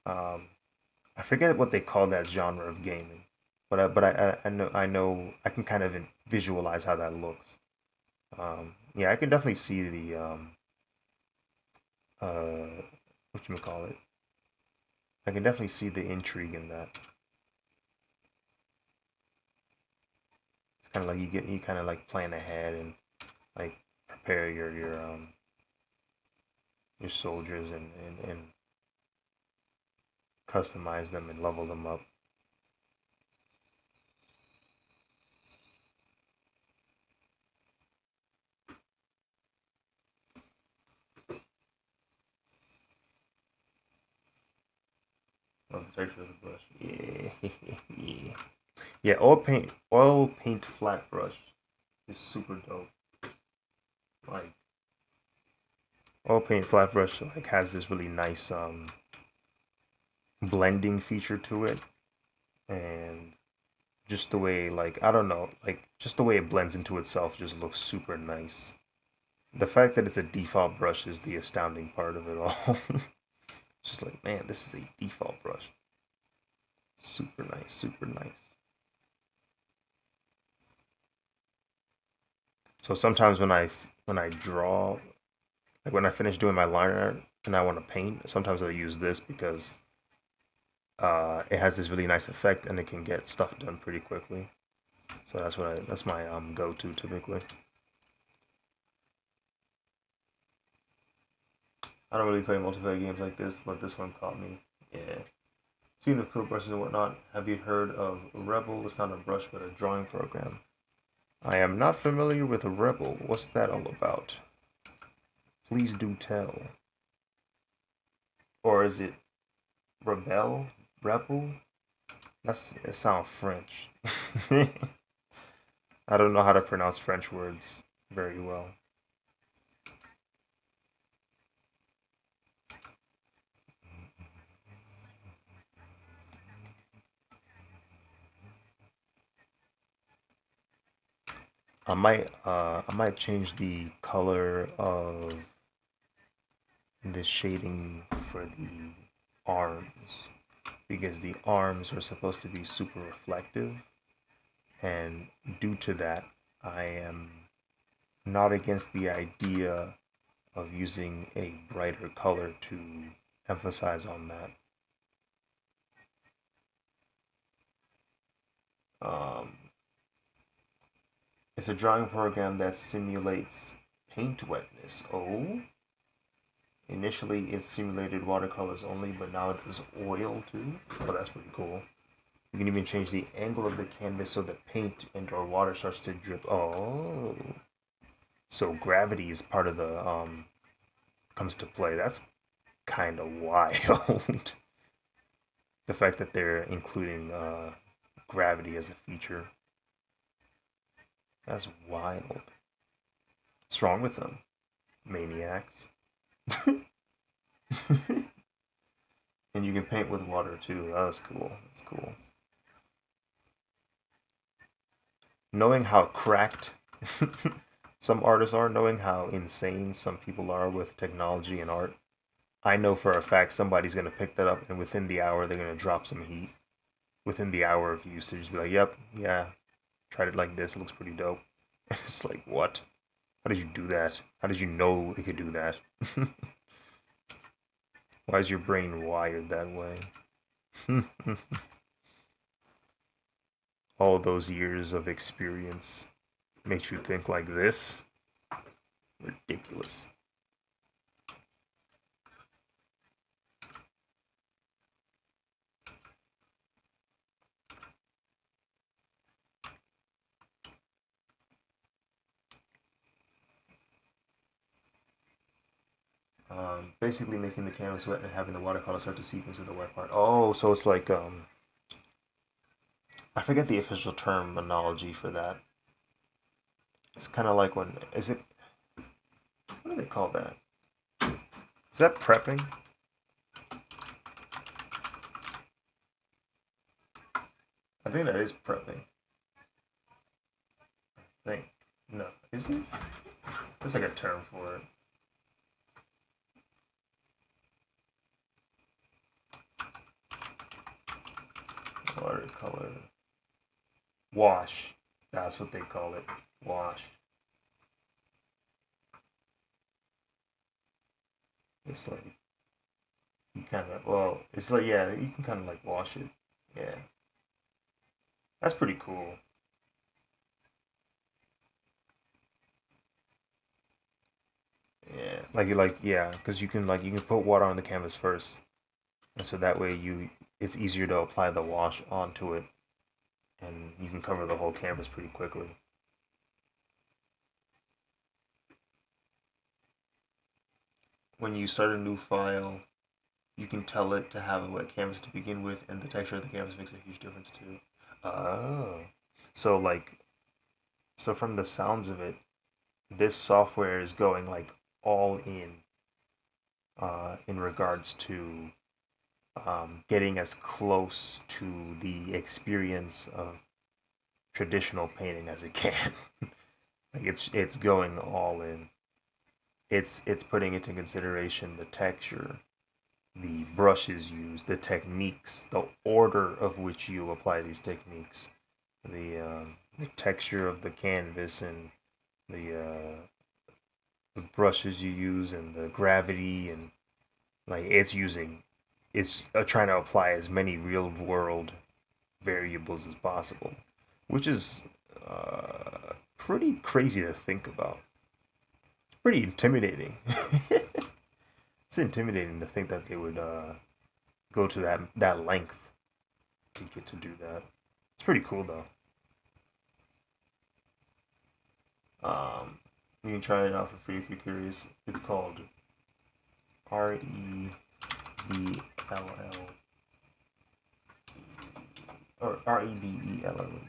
Um, I forget what they call that genre of gaming, I know I can kind of visualize how that looks. Yeah, I can definitely see the what you call it. I can definitely see the intrigue in that. It's kind of like you kind of like plan ahead and like prepare your soldiers and customize them and level them up. Love the texture of the brush. Yeah, yeah. Yeah, oil paint flat brush is super dope. Like oil paint flat brush like has this really nice blending feature to it, and just the way like I don't know, like just the way it blends into itself just looks super nice. The fact that it's a default brush is the astounding part of it all. It's just like, man, this is a default brush. Super nice, super nice. So sometimes when I draw, like when I finish doing my line art and I want to paint, sometimes I use this because it has this really nice effect and it can get stuff done pretty quickly. So that's my go-to typically. I don't really play multiplayer games like this, but this one caught me. Yeah. Speaking of cool brushes and whatnot, have you heard of Rebel? It's not a brush, but a drawing program. I am not familiar with a rebel. What's that all about? Please do tell. Or is it rebel? Rebel? It sounds French. I don't know how to pronounce French words very well. I might change the color of this shading for the arms because the arms are supposed to be super reflective, and due to that, I am not against the idea of using a brighter color to emphasize on that. Um, it's a drawing program that simulates paint wetness. Oh, initially it simulated watercolors only, but now it does oil too. Oh, that's pretty cool. You can even change the angle of the canvas so that paint and or water starts to drip. Oh, so gravity is part of the comes to play. That's kind of wild. The fact that they're including gravity as a feature. That's wild. What's wrong with them? Maniacs. And you can paint with water too. That's cool. That's cool. Knowing how cracked some artists are, knowing how insane some people are with technology and art, I know for a fact somebody's gonna pick that up and within the hour they're gonna drop some heat. Within the hour of use, they just be like, "Yep, yeah, tried it like this. It looks pretty dope." And it's like, what? How did you do that? How did you know it could do that? Why is your brain wired that way? All those years of experience makes you think like this? Ridiculous. Basically making the canvas wet and having the watercolor start to seep into the wet part. Oh, so it's like I forget the official terminology for that. It's kind of like when is it? What do they call that? Is that prepping? I think that is prepping. I think no, is it? There's like a term for it. Watercolor wash. That's what they call it. Wash. It's like you kind of well, it's like yeah, you can kind of like wash it. Yeah, that's pretty cool. Yeah, yeah, because you can put water on the canvas first, and so that way you it's easier to apply the wash onto it, and you can cover the whole canvas pretty quickly. When you start a new file, you can tell it to have a wet canvas to begin with, and the texture of the canvas makes a huge difference too. Oh, so so from the sounds of it, this software is going like all in regards to getting as close to the experience of traditional painting as it can. Like it's going all in. It's putting into consideration the texture, the brushes used, the techniques, the order of which you apply these techniques, the texture of the canvas and the brushes you use and the gravity and like it's trying to apply as many real world variables as possible, which is pretty crazy to think about. Pretty intimidating. It's intimidating to think that they would go to that length to get to do that. It's pretty cool though. You can try it out for free if you're curious. It's called REBLL or REBELL.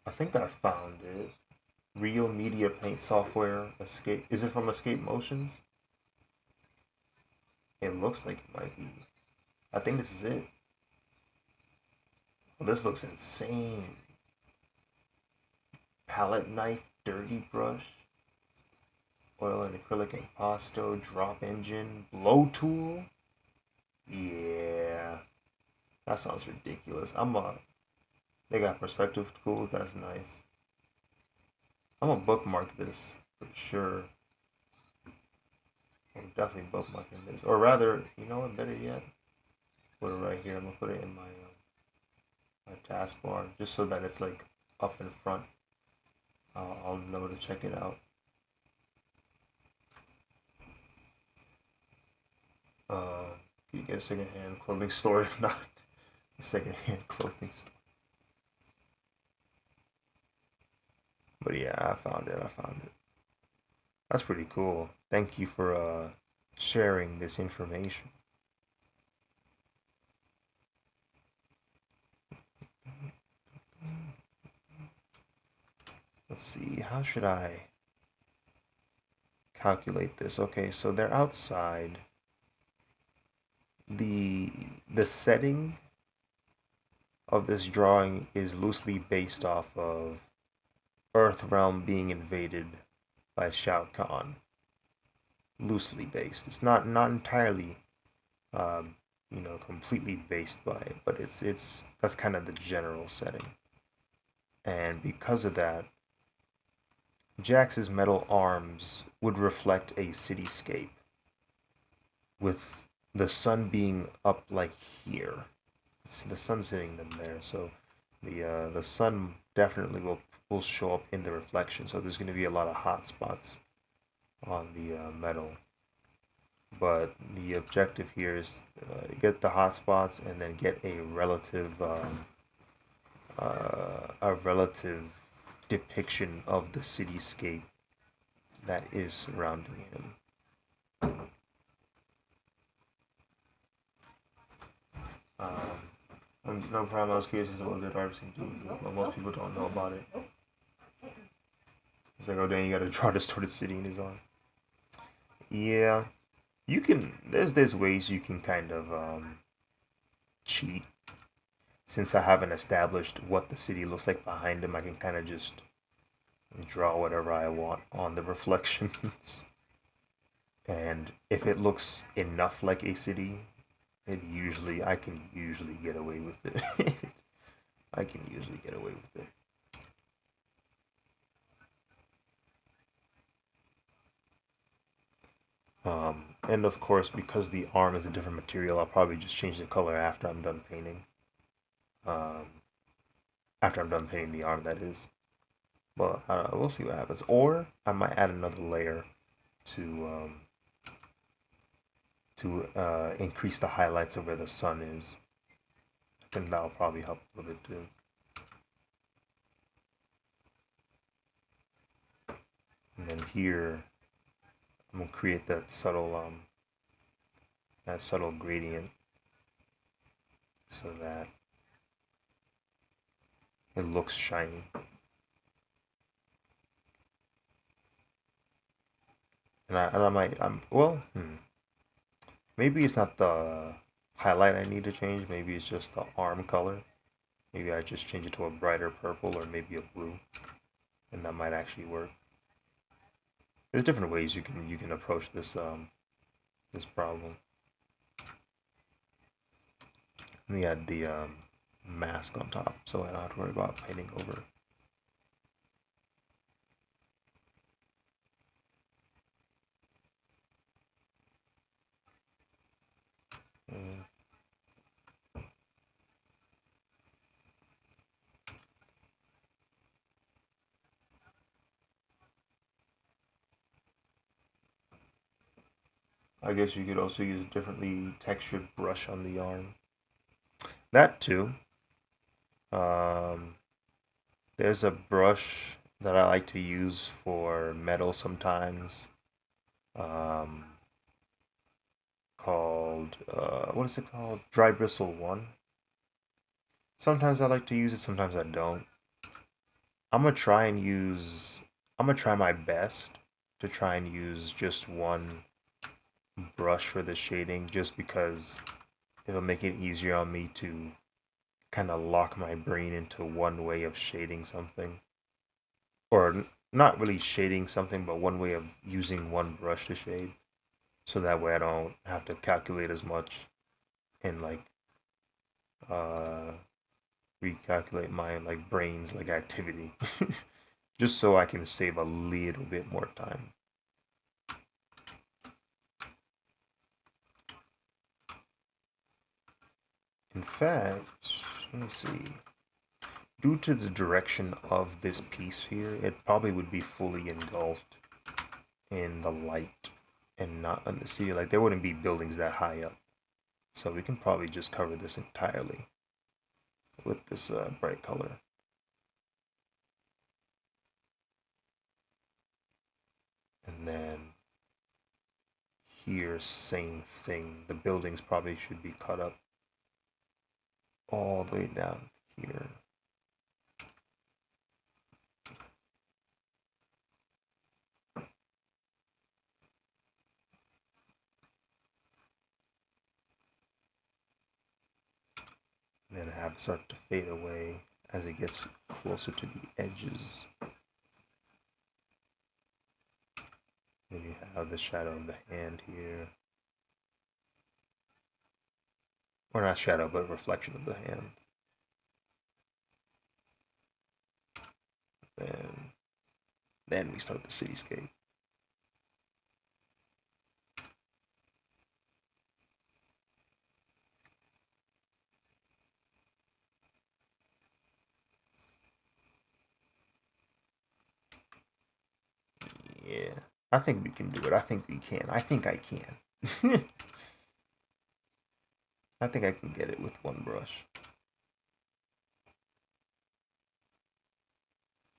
I think I found it. Real Media Paint Software. Escape. Is it from Escape Motions? It looks like it might be. I think this is it. Well, this looks insane. Palette knife, dirty brush, oil and acrylic impasto, drop engine, blow tool. Yeah, that sounds ridiculous. They got perspective tools. That's nice. I'm gonna bookmark this for sure. I'm definitely bookmarking this, or rather, you know what? Better yet, put it right here. I'm gonna put it in my taskbar just so that it's like up in front. I'll know to check it out. You get a secondhand clothing store if not a secondhand clothing store. But yeah, I found it. I found it. That's pretty cool. Thank you for sharing this information. Let's see. How should I calculate this? Okay, so they're outside. The the setting of this drawing is loosely based off of Earth Realm being invaded by Shao Kahn. Loosely based. It's not entirely, completely based by it, but it's that's kind of the general setting. And because of that, Jax's metal arms would reflect a cityscape with the sun being up like here. The sun's hitting them there, so the sun definitely will show up in the reflection. So there's going to be a lot of hot spots on the metal. But the objective here is get the hot spots and then get a relative depiction of the cityscape that is surrounding him. No problem. I was curious as to what good artists can do, but most people don't know about it. It's like, oh, dang, you gotta draw distorted city in his arm. Yeah, you can. There's ways you can kind of cheat. Since I haven't established what the city looks like behind him, I can kind of just draw whatever I want on the reflections. And if it looks enough like a city, I can usually get away with it. I can usually get away with it. And of course, because the arm is a different material, I'll probably just change the color after I'm done painting. Um, After I'm done painting the arm, that is. But we'll see what happens. Or I might add another layer to increase the highlights of where the sun is. I think that'll probably help a little bit too. And then here, I'm gonna create that subtle gradient so that it looks shiny. And I might maybe it's not the highlight I need to change. Maybe it's just the arm color. Maybe I just change it to a brighter purple or maybe a blue, and that might actually work. There's different ways you can approach this problem. Let me add the mask on top so I don't have to worry about painting over. Mm. I guess you could also use a differently textured brush on the arm. That too. Um, there's a brush that I like to use for metal sometimes. Um, called what is it called? Dry bristle one. Sometimes I like to use it, sometimes I don't. I'm gonna try and use. I'm gonna try my best to try and use just one brush for the shading, just because it'll make it easier on me to kind of lock my brain into one way of shading something, or not really shading something, but one way of using one brush to shade. So that way I don't have to calculate as much and like uh recalculate my like brain's like activity just so I can save a little bit more time. In fact, let me see. Due to the direction of this piece here, it probably would be fully engulfed in the light and not on the city. Like there wouldn't be buildings that high up. So we can probably just cover this entirely with this bright color. And then here, same thing. The buildings probably should be cut up all the way down here. And then have it start to fade away as it gets closer to the edges. Then you have the shadow of the hand here. Or not shadow, but reflection of the hand. Then we start the cityscape. Yeah. I think we can do it. I think we can. I think I can. I think I can get it with one brush.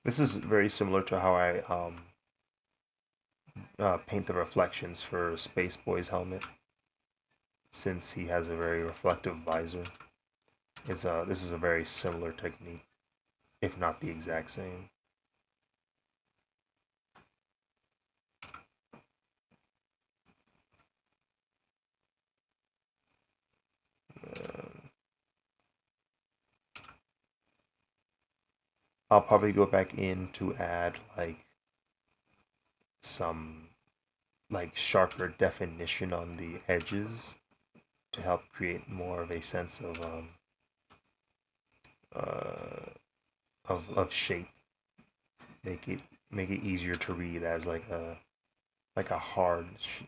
This is very similar to how I paint the reflections for Space Boy's helmet, since he has a very reflective visor. This is a very similar technique, if not the exact same. I'll probably go back in to add like some like sharper definition on the edges to help create more of a sense uh, of shape. Make it easier to read as like a hard edge.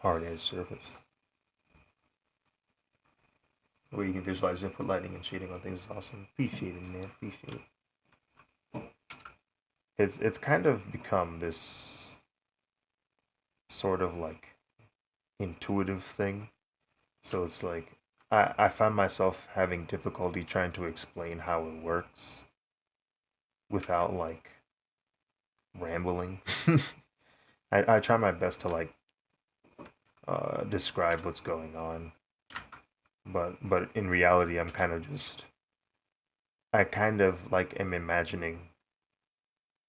Hard edge surface where you can visualize input lighting and shading on things is awesome. Appreciate it, man. Appreciate it. It's kind of become this sort of like intuitive thing. So it's like I find myself having difficulty trying to explain how it works without like rambling. I try my best to like describe what's going on, but in reality, I kind of like am imagining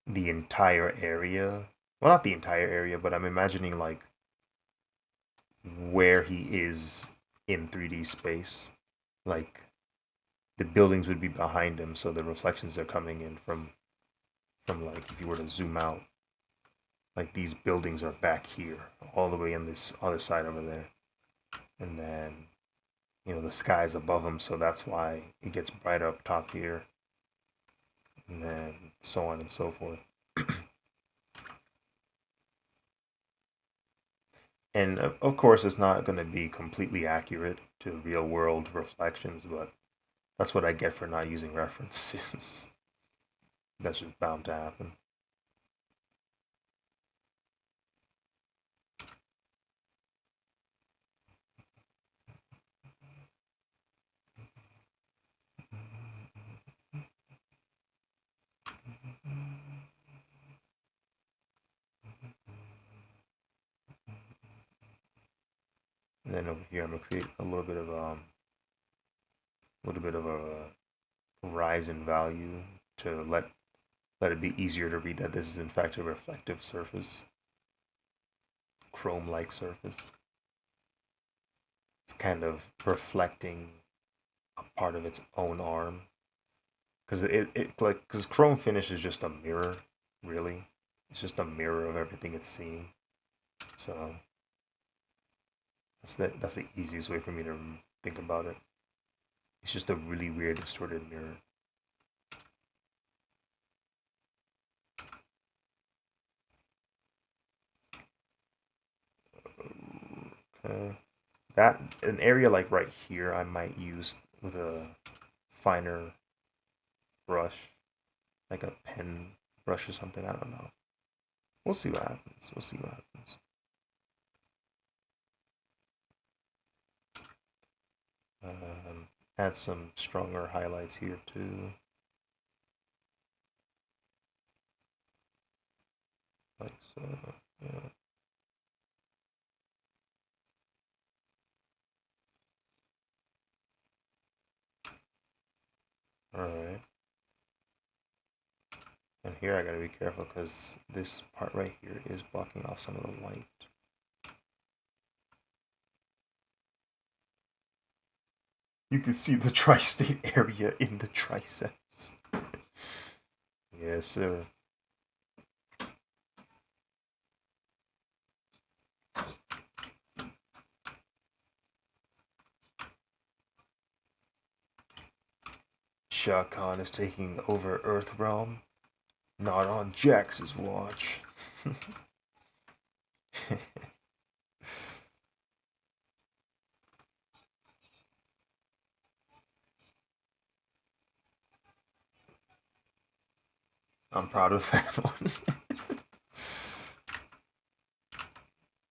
the entire area. Well, not the entire area, but I'm imagining like where he is in 3D space. Like the buildings would be behind him, so the reflections are coming in from like if you were to zoom out, like these buildings are back here, all the way on this other side over there, and then the sky's above him, so that's why it gets brighter up top here, and then so on and so forth. And of course, it's not going to be completely accurate to real world reflections, but that's what I get for not using references. That's just bound to happen. And then over here, I'm gonna create a little bit of a rise in value to let it be easier to read that this is in fact a reflective surface, chrome-like surface. It's kind of reflecting a part of its own arm, because because chrome finish is just a mirror, really. It's just a mirror of everything it's seeing. So that's the easiest way for me to think about it. It's just a really weird distorted mirror. Okay. That an area like right here I might use with a finer brush, like a pen brush or something. I don't know. We'll see what happens. We'll see what happens. Add some stronger highlights here too. Like so, yeah. Alright. And here I gotta be careful because this part right here is blocking off some of the light. You can see the tri-state area in the triceps. Yes, sir. Shah Khan is taking over Earth Realm. Not on JAX's watch. I'm proud of that one.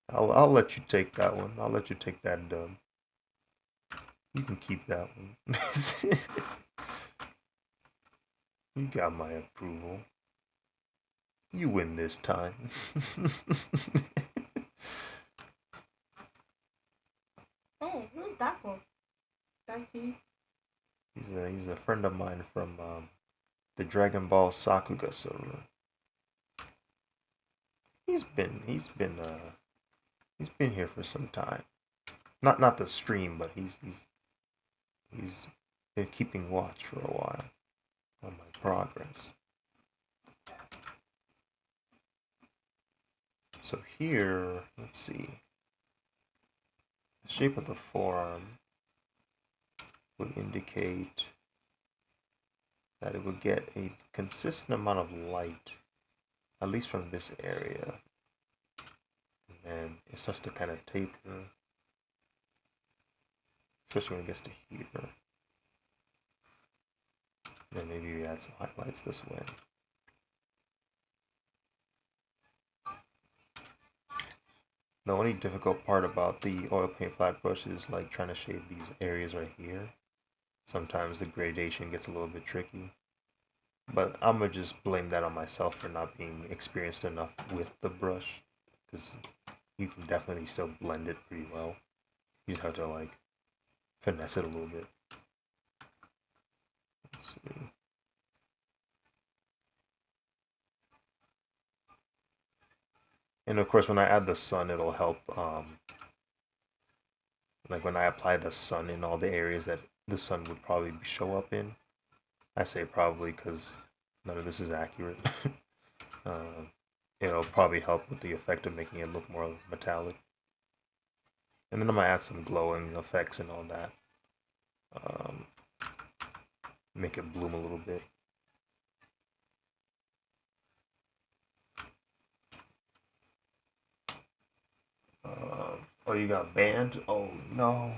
I'll let you take that one. I'll let you take that dub. You can keep that one. You got my approval. You win this time. Hey, who's that for? Darky. He's a friend of mine from the Dragon Ball Sakuga server. He's been here for some time. Not the stream, but he's been keeping watch for a while on my progress. So here, let's see. The shape of the forearm would indicate that it would get a consistent amount of light, at least from this area. And then it starts to kind of taper, especially when it gets to here. And then maybe we add some highlights this way. The only difficult part about the oil paint flat brush is like trying to shade these areas right here. Sometimes the gradation gets a little bit tricky. But I'm gonna just blame that on myself for not being experienced enough with the brush, because you can definitely still blend it pretty well. You just have to like finesse it a little bit. Let's see. And of course, when I add the sun, it'll help. Like when I apply the sun in all the areas that the sun would probably show up in. I say probably because none of this is accurate. uh, it'll probably help with the effect of making it look more metallic. And then I'm gonna add some glowing effects and all that. Make it bloom a little bit. Oh, you got banned? Oh no.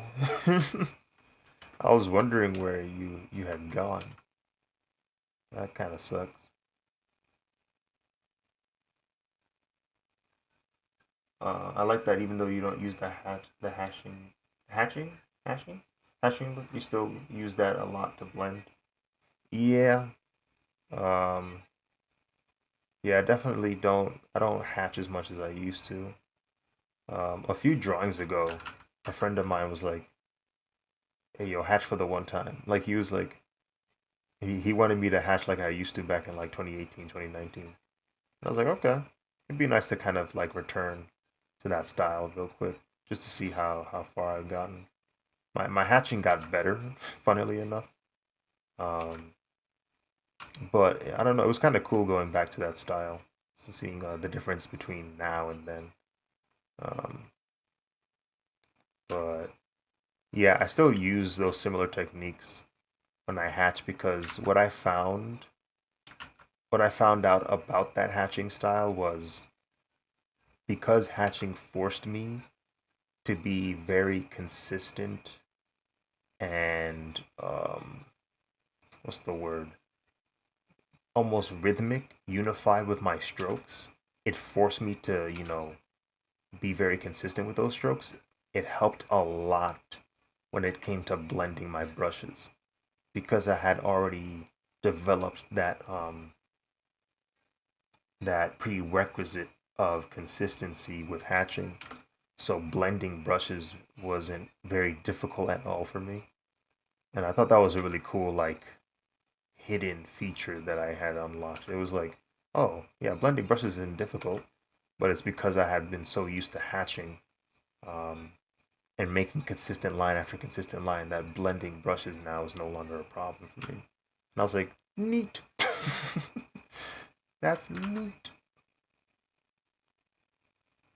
I was wondering where you had gone. That kind of sucks. I like that even though you don't use the hatching, hashing, hashing. You still use that a lot to blend. Yeah. Um. Yeah. I definitely don't. I don't hatch as much as I used to. A few drawings ago, a friend of mine was like, "Hey, yo, hatch for the one time." Like he was like, he wanted me to hatch like I used to back in like 2018, 2019. And I was like, okay, it'd be nice to kind of like return to that style real quick, just to see how far I've gotten. My hatching got better, funnily enough. Um, but I don't know. It was kind of cool going back to that style, so seeing the difference between now and then. Um, but yeah, I still use those similar techniques when I hatch because what I found out about that hatching style was because hatching forced me to be very consistent and what's the word? Almost rhythmic, unified with my strokes. It forced me to, be very consistent with those strokes. It helped a lot when it came to blending my brushes because I had already developed that prerequisite of consistency with hatching. So blending brushes wasn't very difficult at all for me. And I thought that was a really cool like hidden feature that I had unlocked. It was like, oh yeah, blending brushes isn't difficult, but it's because I had been so used to hatching um, and making consistent line after consistent line that blending brushes now is no longer a problem for me. And I was like, neat. That's neat.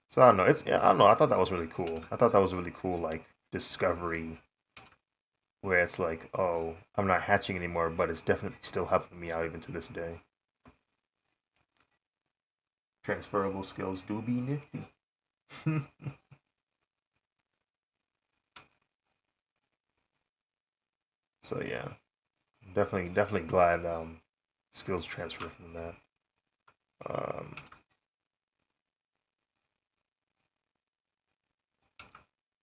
So I don't know. I don't know. I thought that was really cool. I thought that was really cool, like discovery where it's like, oh, I'm not hatching anymore, but it's definitely still helping me out even to this day. Transferable skills do be nifty. So yeah, definitely glad skills transfer from that. Um,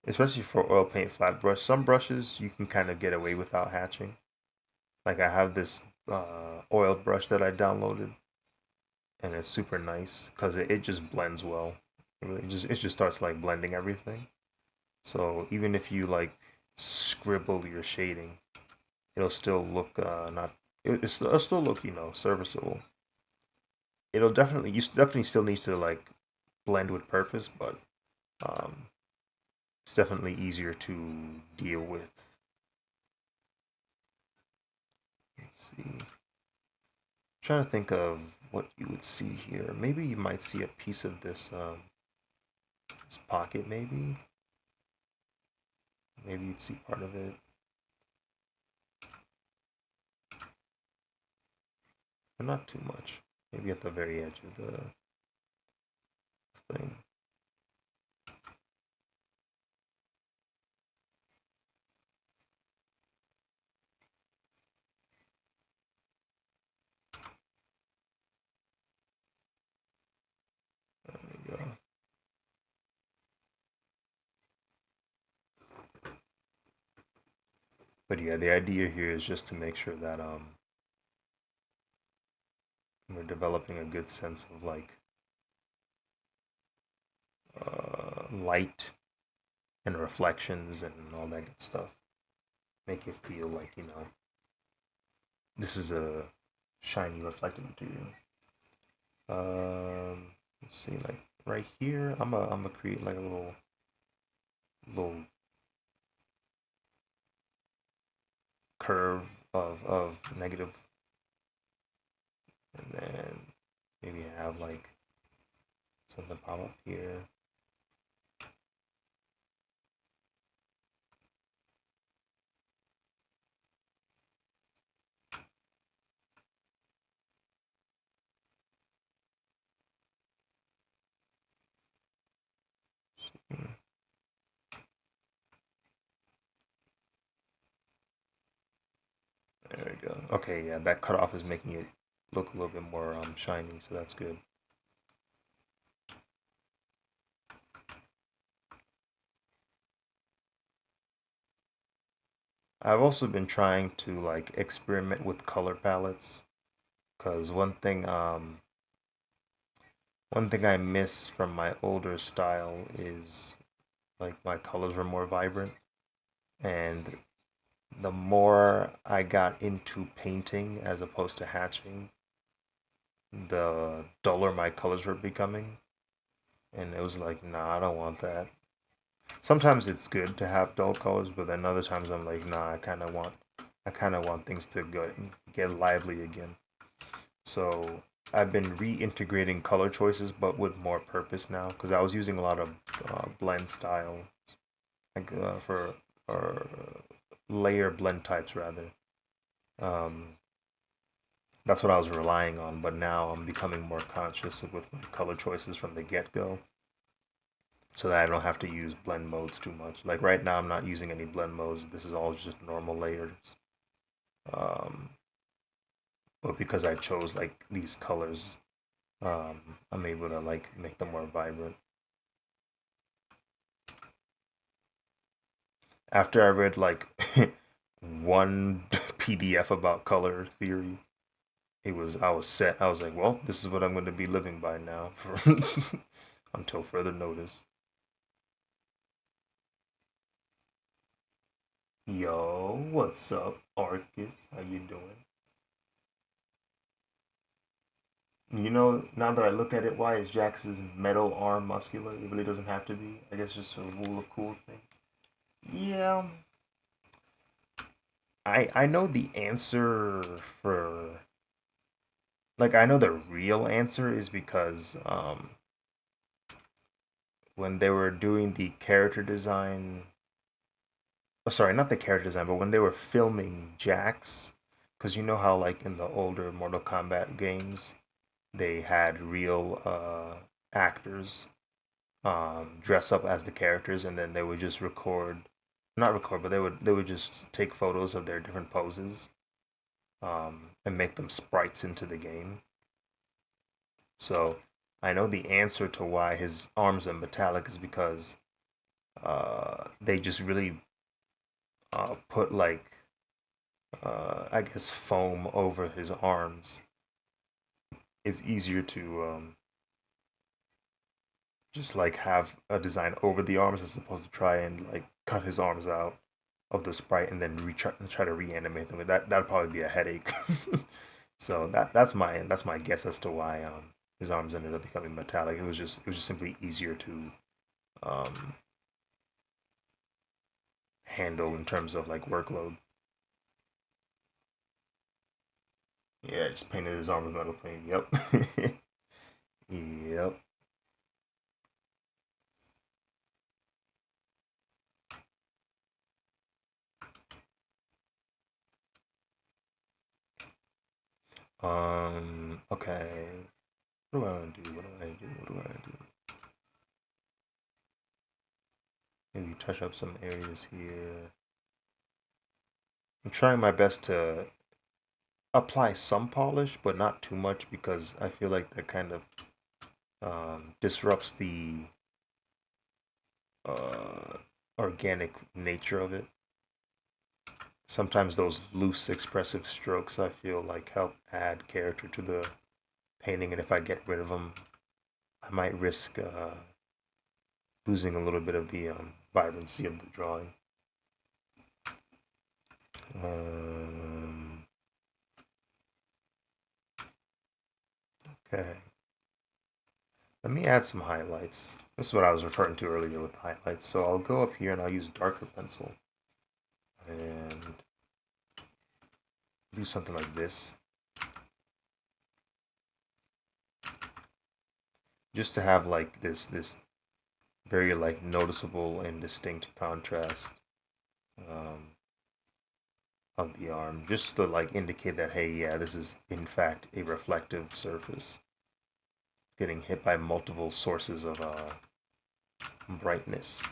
Especially for oil paint flat brush. Some brushes you can kind of get away without hatching. Like I have this oil brush that I downloaded, and it's super nice because it just blends well. It just starts like blending everything. So even if you like scribble your shading, it'll still look not. It'll still look serviceable. You definitely still need to like blend with purpose, but um, it's definitely easier to deal with. Let's see. Trying to think of what you would see here. Maybe you might see a piece of this pocket. Maybe you'd see part of it, but not too much. Maybe at the very edge of the thing. There we go. But yeah, the idea here is just to make sure that we're developing a good sense of like light and reflections and all that good stuff. Make it feel like this is a shiny reflective material. Let's see, like right here, I'm gonna create like a little curve of negative, and then maybe have like something pop up here. There we go. Okay, yeah, that cutoff is making it look a little bit more shiny, so that's good. I've also been trying to like experiment with color palettes because one thing I miss from my older style is like my colors were more vibrant, and the more I got into painting as opposed to hatching, the duller my colors were becoming. And it was like, nah, I don't want that. Sometimes it's good to have dull colors, but then other times I'm like, nah, I kind of want things to get lively again. So I've been reintegrating color choices, but with more purpose now, because I was using a lot of blend style, like for or layer blend types rather. Um, that's what I was relying on, but now I'm becoming more conscious with my color choices from the get go, so that I don't have to use blend modes too much. Like right now, I'm not using any blend modes. This is all just normal layers. Um, but because I chose like these colors, I'm able to like make them more vibrant. After I read like one PDF about color theory, it was I was set. I was like, well, this is what I'm going to be living by now for until further notice. Yo, what's up, Arcus? How you doing? You know, now that I look at it, why is Jax's metal arm muscular? It really doesn't have to be. I guess just a rule of cool thing. Yeah, I know the answer for like I know the real answer is because when they were doing the character design, oh, sorry, not the character design, but when they were filming Jax, because you know how like in the older Mortal Kombat games they had real actors dress up as the characters, and then they would just not record, but they would just take photos of their different poses and make them sprites into the game. So I know the answer to why his arms are metallic is because they just really put like I guess foam over his arms. It's easier to just like have a design over the arms as opposed to try and like cut his arms out of the sprite and then try to reanimate them. That'd probably be a headache. So that's my guess as to why his arms ended up becoming metallic. It was just simply easier to um, handle in terms of like workload. Yeah, just painted his arm with metal paint. Yep. Yep. Okay. What do I want to do? What do I do? What do I do? Maybe touch up some areas here. I'm trying my best to apply some polish, but not too much because I feel like that kind of disrupts the uh, organic nature of it. Sometimes those loose, expressive strokes I feel like help add character to the painting, and if I get rid of them, I might risk losing a little bit of the vibrancy of the drawing. Um, okay. Let me add some highlights. This is what I was referring to earlier with the highlights. So I'll go up here and I'll use darker pencil and do something like this. Just to have like this very like noticeable and distinct contrast um, of the arm. Just to like indicate that, hey, yeah, this is in fact a reflective surface getting hit by multiple sources of brightness.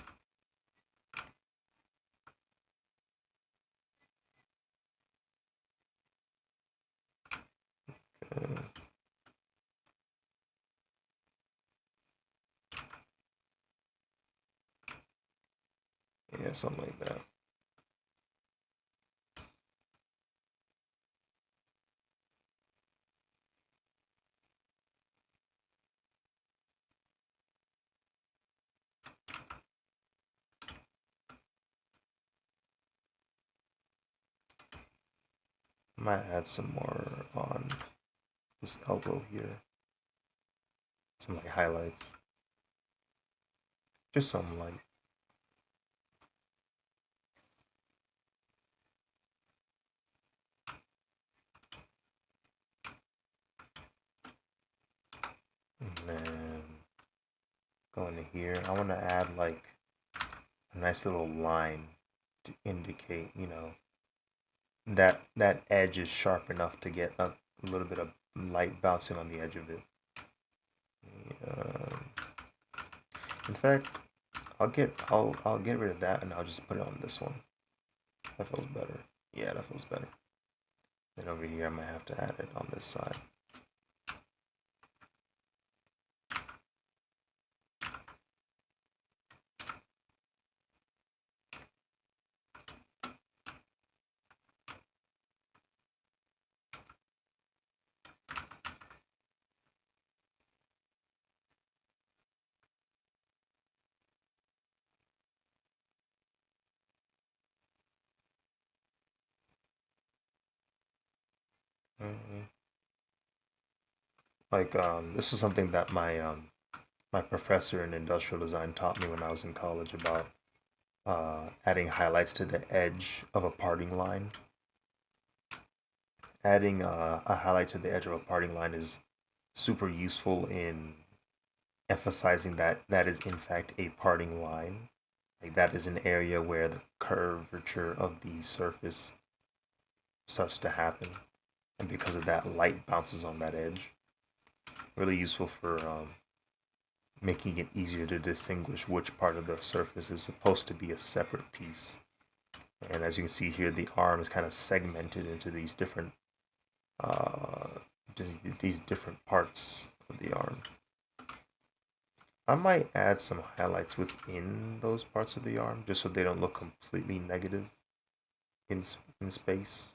Uh, yeah, something like that. Might add some more on this elbow here. Some like highlights. Just some light. And then go into here. I want to add like a nice little line to indicate, you know, that edge is sharp enough to get a little bit of light bouncing on the edge of it. In fact, I'll get rid of that and I'll just put it on this one. That feels better. Yeah, that feels better. Then over here, I might have to add it on this side. Like this is something that my professor in industrial design taught me when I was in college about adding highlights to the edge of a parting line. Adding a highlight to the edge of a parting line is super useful in emphasizing that that is in fact a parting line. Like that is an area where the curvature of the surface starts to happen, and because of that, light bounces on that edge. Really useful for making it easier to distinguish which part of the surface is supposed to be a separate piece. And as you can see here, the arm is kind of segmented into these different parts of the arm. I might add some highlights within those parts of the arm just so they don't look completely negative in space.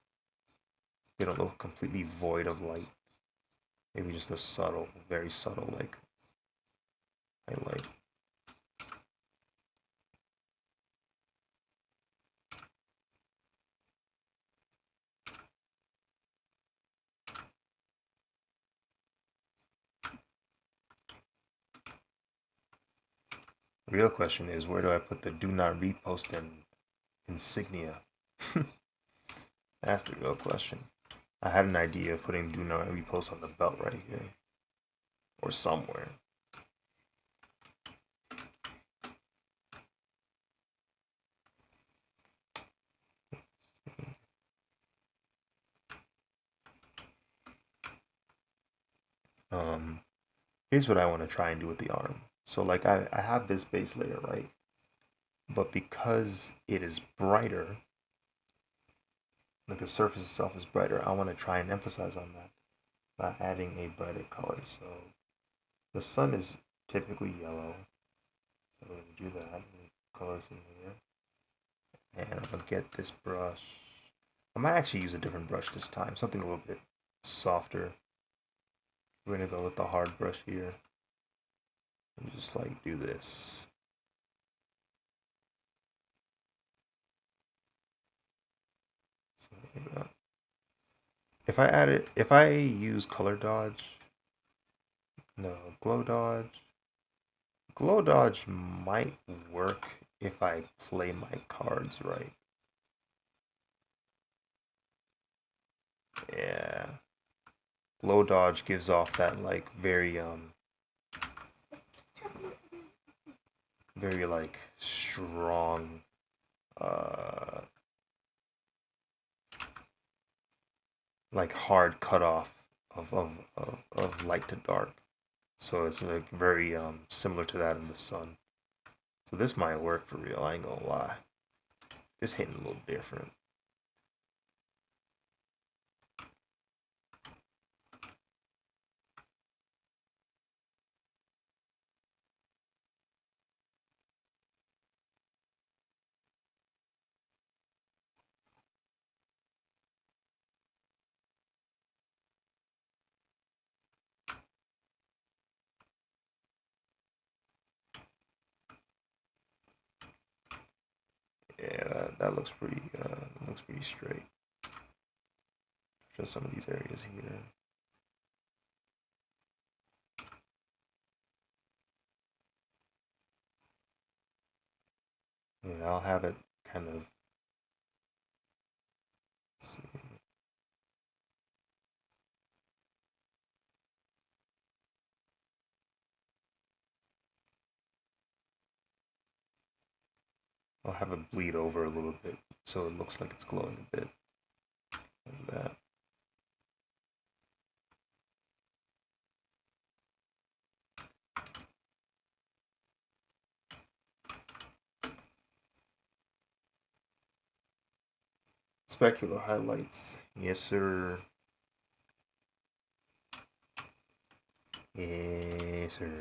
They don't look completely void of light. Maybe just a subtle, very subtle like highlight. The real question is, where do I put the do not repost and insignia? That's the real question. I had an idea of putting do not repost on the belt right here. Or somewhere. Here's what I want to try and do with the arm. So like I have this base layer, right? But because it is brighter, like the surface itself is brighter, I want to try and emphasize on that by adding a brighter color. So the sun is typically yellow. So we're going to do that. Color this in here. And I'm going to get this brush. I might actually use a different brush this time. Something a little bit softer. We're going to go with the hard brush here. And just like do this. So there you go. If I use color dodge, no, glow dodge might work if I play my cards right. Yeah. Glow dodge gives off that like very like strong like hard cutoff of light to dark. So it's like very similar to that in the sun. So this might work for real, I ain't gonna lie. This hitting a little different. Yeah, that looks pretty straight. fill some of these areas here. Yeah, I'll have it kind of. Let's see. I'll have it bleed over a little bit so it looks like it's glowing a bit. Like that. Specular highlights. Yes, sir. Yes, sir.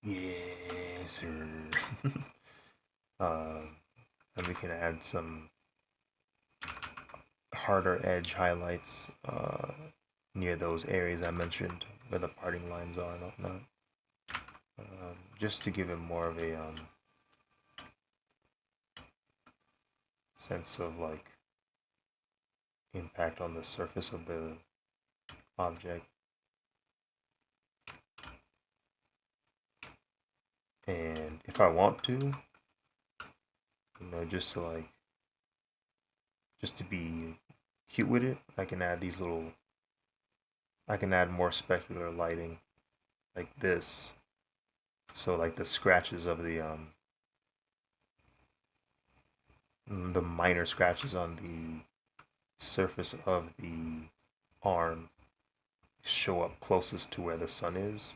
Yes, sir. And we can add some harder edge highlights near those areas I mentioned where the parting lines are and whatnot. Just to give it more of a sense of like impact on the surface of the object. And if I want to, just to be cute with it, I can add more specular lighting like this. So like the scratches of the minor scratches on the surface of the arm show up closest to where the sun is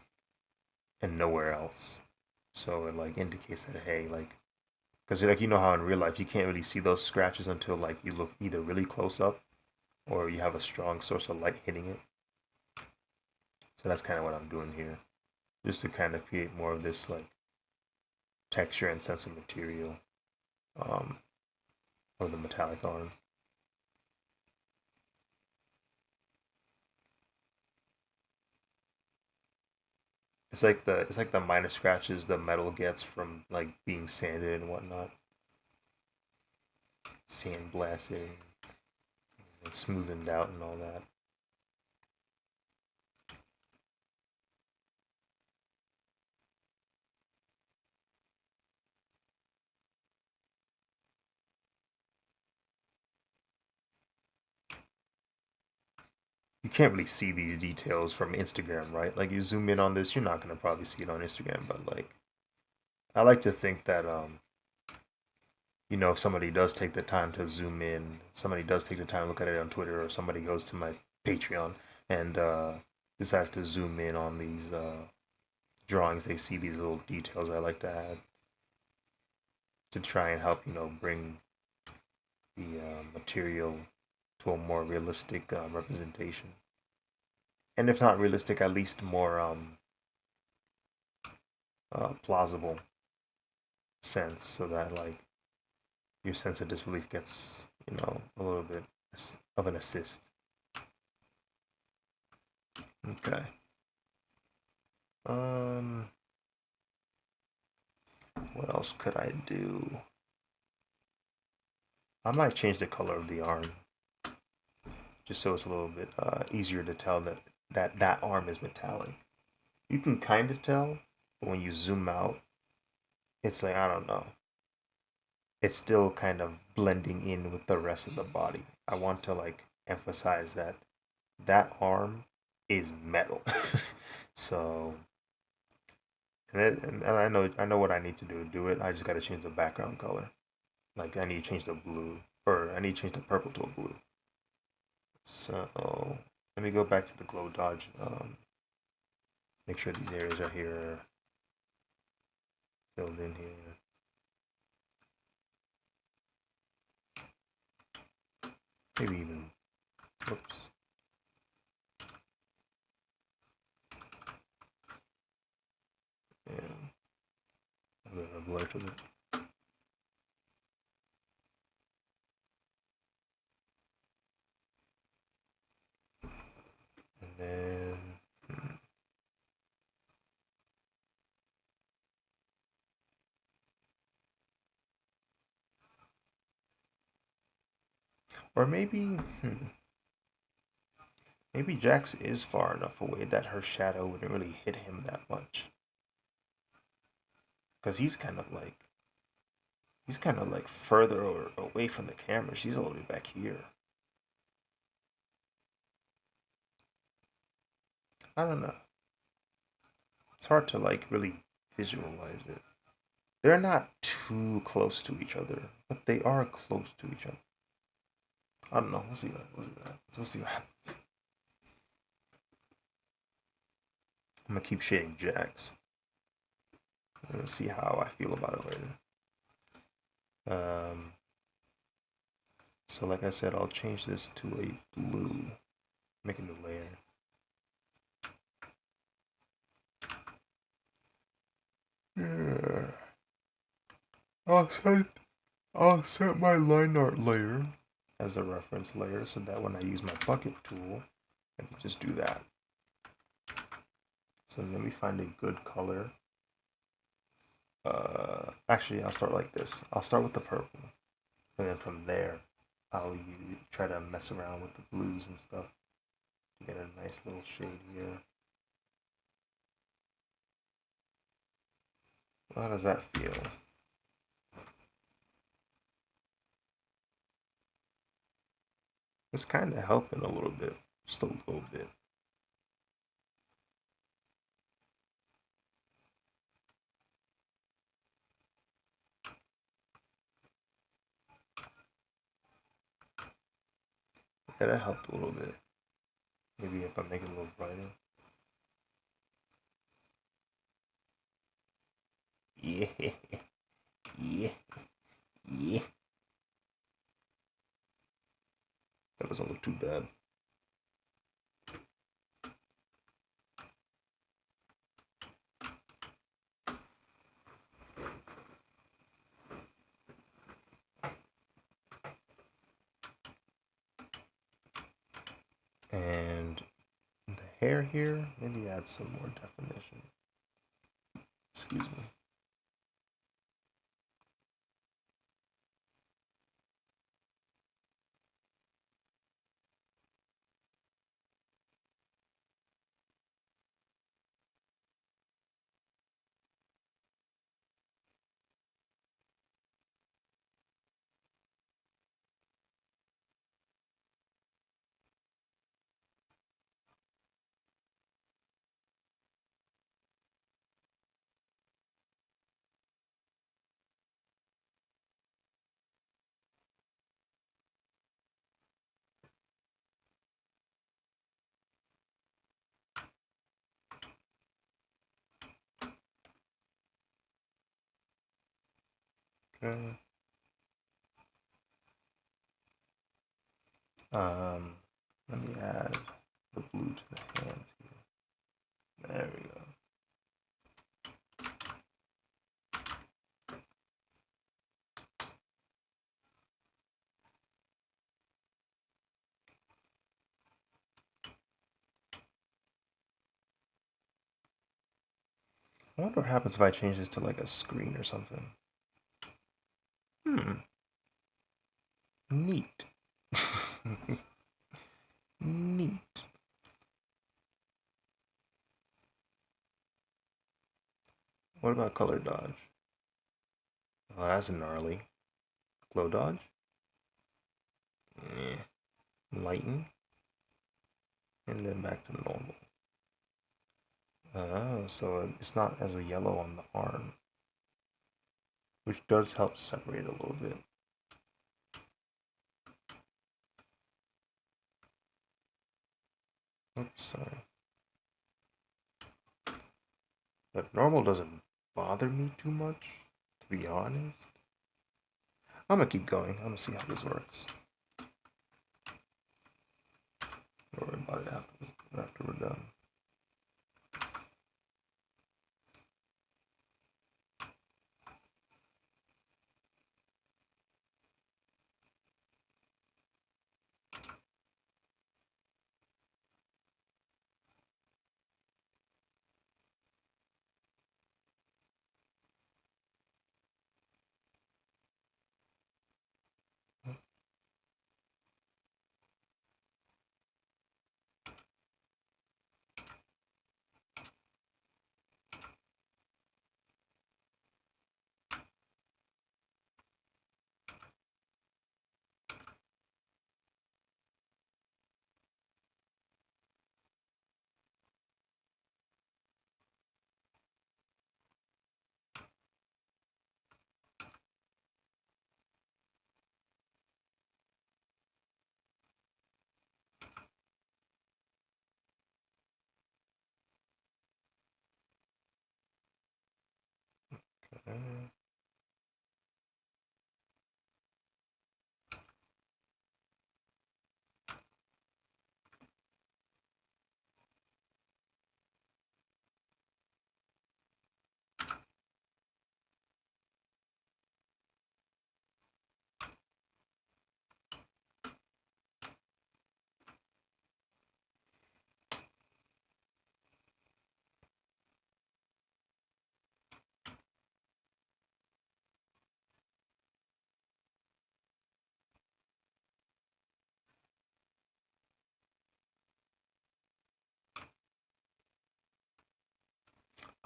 and nowhere else. So it like indicates that, hey, like, because like how in real life you can't really see those scratches until like you look either really close up or you have a strong source of light hitting it. So that's kind of what I'm doing here, just to kind of create more of this like texture and sense of material um, of the metallic arm. It's like the minor scratches the metal gets from like being sanded and whatnot, sandblasted, and smoothened out and all that. You can't really see these details from Instagram, right? Like you zoom in on this, you're not gonna probably see it on Instagram, but like I like to think that if somebody does take the time to zoom in, somebody does take the time to look at it on Twitter, or somebody goes to my Patreon and decides to zoom in on these drawings, they see these little details I like to add to try and help, bring the material to a more realistic representation. And if not realistic, at least more plausible sense, so that like your sense of disbelief gets a little bit of an assist. Okay. Um, what else could I do? I might change the color of the arm, just so it's a little bit easier to tell that arm is metallic. You can kind of tell, but when you zoom out, it's like, I don't know. It's still kind of blending in with the rest of the body. I want to like emphasize that arm is metal. So, and I know what I need to do it. I just got to change the background color. Like I need to change the blue, or I need to change the purple to a blue. So let me go back to the glow dodge. Make sure these areas are here filled in here. Maybe even, whoops. Yeah, a bit of a blur to it. And then, or maybe, Maybe Jax is far enough away that her shadow wouldn't really hit him that much. Because he's kind of like further away from the camera. She's all the way back here. I don't know. It's hard to like really visualize it. They're not too close to each other, but they are close to each other. I don't know. We'll see what happens. We'll see what happens. I'm gonna keep shading Jax. And see how I feel about it later. So like I said, I'll change this to a blue. Make a new layer. Yeah. I'll set my line art layer as a reference layer so that when I use my bucket tool, I can just do that. So let me find a good color. Actually, I'll start like this. I'll start with the purple, and then from there, I'll try to mess around with the blues and stuff to get a nice little shade here. How does that feel? It's kind of helping a little bit, just a little bit. Yeah, that helped a little bit. Maybe if I make it a little brighter. Yeah, yeah, yeah. That doesn't look too bad. And the hair here, maybe add some more definition. Excuse me. Okay. Let me add the blue to the hands here. There we go. I wonder what happens if I change this to like a screen or something. Neat. Neat. What about color dodge? Oh, that's gnarly. Glow dodge? Eh. Lighten. And then back to normal. Oh, so it's not as a yellow on the arm. Which does help separate a little bit. Oops, sorry. But normal doesn't bother me too much, to be honest. I'm gonna keep going. I'm gonna see how this works. Don't worry about it after we're done.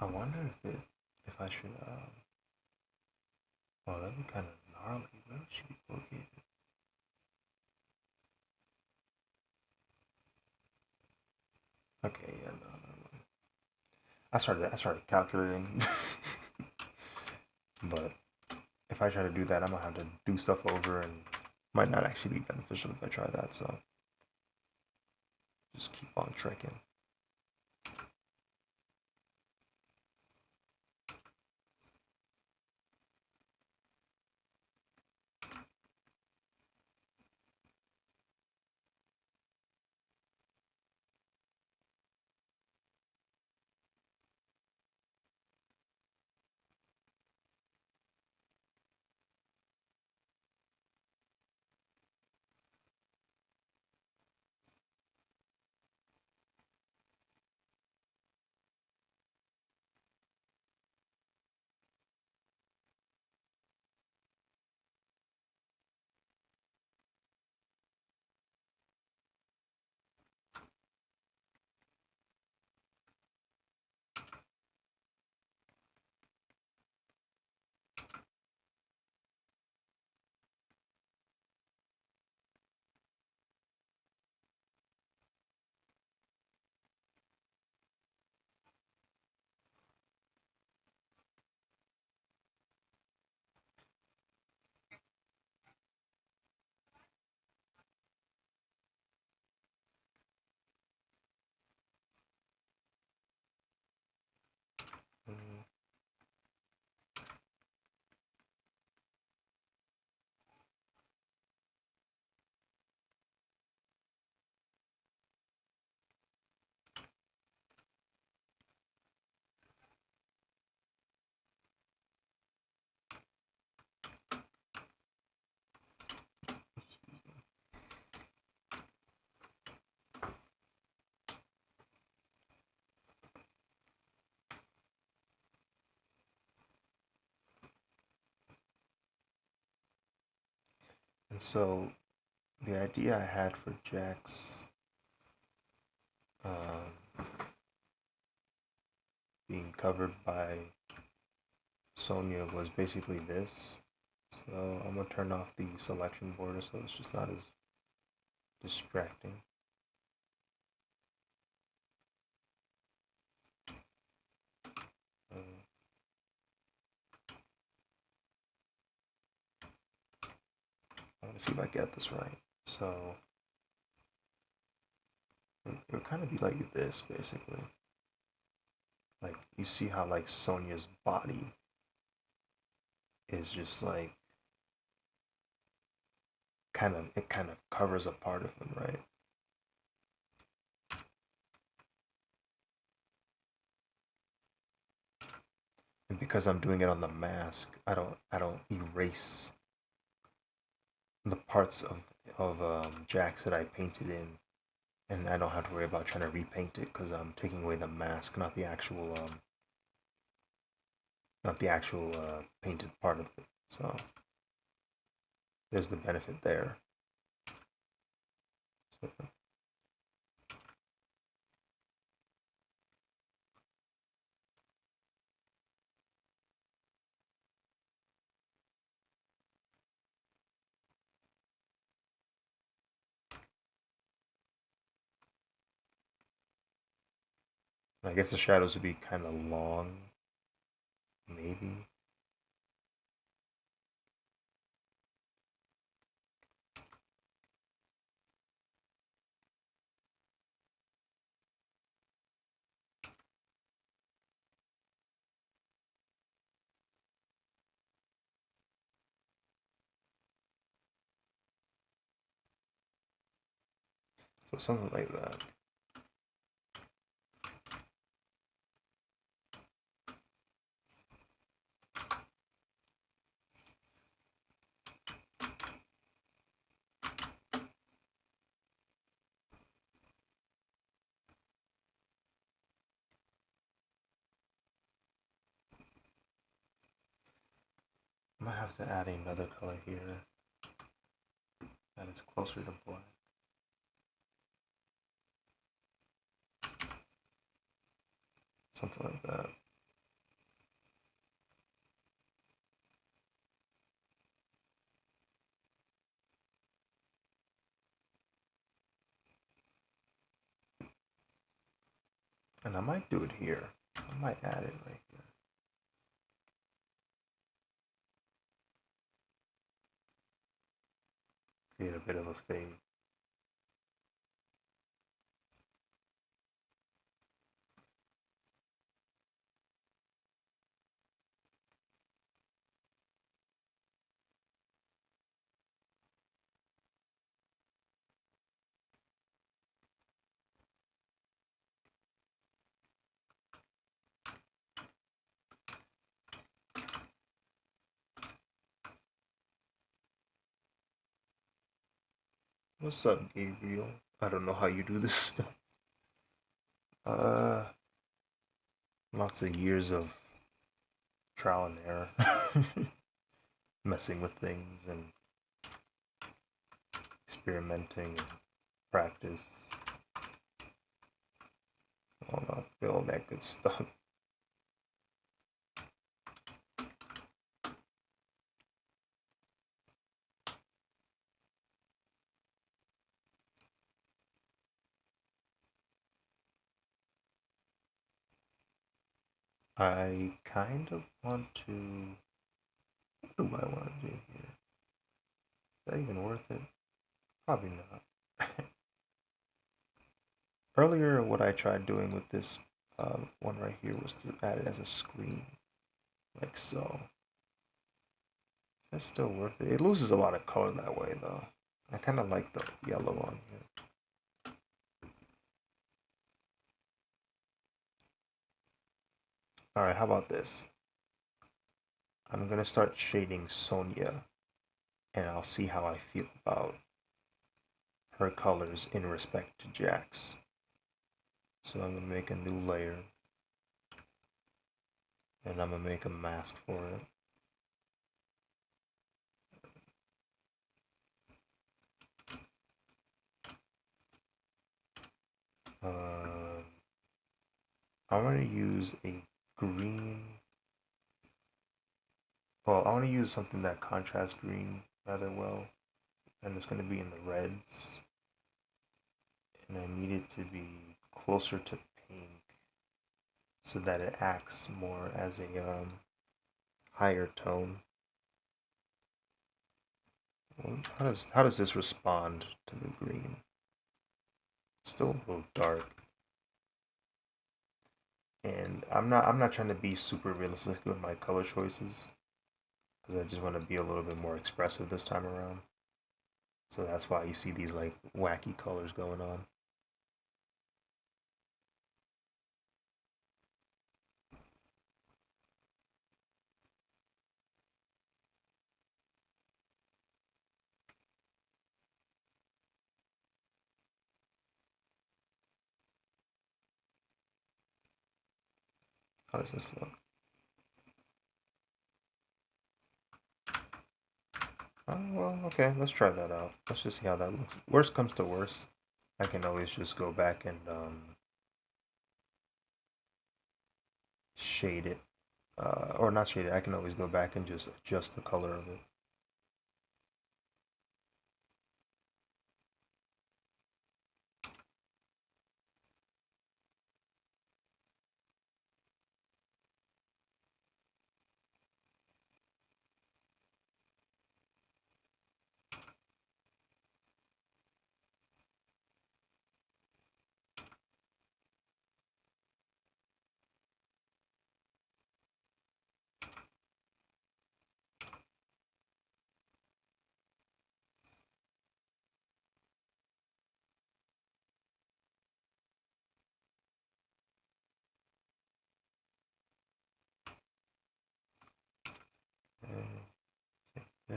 I wonder if I should well, that'd be kind of gnarly. Where would she be located? Okay, yeah, no. I started calculating, but if I try to do that, I'm gonna have to do stuff over, and might not actually be beneficial if I try that. So just keep on trekking. Mm. And so the idea I had for JAX um, being covered by SONYA was basically this. So I'm gonna turn off the selection border so it's just not as distracting. Um, I want to see if I get this right. So it would kind of be like this, basically. Like you see how like Sonya's body is just like kind of covers a part of him, right? And because I'm doing it on the mask, I don't erase the parts of JAX that I painted in, and I don't have to worry about trying to repaint it because I'm taking away the mask, not the actual painted part of it. So there's the benefit there. So I guess the shadows would be kind of long, maybe. So something like that. I might have to add another color here that is closer to black. Something like that. And I might do it here. I might add it right here. Create a bit of a fade. What's up, Gabriel? I don't know how you do this stuff. Uh, Lots of years of trial and error, messing with things and experimenting and practice, all that good stuff. I kind of want to. What do I want to do here? Is that even worth it? Probably not. Earlier, what I tried doing with this one right here was to add it as a screen, like so. That's still worth it. It loses a lot of color that way, though. I kind of like the yellow on here. All right, how about this? I'm gonna start shading Sonya, and I'll see how I feel about her colors in respect to JAX. So I'm gonna make a new layer, and I'm gonna make a mask for it. I'm gonna use a green. Well, I want to use something that contrasts green rather well, and it's gonna be in the reds, and I need it to be closer to pink, so that it acts more as a higher tone. How does this respond to the green? Still a little dark. And I'm not trying to be super realistic with my color choices because I just want to be a little bit more expressive this time around. So that's why you see these like wacky colors going on. How does this look? Oh, well, okay, let's try that out. Let's just see how that looks. Worst comes to worst, I can always just go back and shade it. Or not shade it, I can always go back and just adjust the color of it. And this.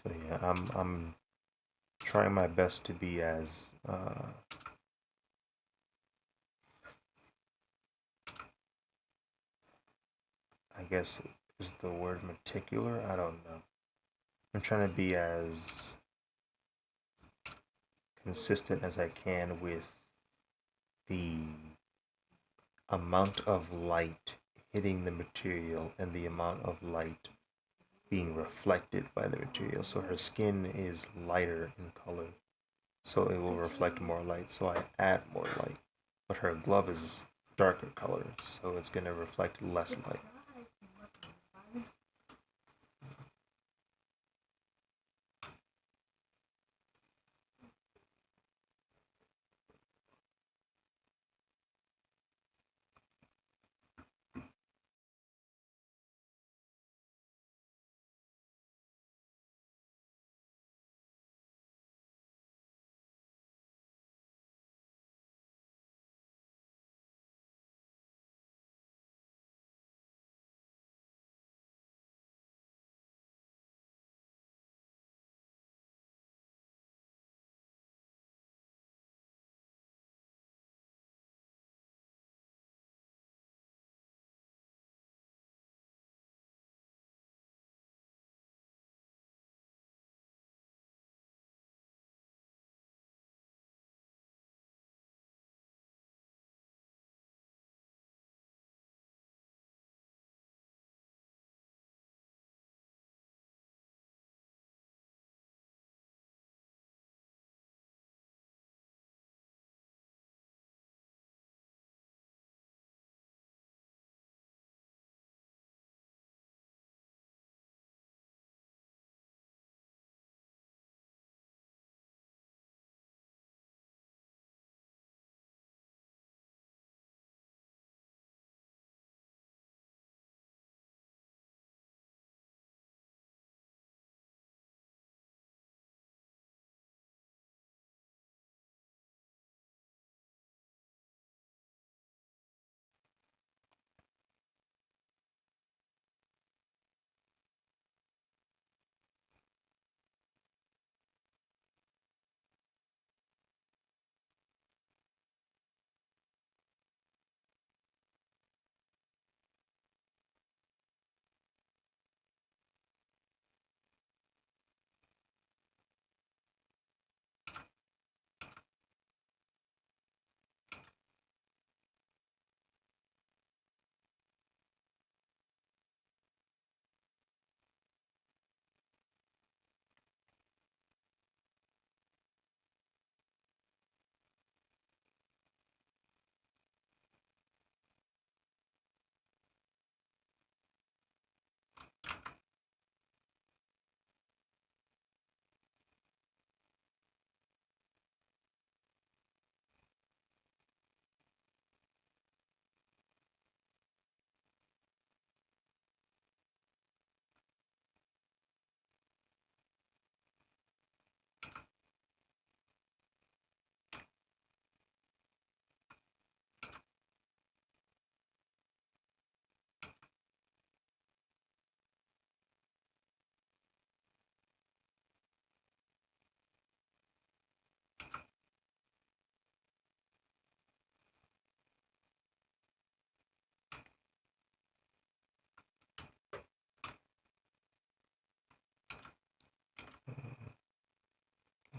So yeah, I'm trying my best to be as I guess is the word meticular? I don't know. I'm trying to be as consistent as I can with the amount of light hitting the material and the amount of light being reflected by the material. So her skin is lighter in color, so it will reflect more light. So I add more light, but her glove is darker color, so it's gonna reflect less light.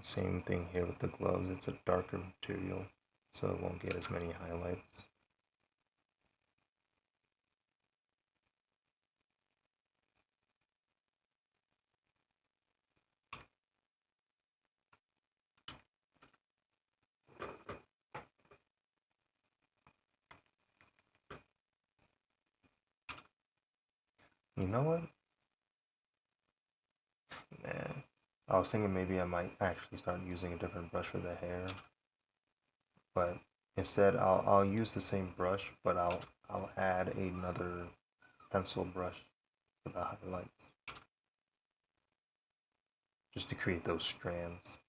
Same thing here with the gloves. It's a darker material, so it won't get as many highlights. You know what? Nah. I was thinking maybe I might actually start using a different brush for the hair, but instead I'll use the same brush, but I'll add another pencil brush for the highlights, just to create those strands.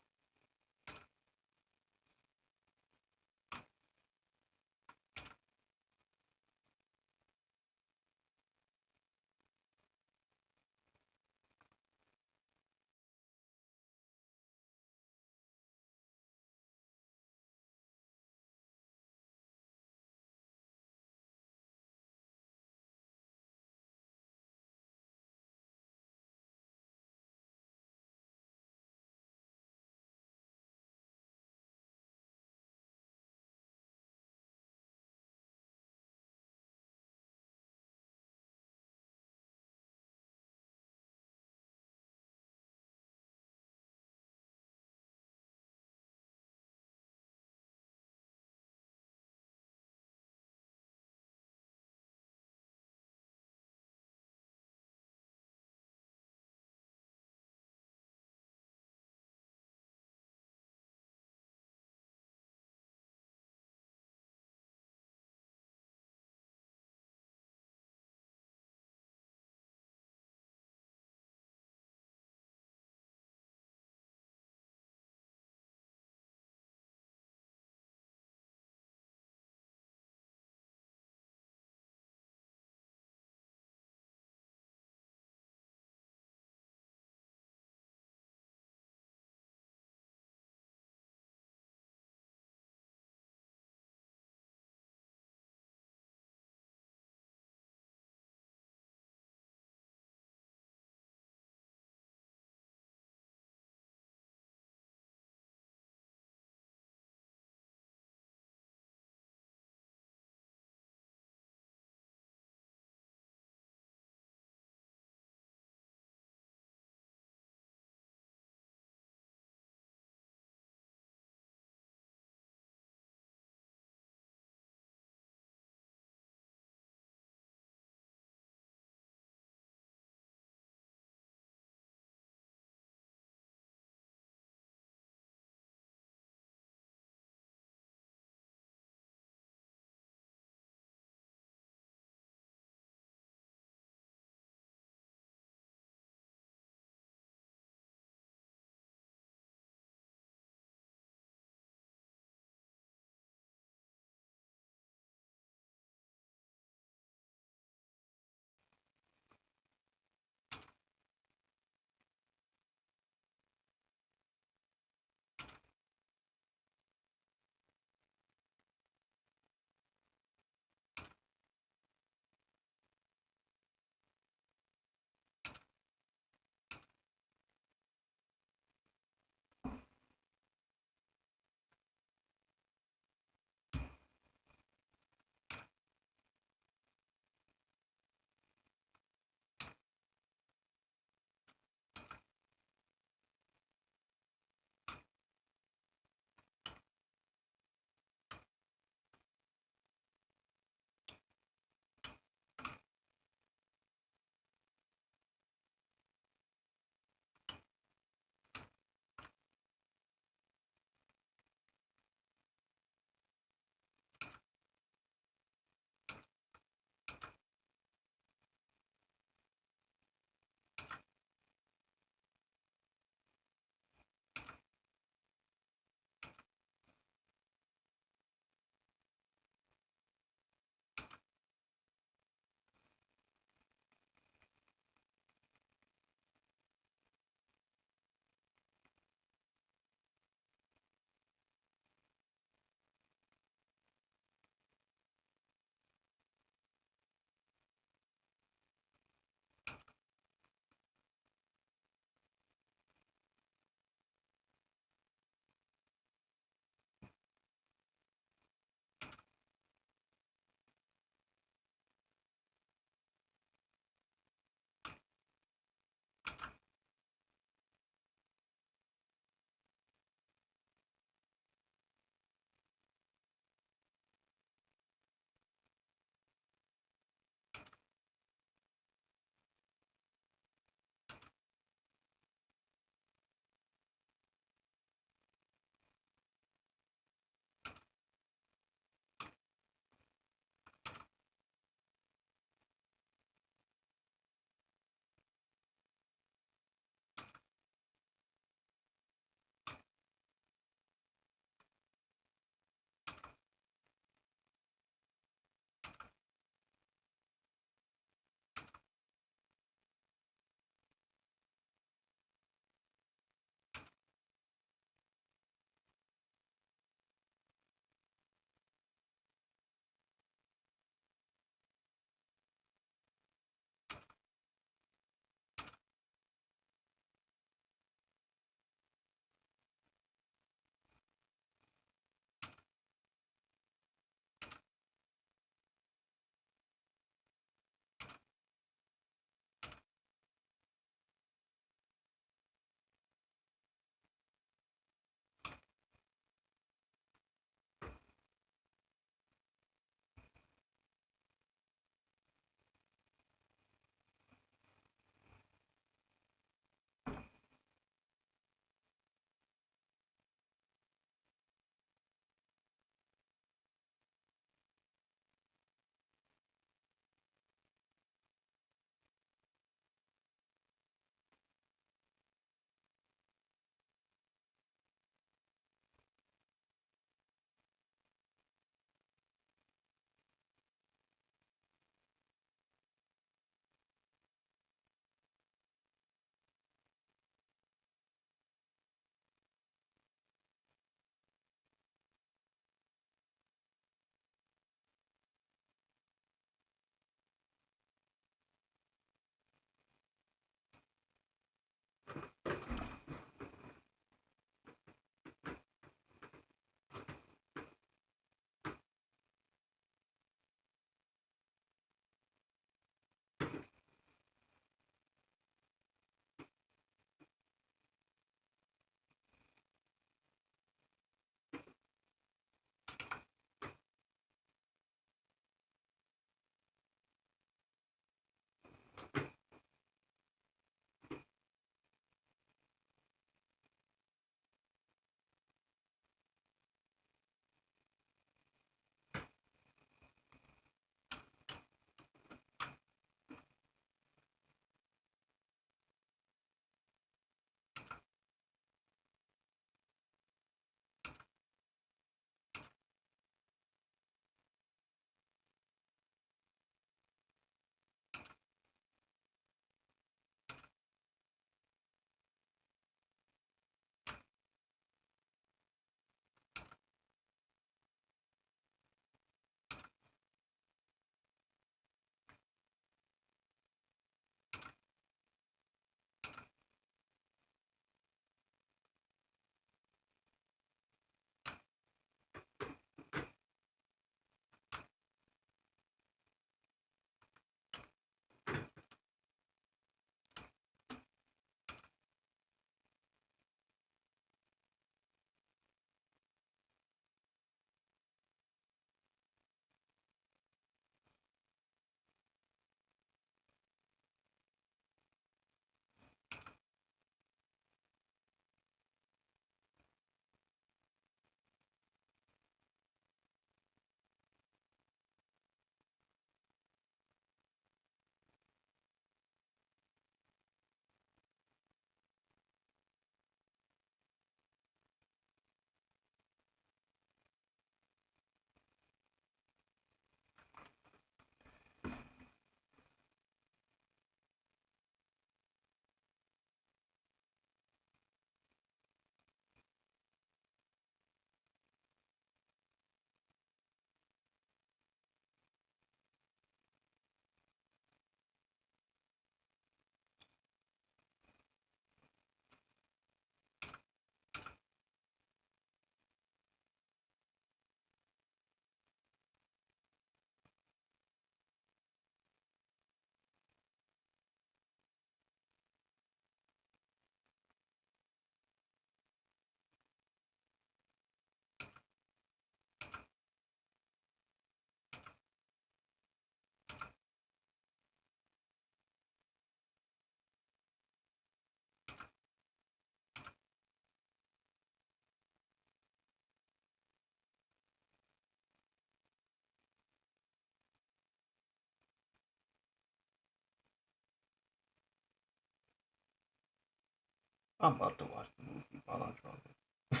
I'm about to watch the movie while I draw this.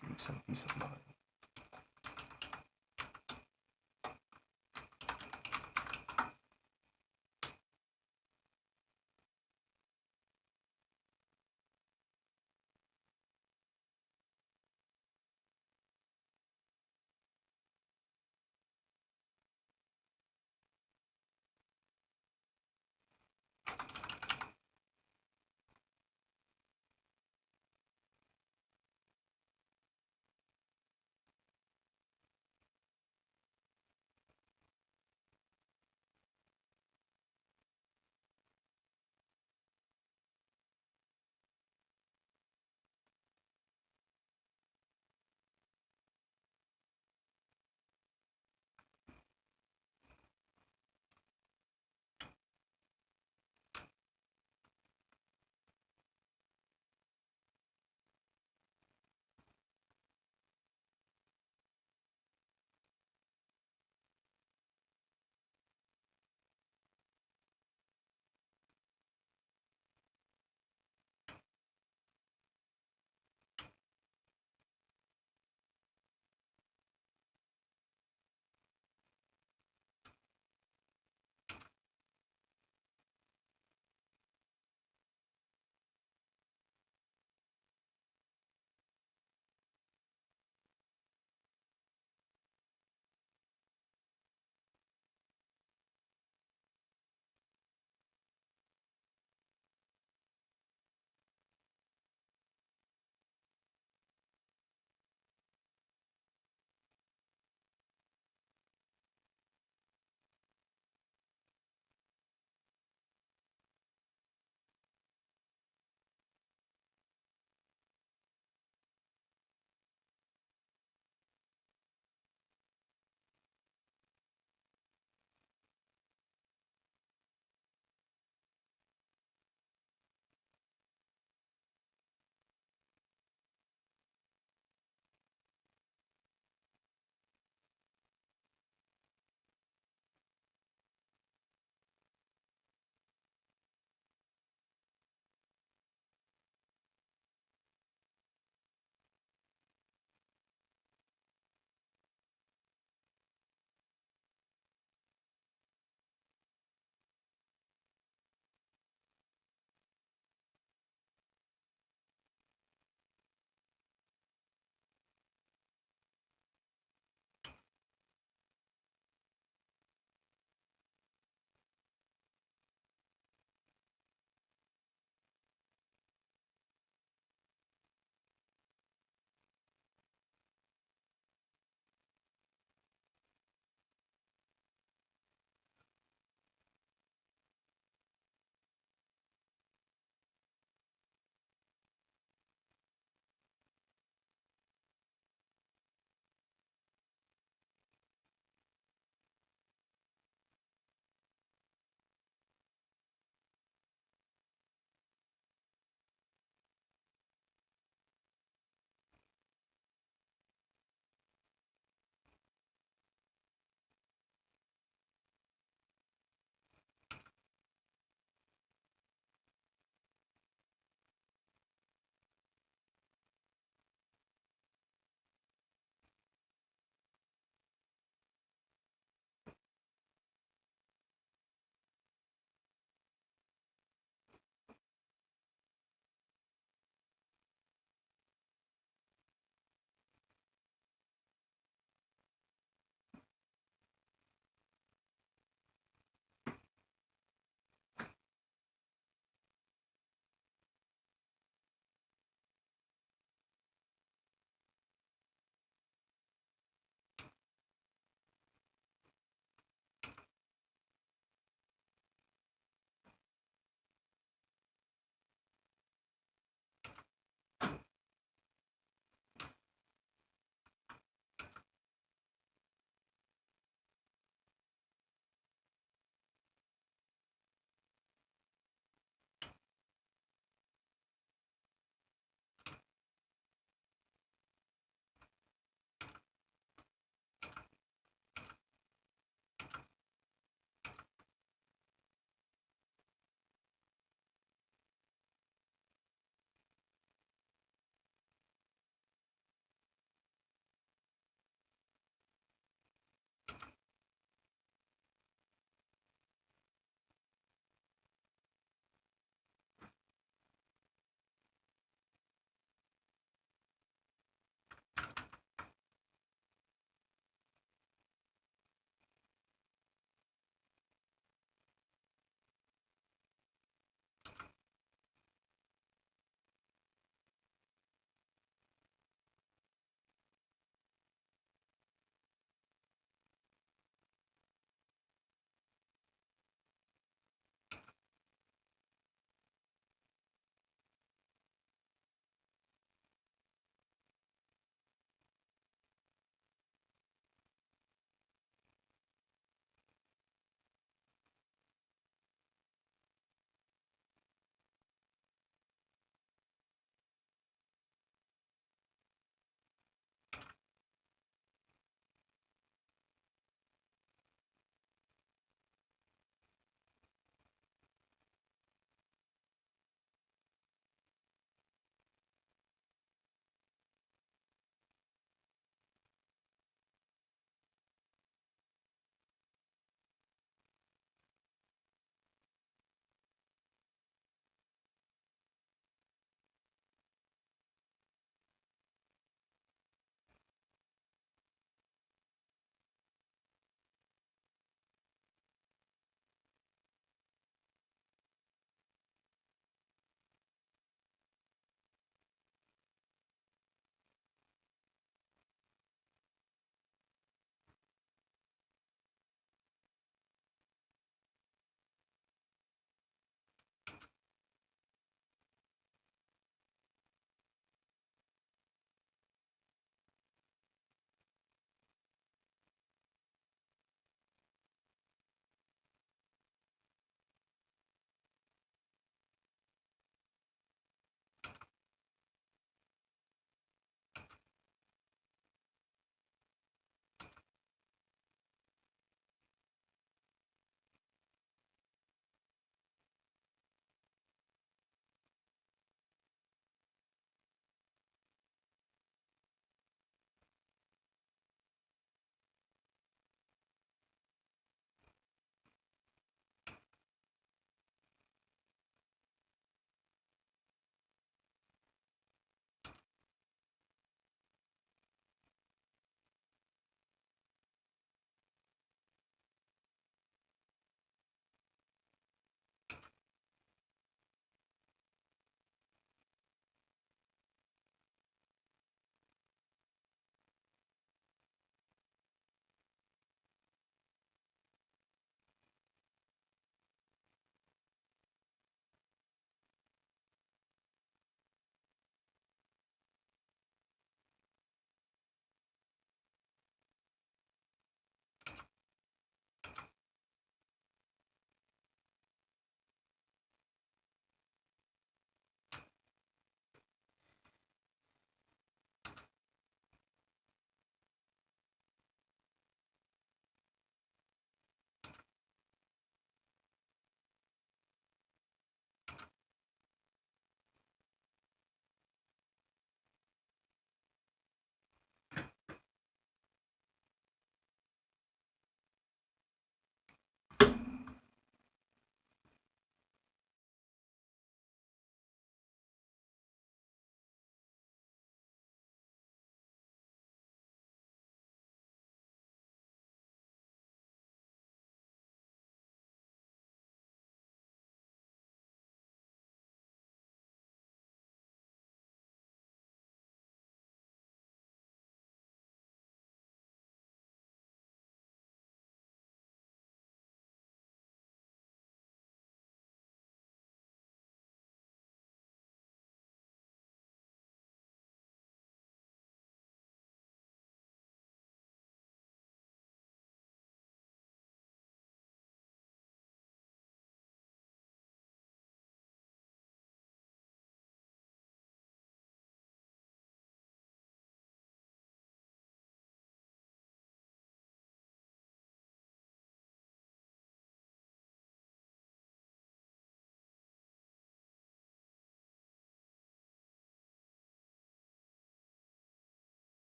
Give me some peace of mind.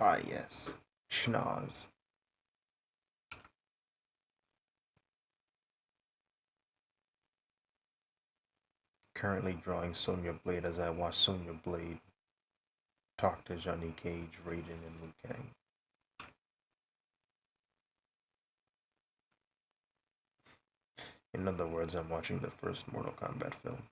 Ah, yes. Schnoz. Currently drawing Sonya Blade as I watch Sonya Blade talk to Johnny Cage, Raiden, and Liu Kang. In other words, I'm watching the first Mortal Kombat film.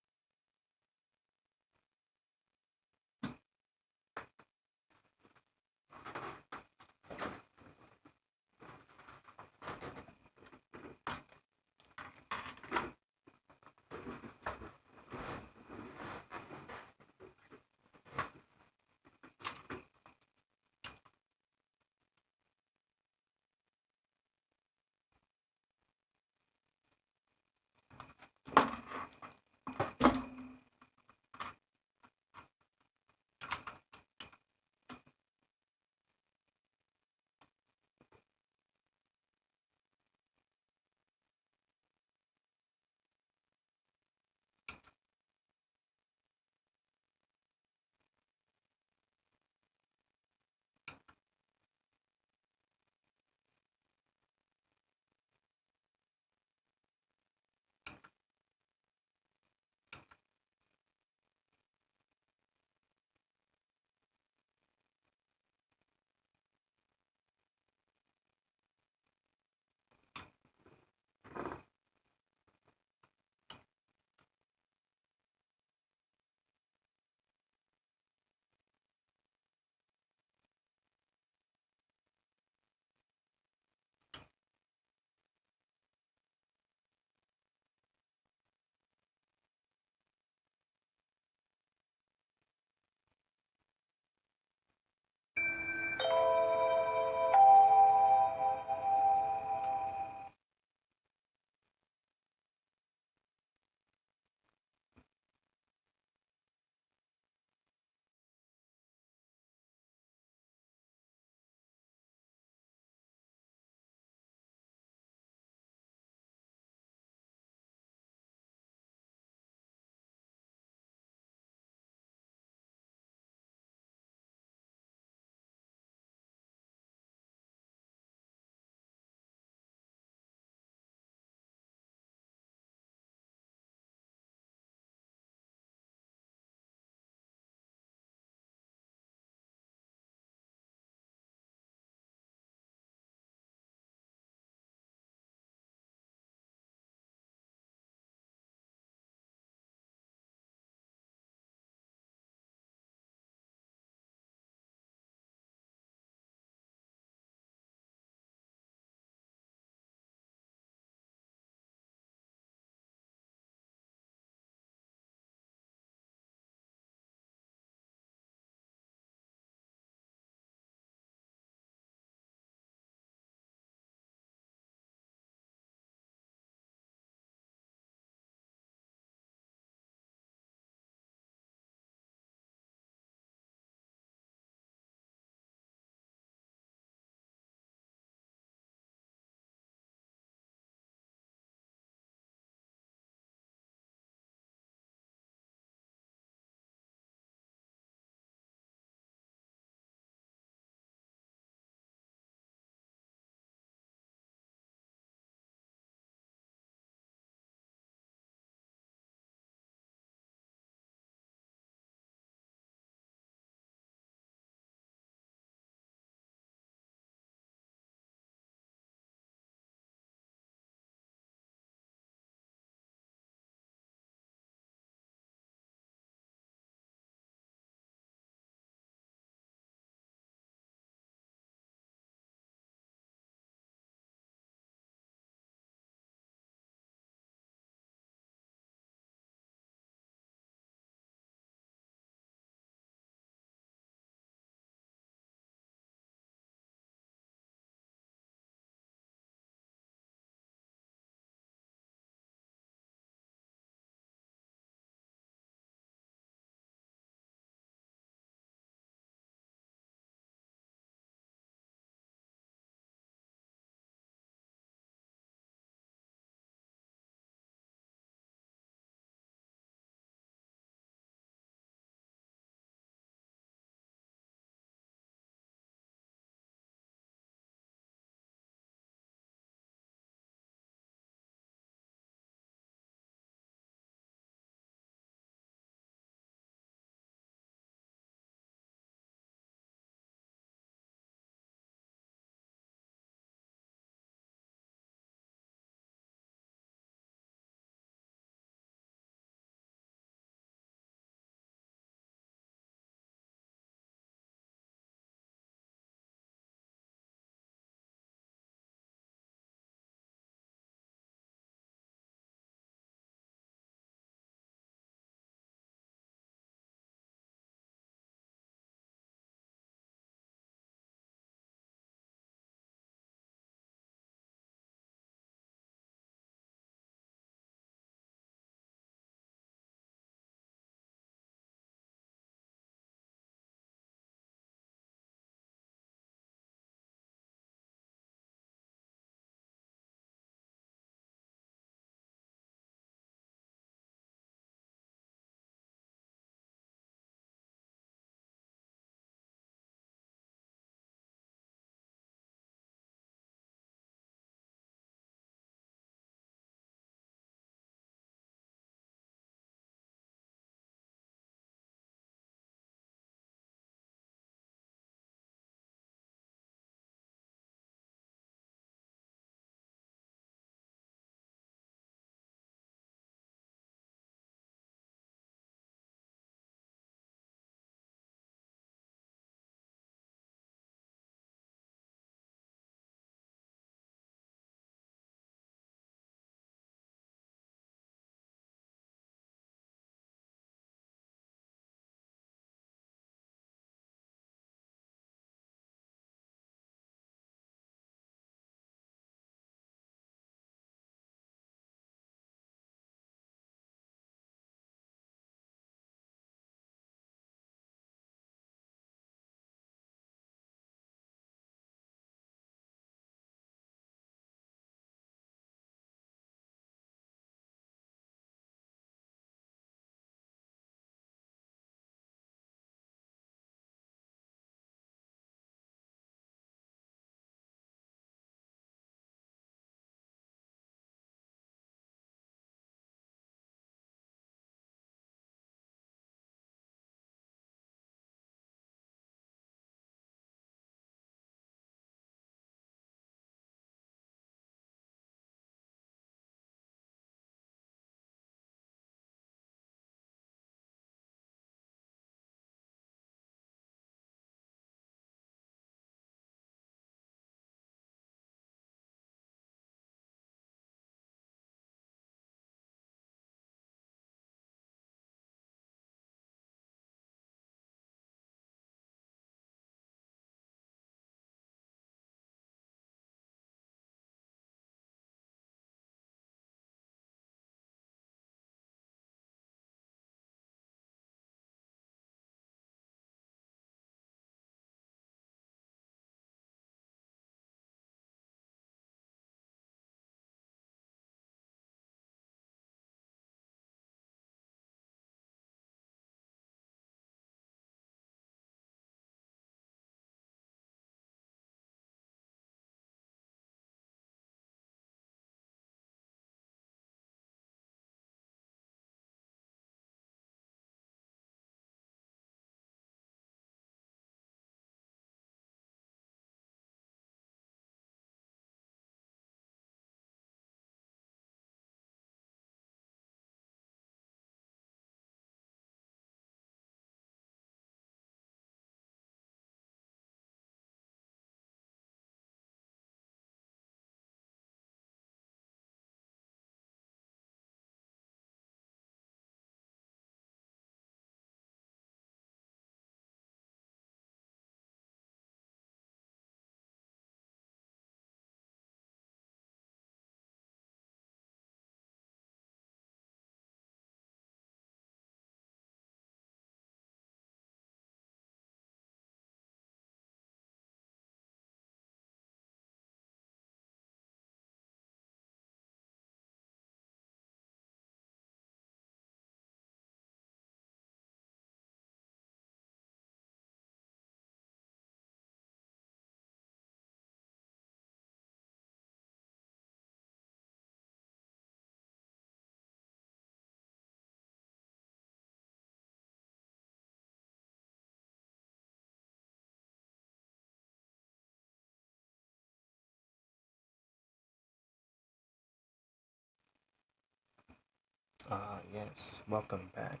Ah, yes. Welcome back.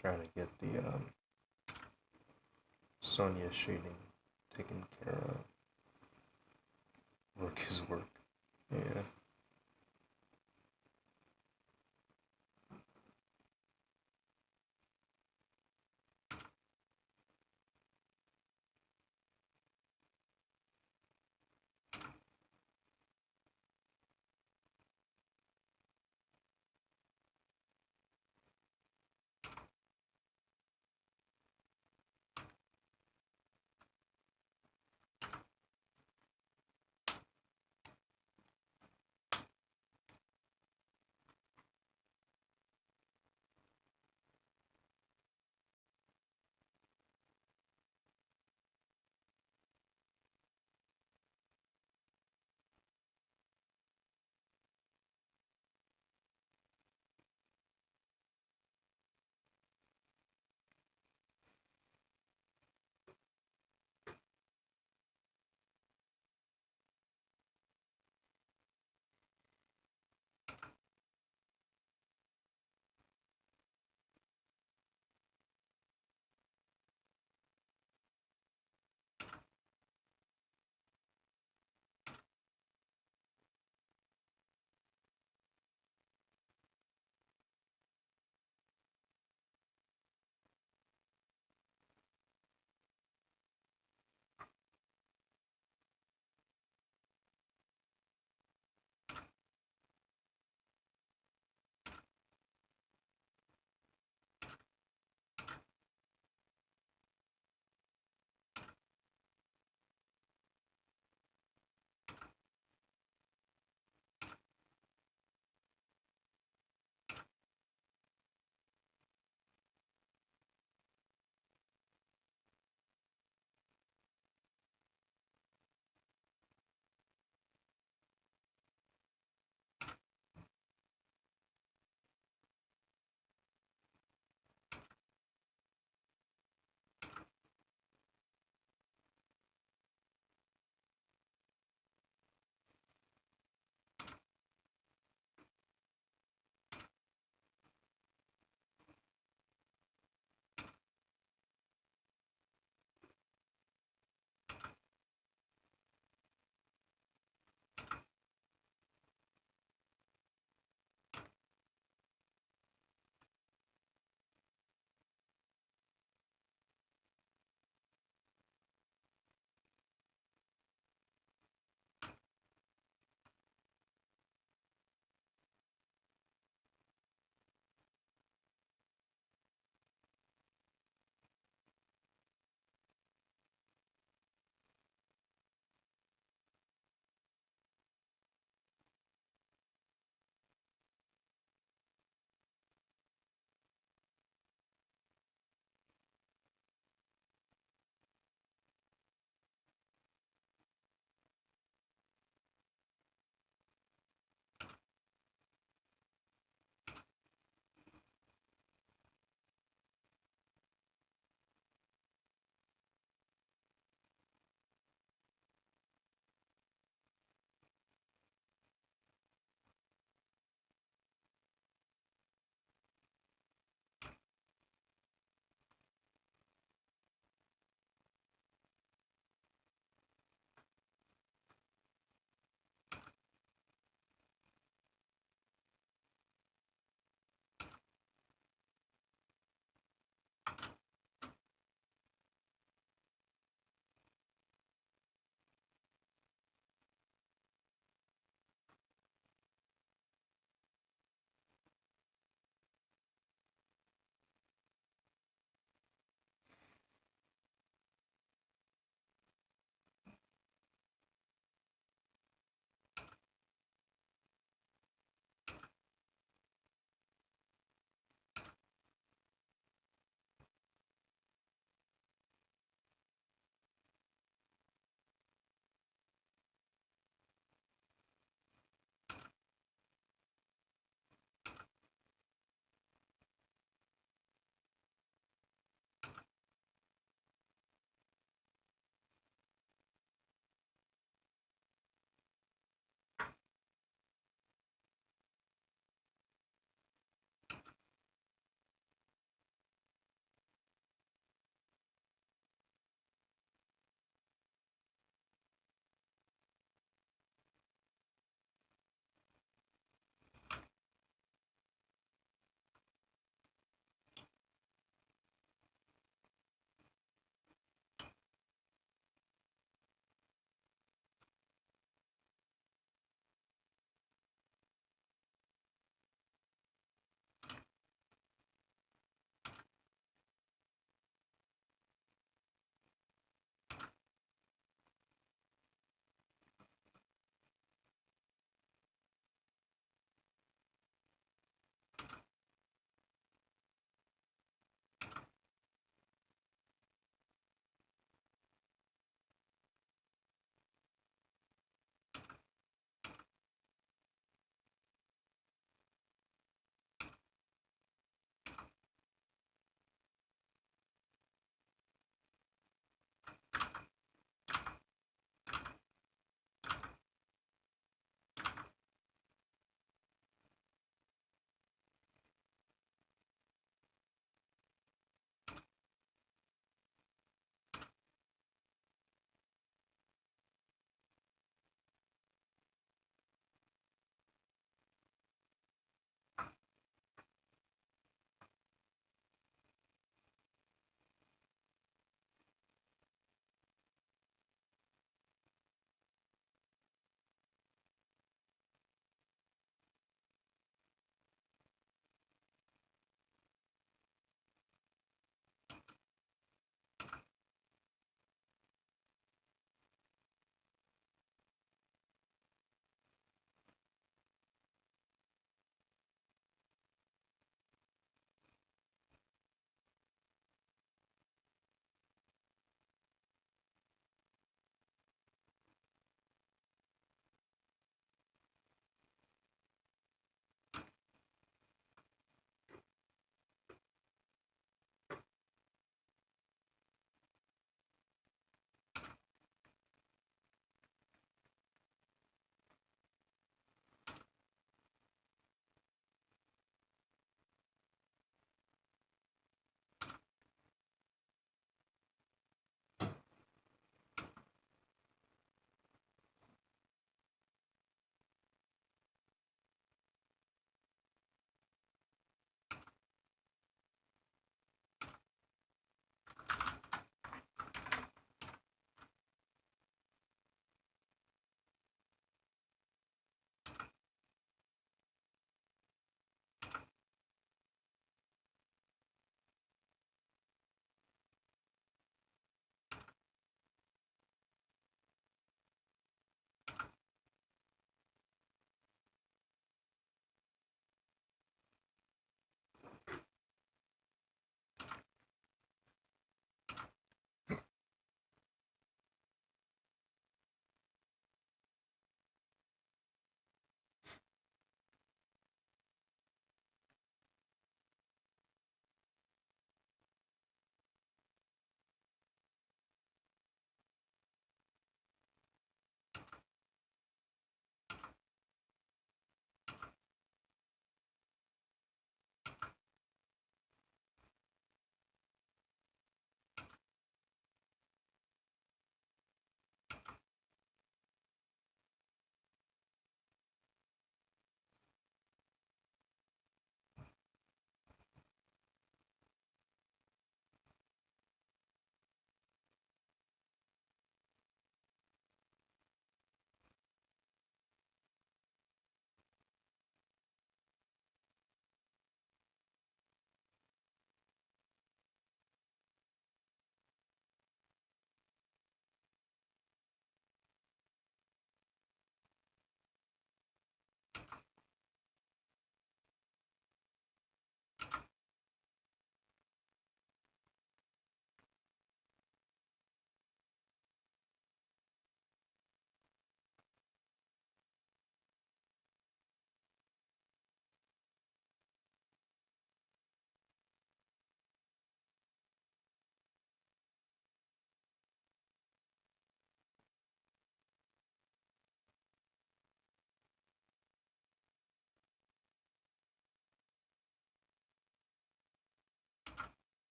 Trying to get the SONYA shading taken care of. Work is work. Yeah.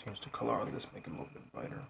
Change the color on this, make it a little bit brighter.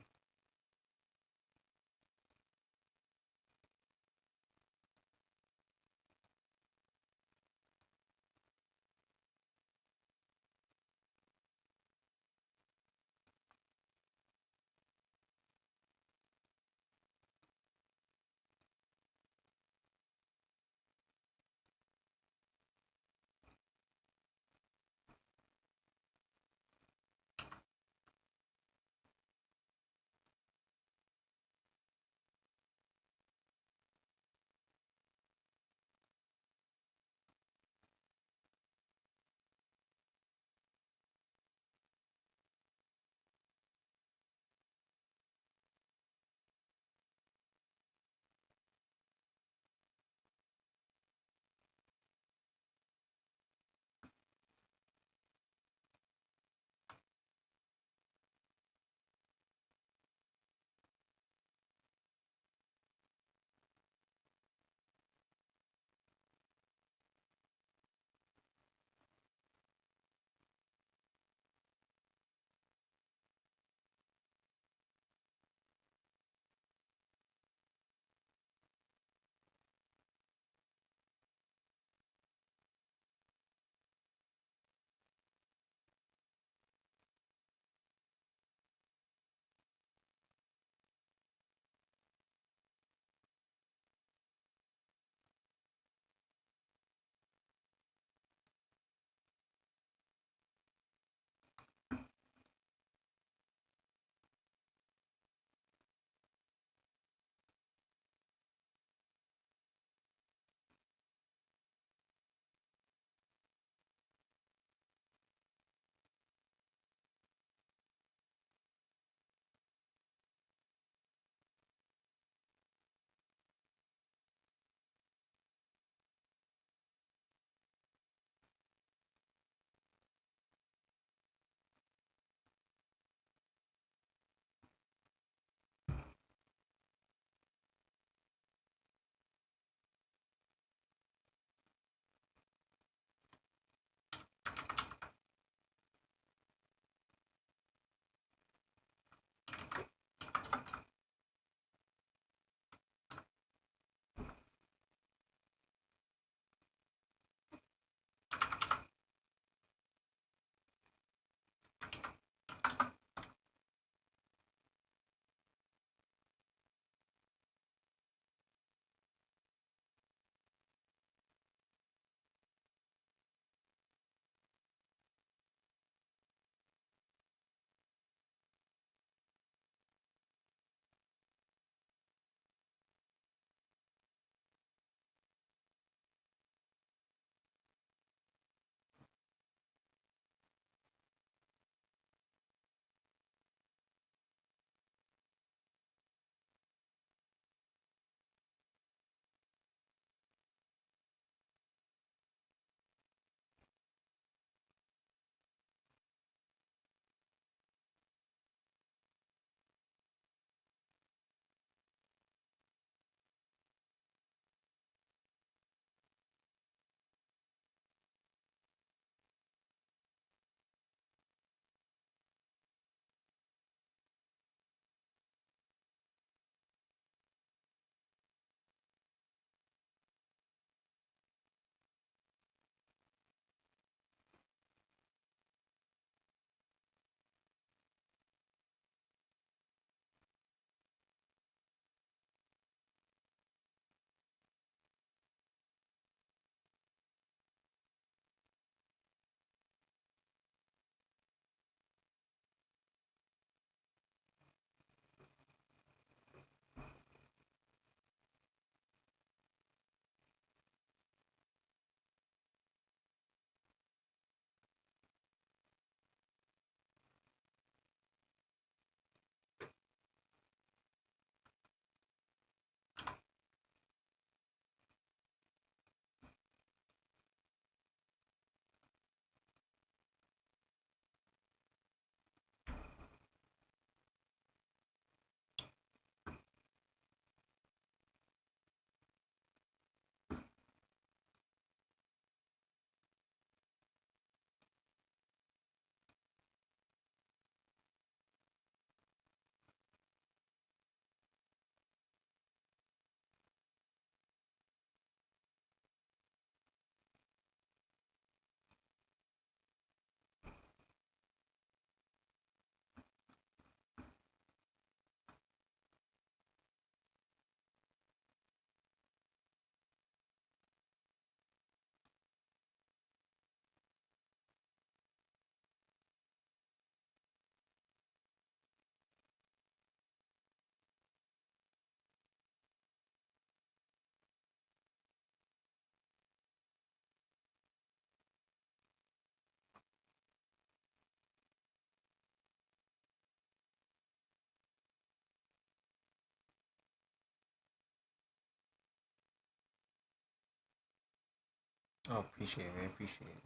Oh, appreciate it, appreciate it.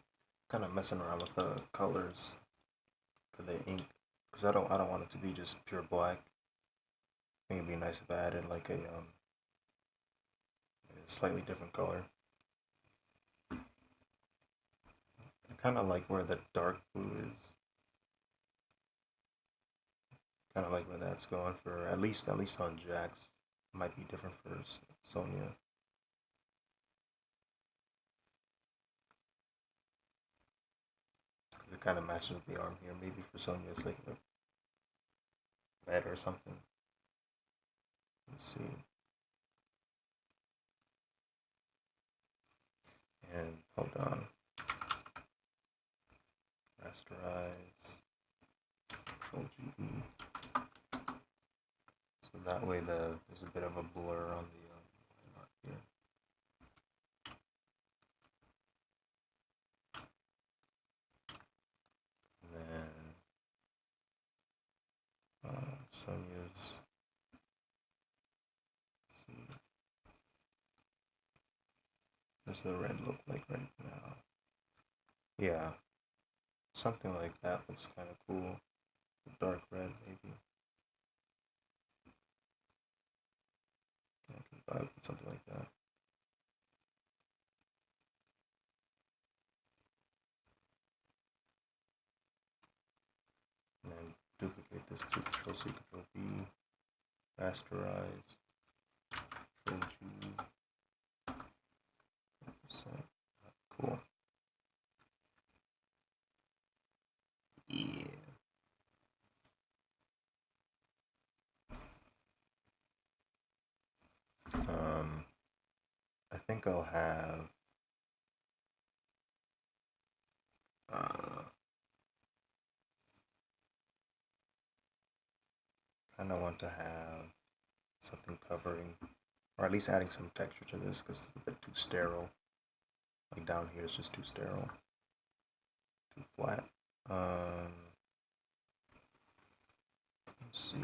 Kind of messing around with the colors for the ink, because I don't want it to be just pure black. I think it'd be nice if I added like a slightly different color. I kind of like where the dark blue is. Kind of like where that's going for at least on JAX. Might be different for SONYA. Because it kind of matches with the arm here. Maybe for SONYA it's like a red or something. Let's see. And hold on. Rasterize. Control G E. So that way there's a bit of a blur on the mark here. And then Sonya's. Does the red look like right now? Yeah, something like that looks kind of cool. The dark red, maybe. I can vibe with something like that. And then duplicate this to Control C, Control V, rasterize, Control G, 10%. Cool. Yeah. I think I'll have kind of want to have something covering, or at least adding some texture to this because it's a bit too sterile. Like down here, it's just too sterile, too flat. Let's see.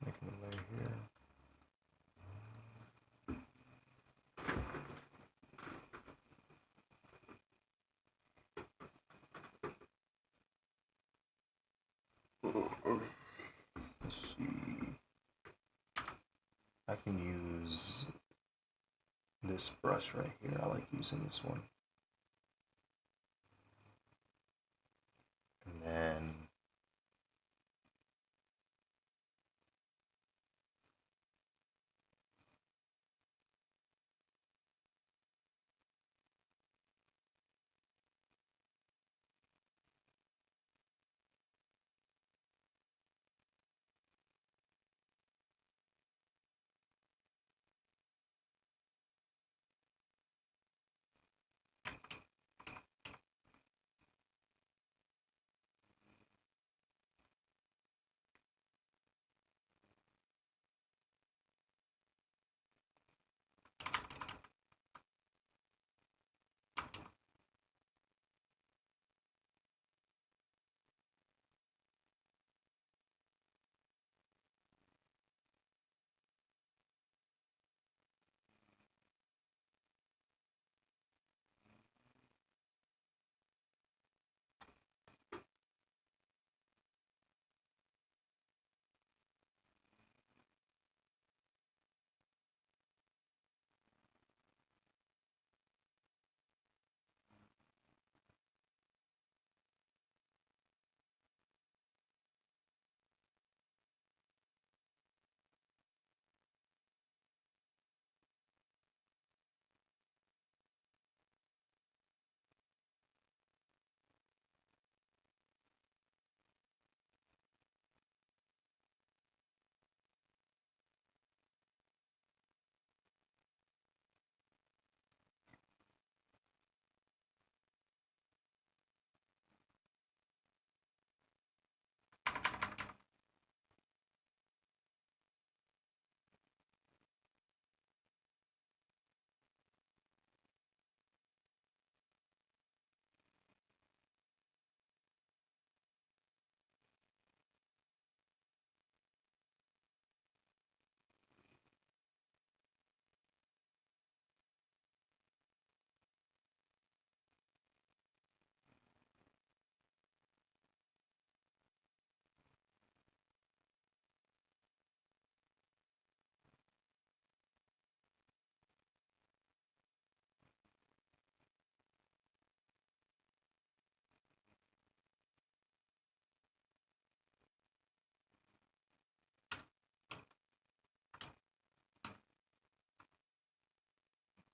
Making a layer here. Let's see. I can use this brush right here. I like using this one. And then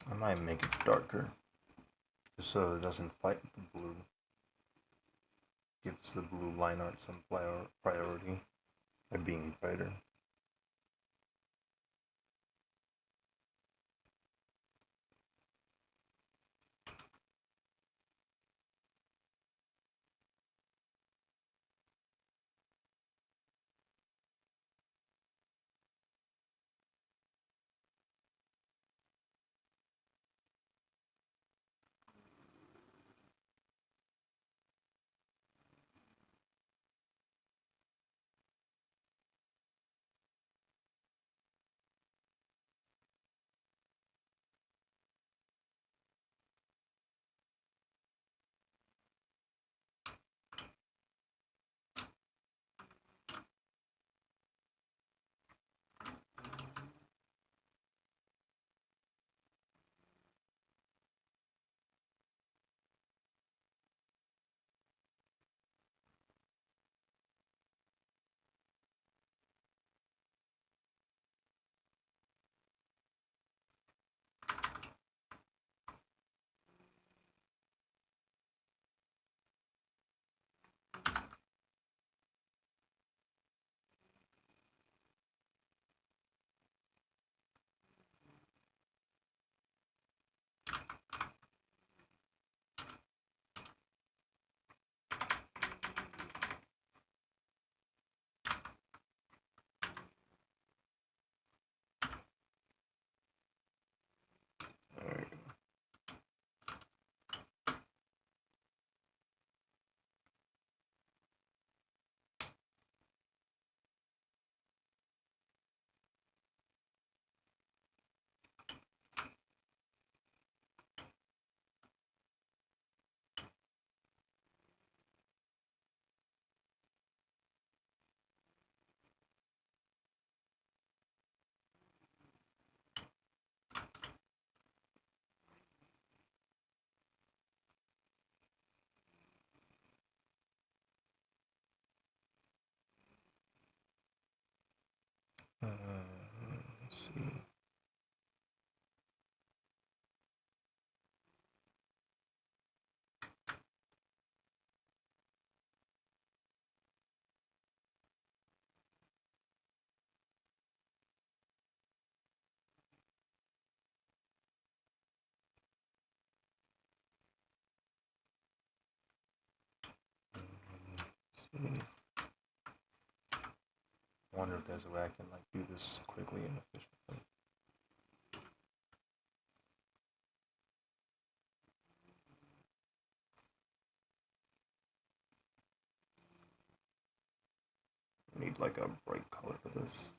I might make it darker, just so it doesn't fight with the blue. Gives the blue line art some priority by being brighter. Let's see. I wonder if there's a way I can like do this quickly and efficiently. I need like a bright color for this.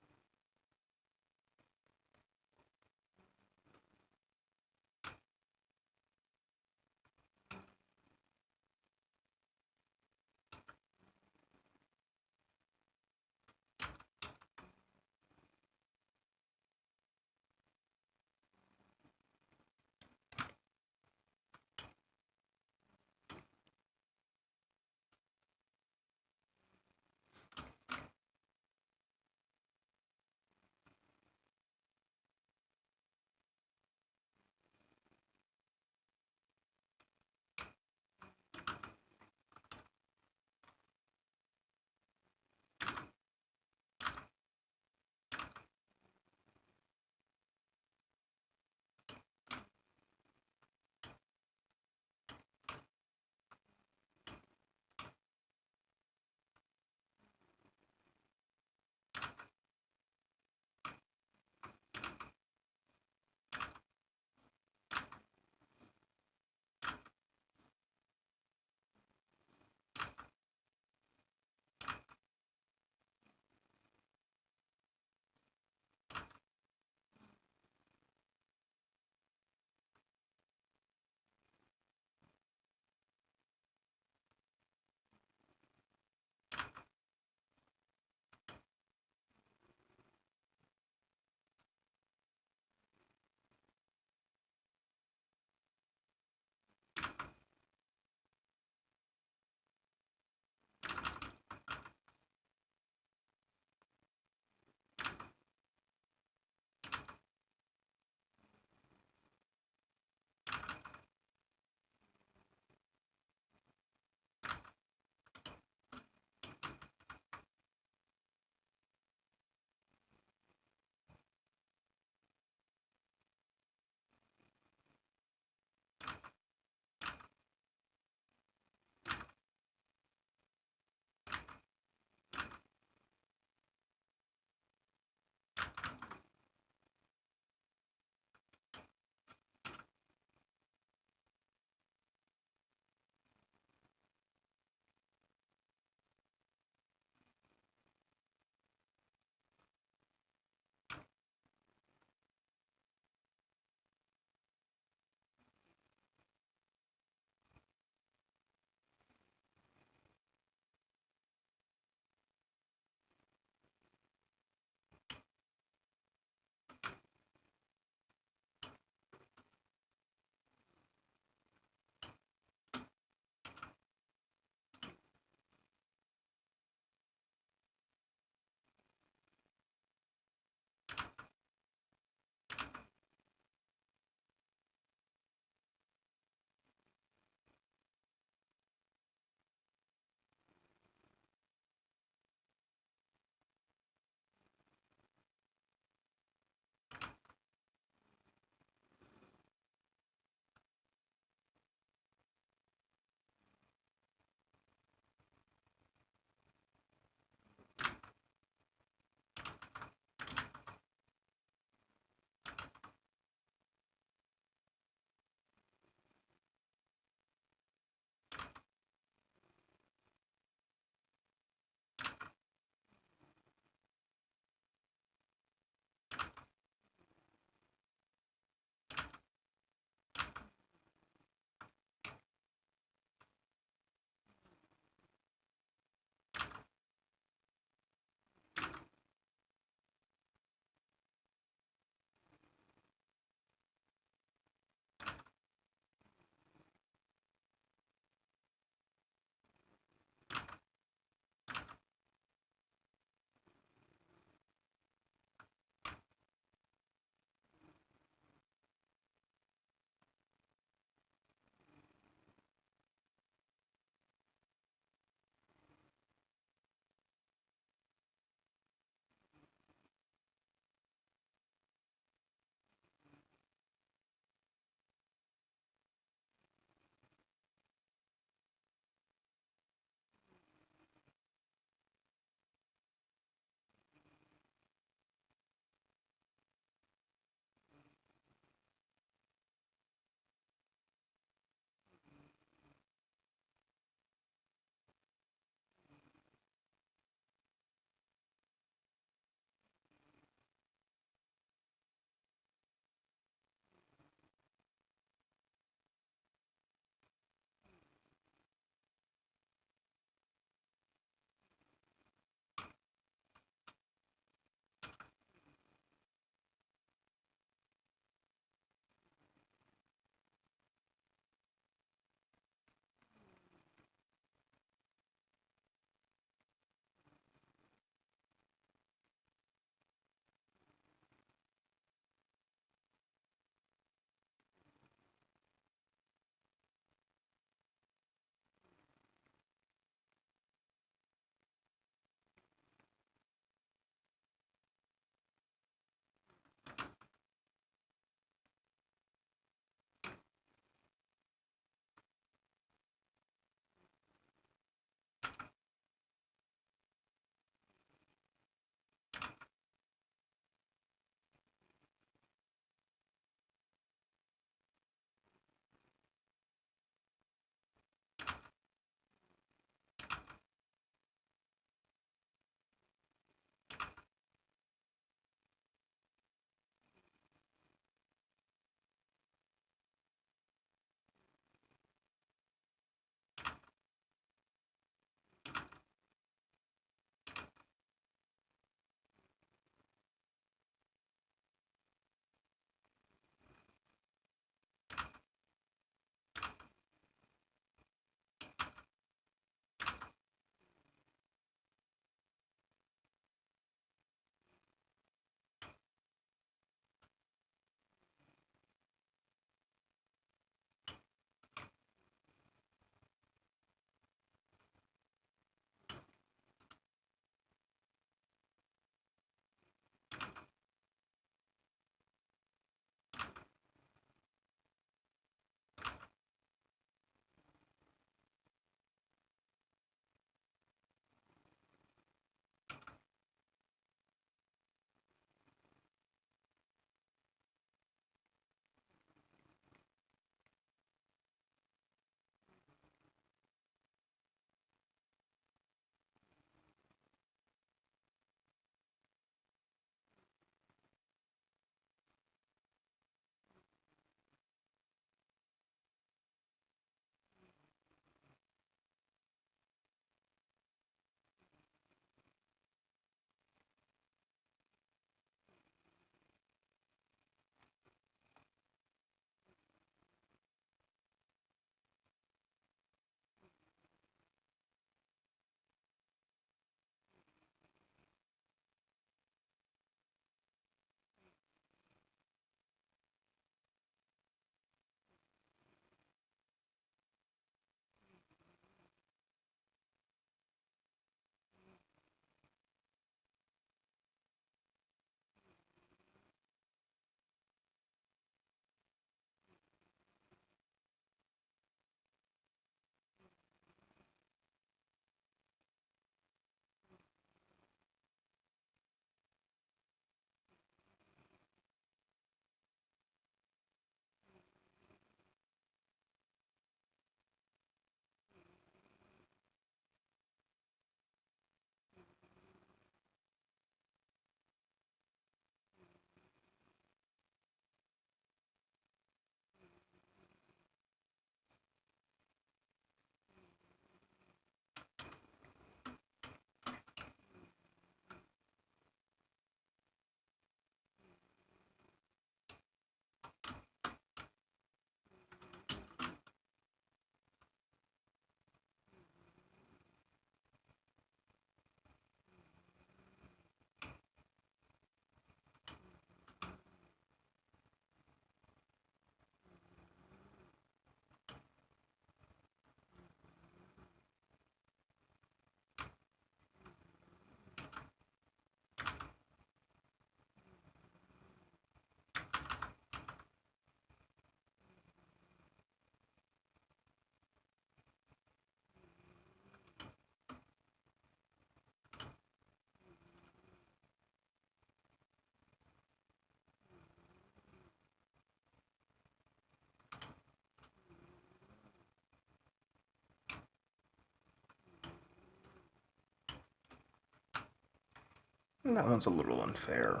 That one's a little unfair.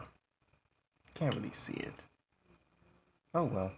Can't really see it. Oh well.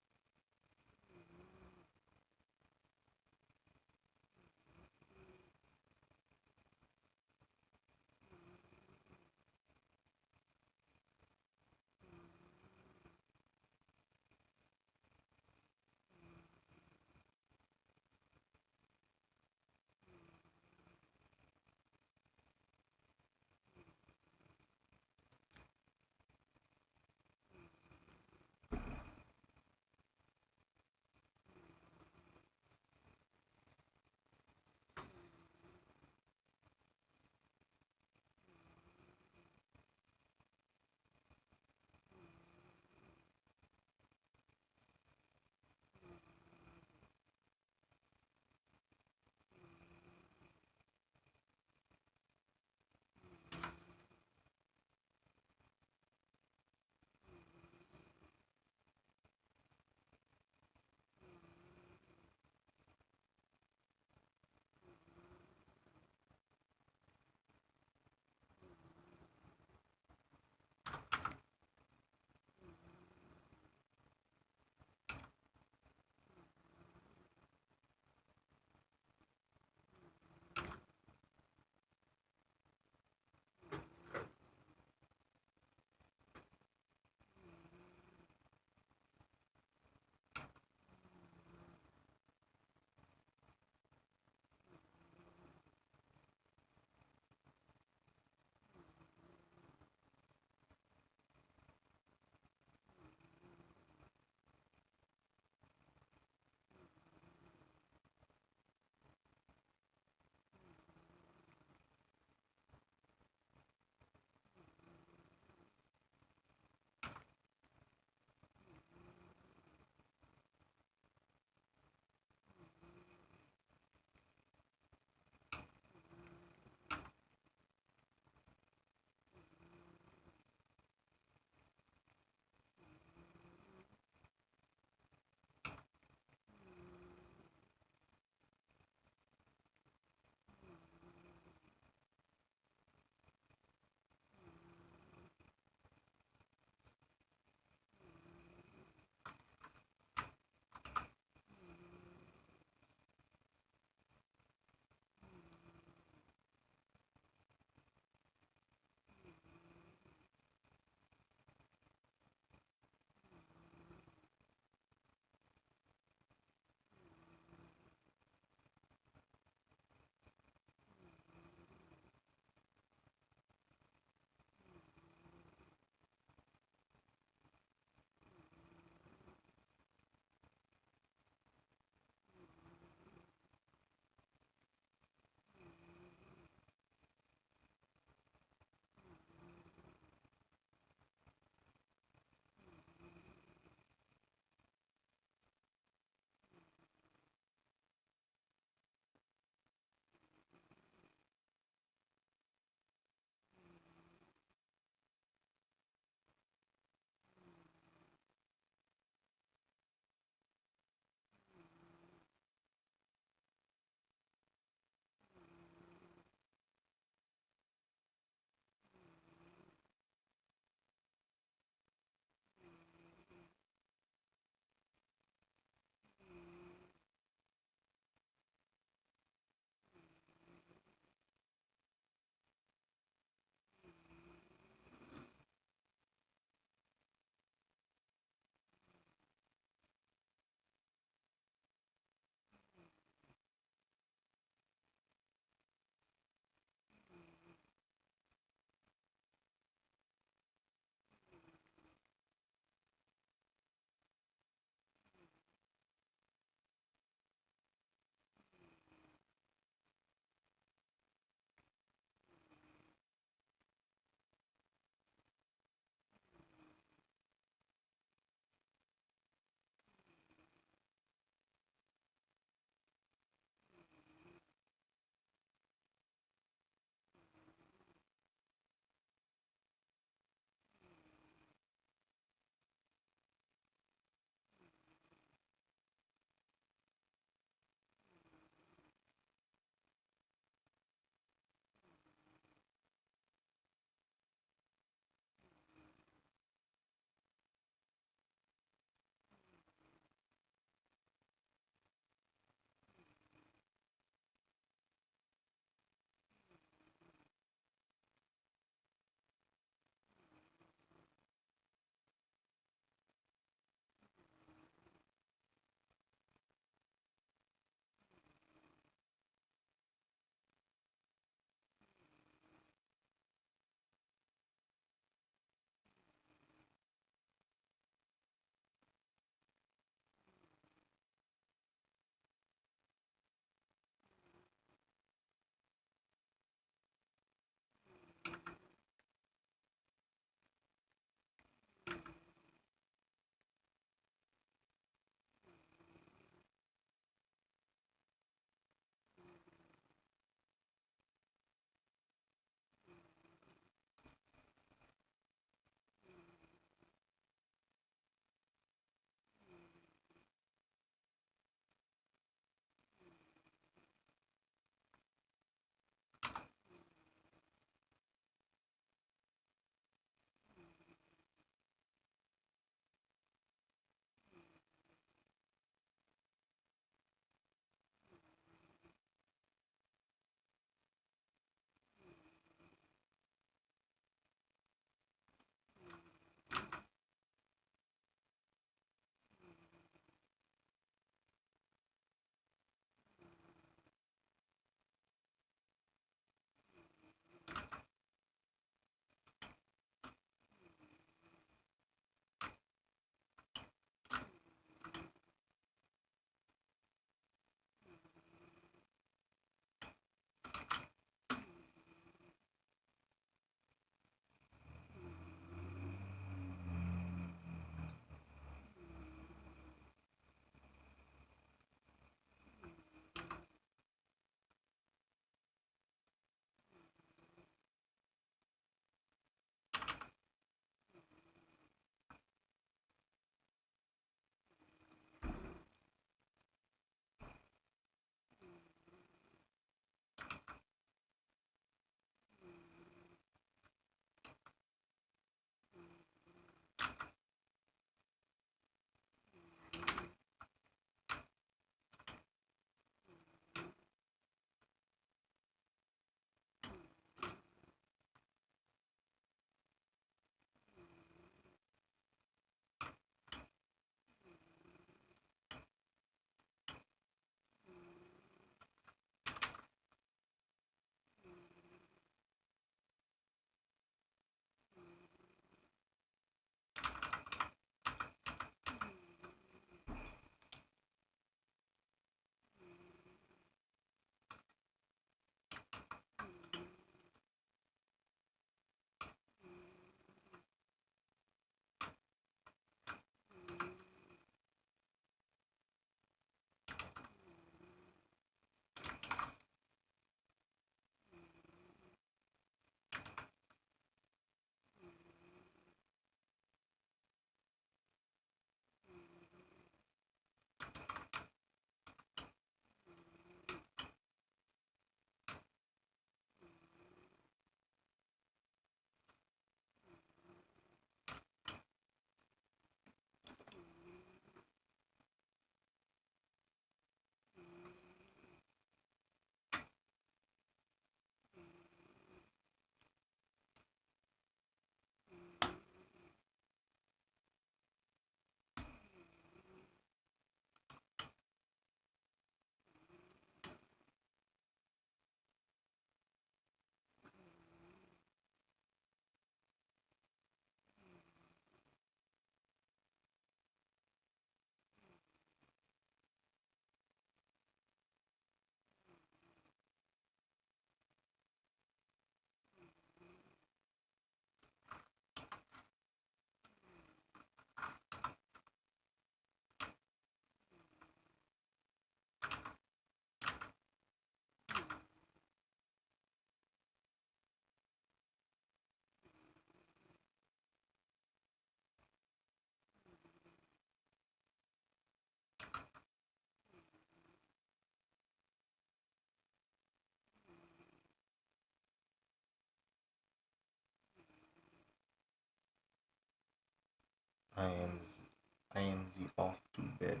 I am the off to bed.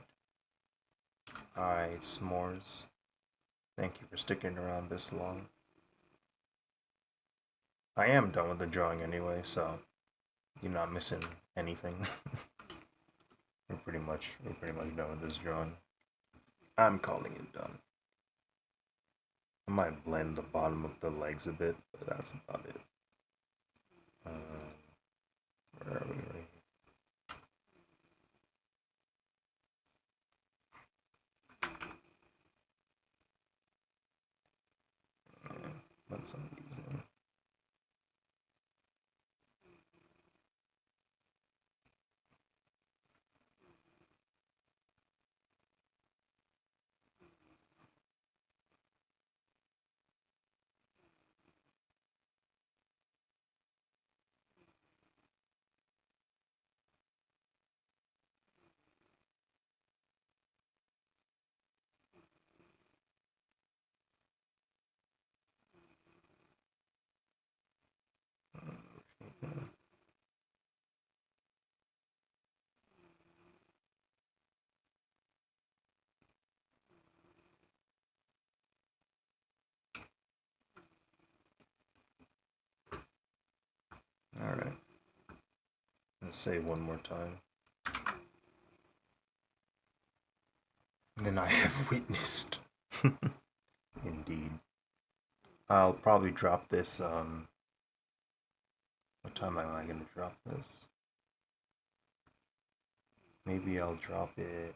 Alright, S'mores. Thank you for sticking around this long. I am done with the drawing anyway, so you're not missing anything. we're pretty much done with this drawing. I'm calling it done. I might blend the bottom of the legs a bit, but that's about it. Where are we right here? Let some of these in. Alright. Let's say one more time. Then I have witnessed. Indeed. I'll probably drop this, what time am I gonna drop this? Maybe I'll drop it,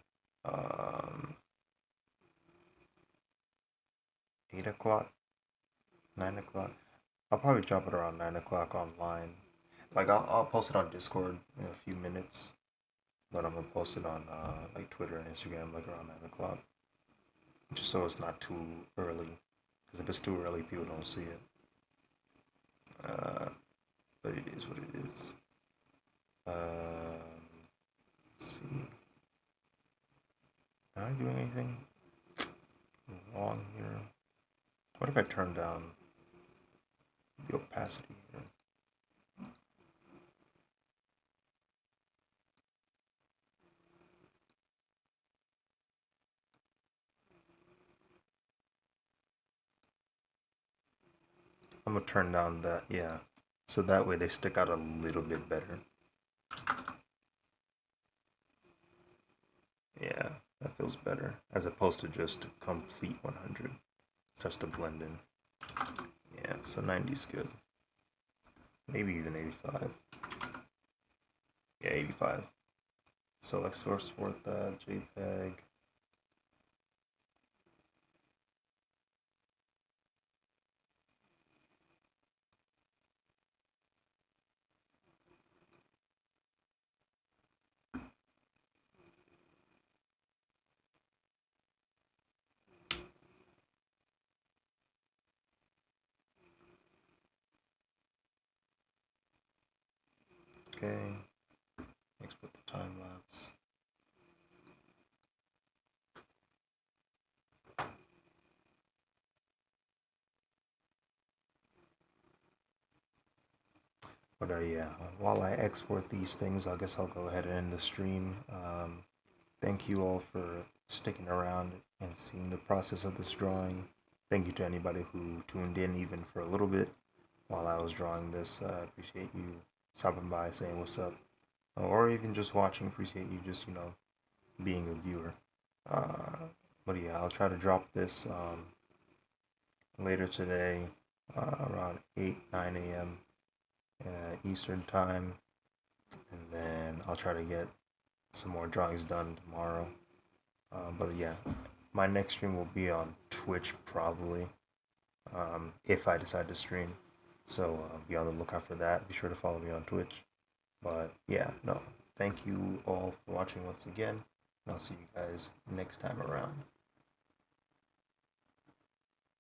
8 o'clock? 9 o'clock? I'll probably drop it around 9 o'clock online. Like, I'll post it on Discord in a few minutes. But I'm gonna post it on, like, Twitter and Instagram, like, around 9 o'clock. Just so it's not too early. Because if it's too early, people don't see it. But it is what it is. Let's see. Am I doing anything wrong here? What if I turn down the opacity here? I'm gonna turn down that, yeah. So that way they stick out a little bit better. Yeah, that feels better. As opposed to just complete 100. Starts to blend in. Yeah, so 90 is good. Maybe even 85. Yeah, 85. So let's export that JPEG. Okay. Export the time lapse. But yeah, while I export these things, I guess I'll go ahead and end the stream. Thank you all for sticking around and seeing the process of this drawing. Thank you to anybody who tuned in even for a little bit while I was drawing this. I appreciate you stopping by, saying what's up, or even just watching. Appreciate you just, being a viewer. But yeah, I'll try to drop this later today, around 8, 9 a.m. Eastern time, and then I'll try to get some more drawings done tomorrow. But yeah, my next stream will be on Twitch probably, if I decide to stream. So be on the lookout for that. Be sure to follow me on Twitch. But yeah, no, thank you all for watching once again, and I'll see you guys next time around.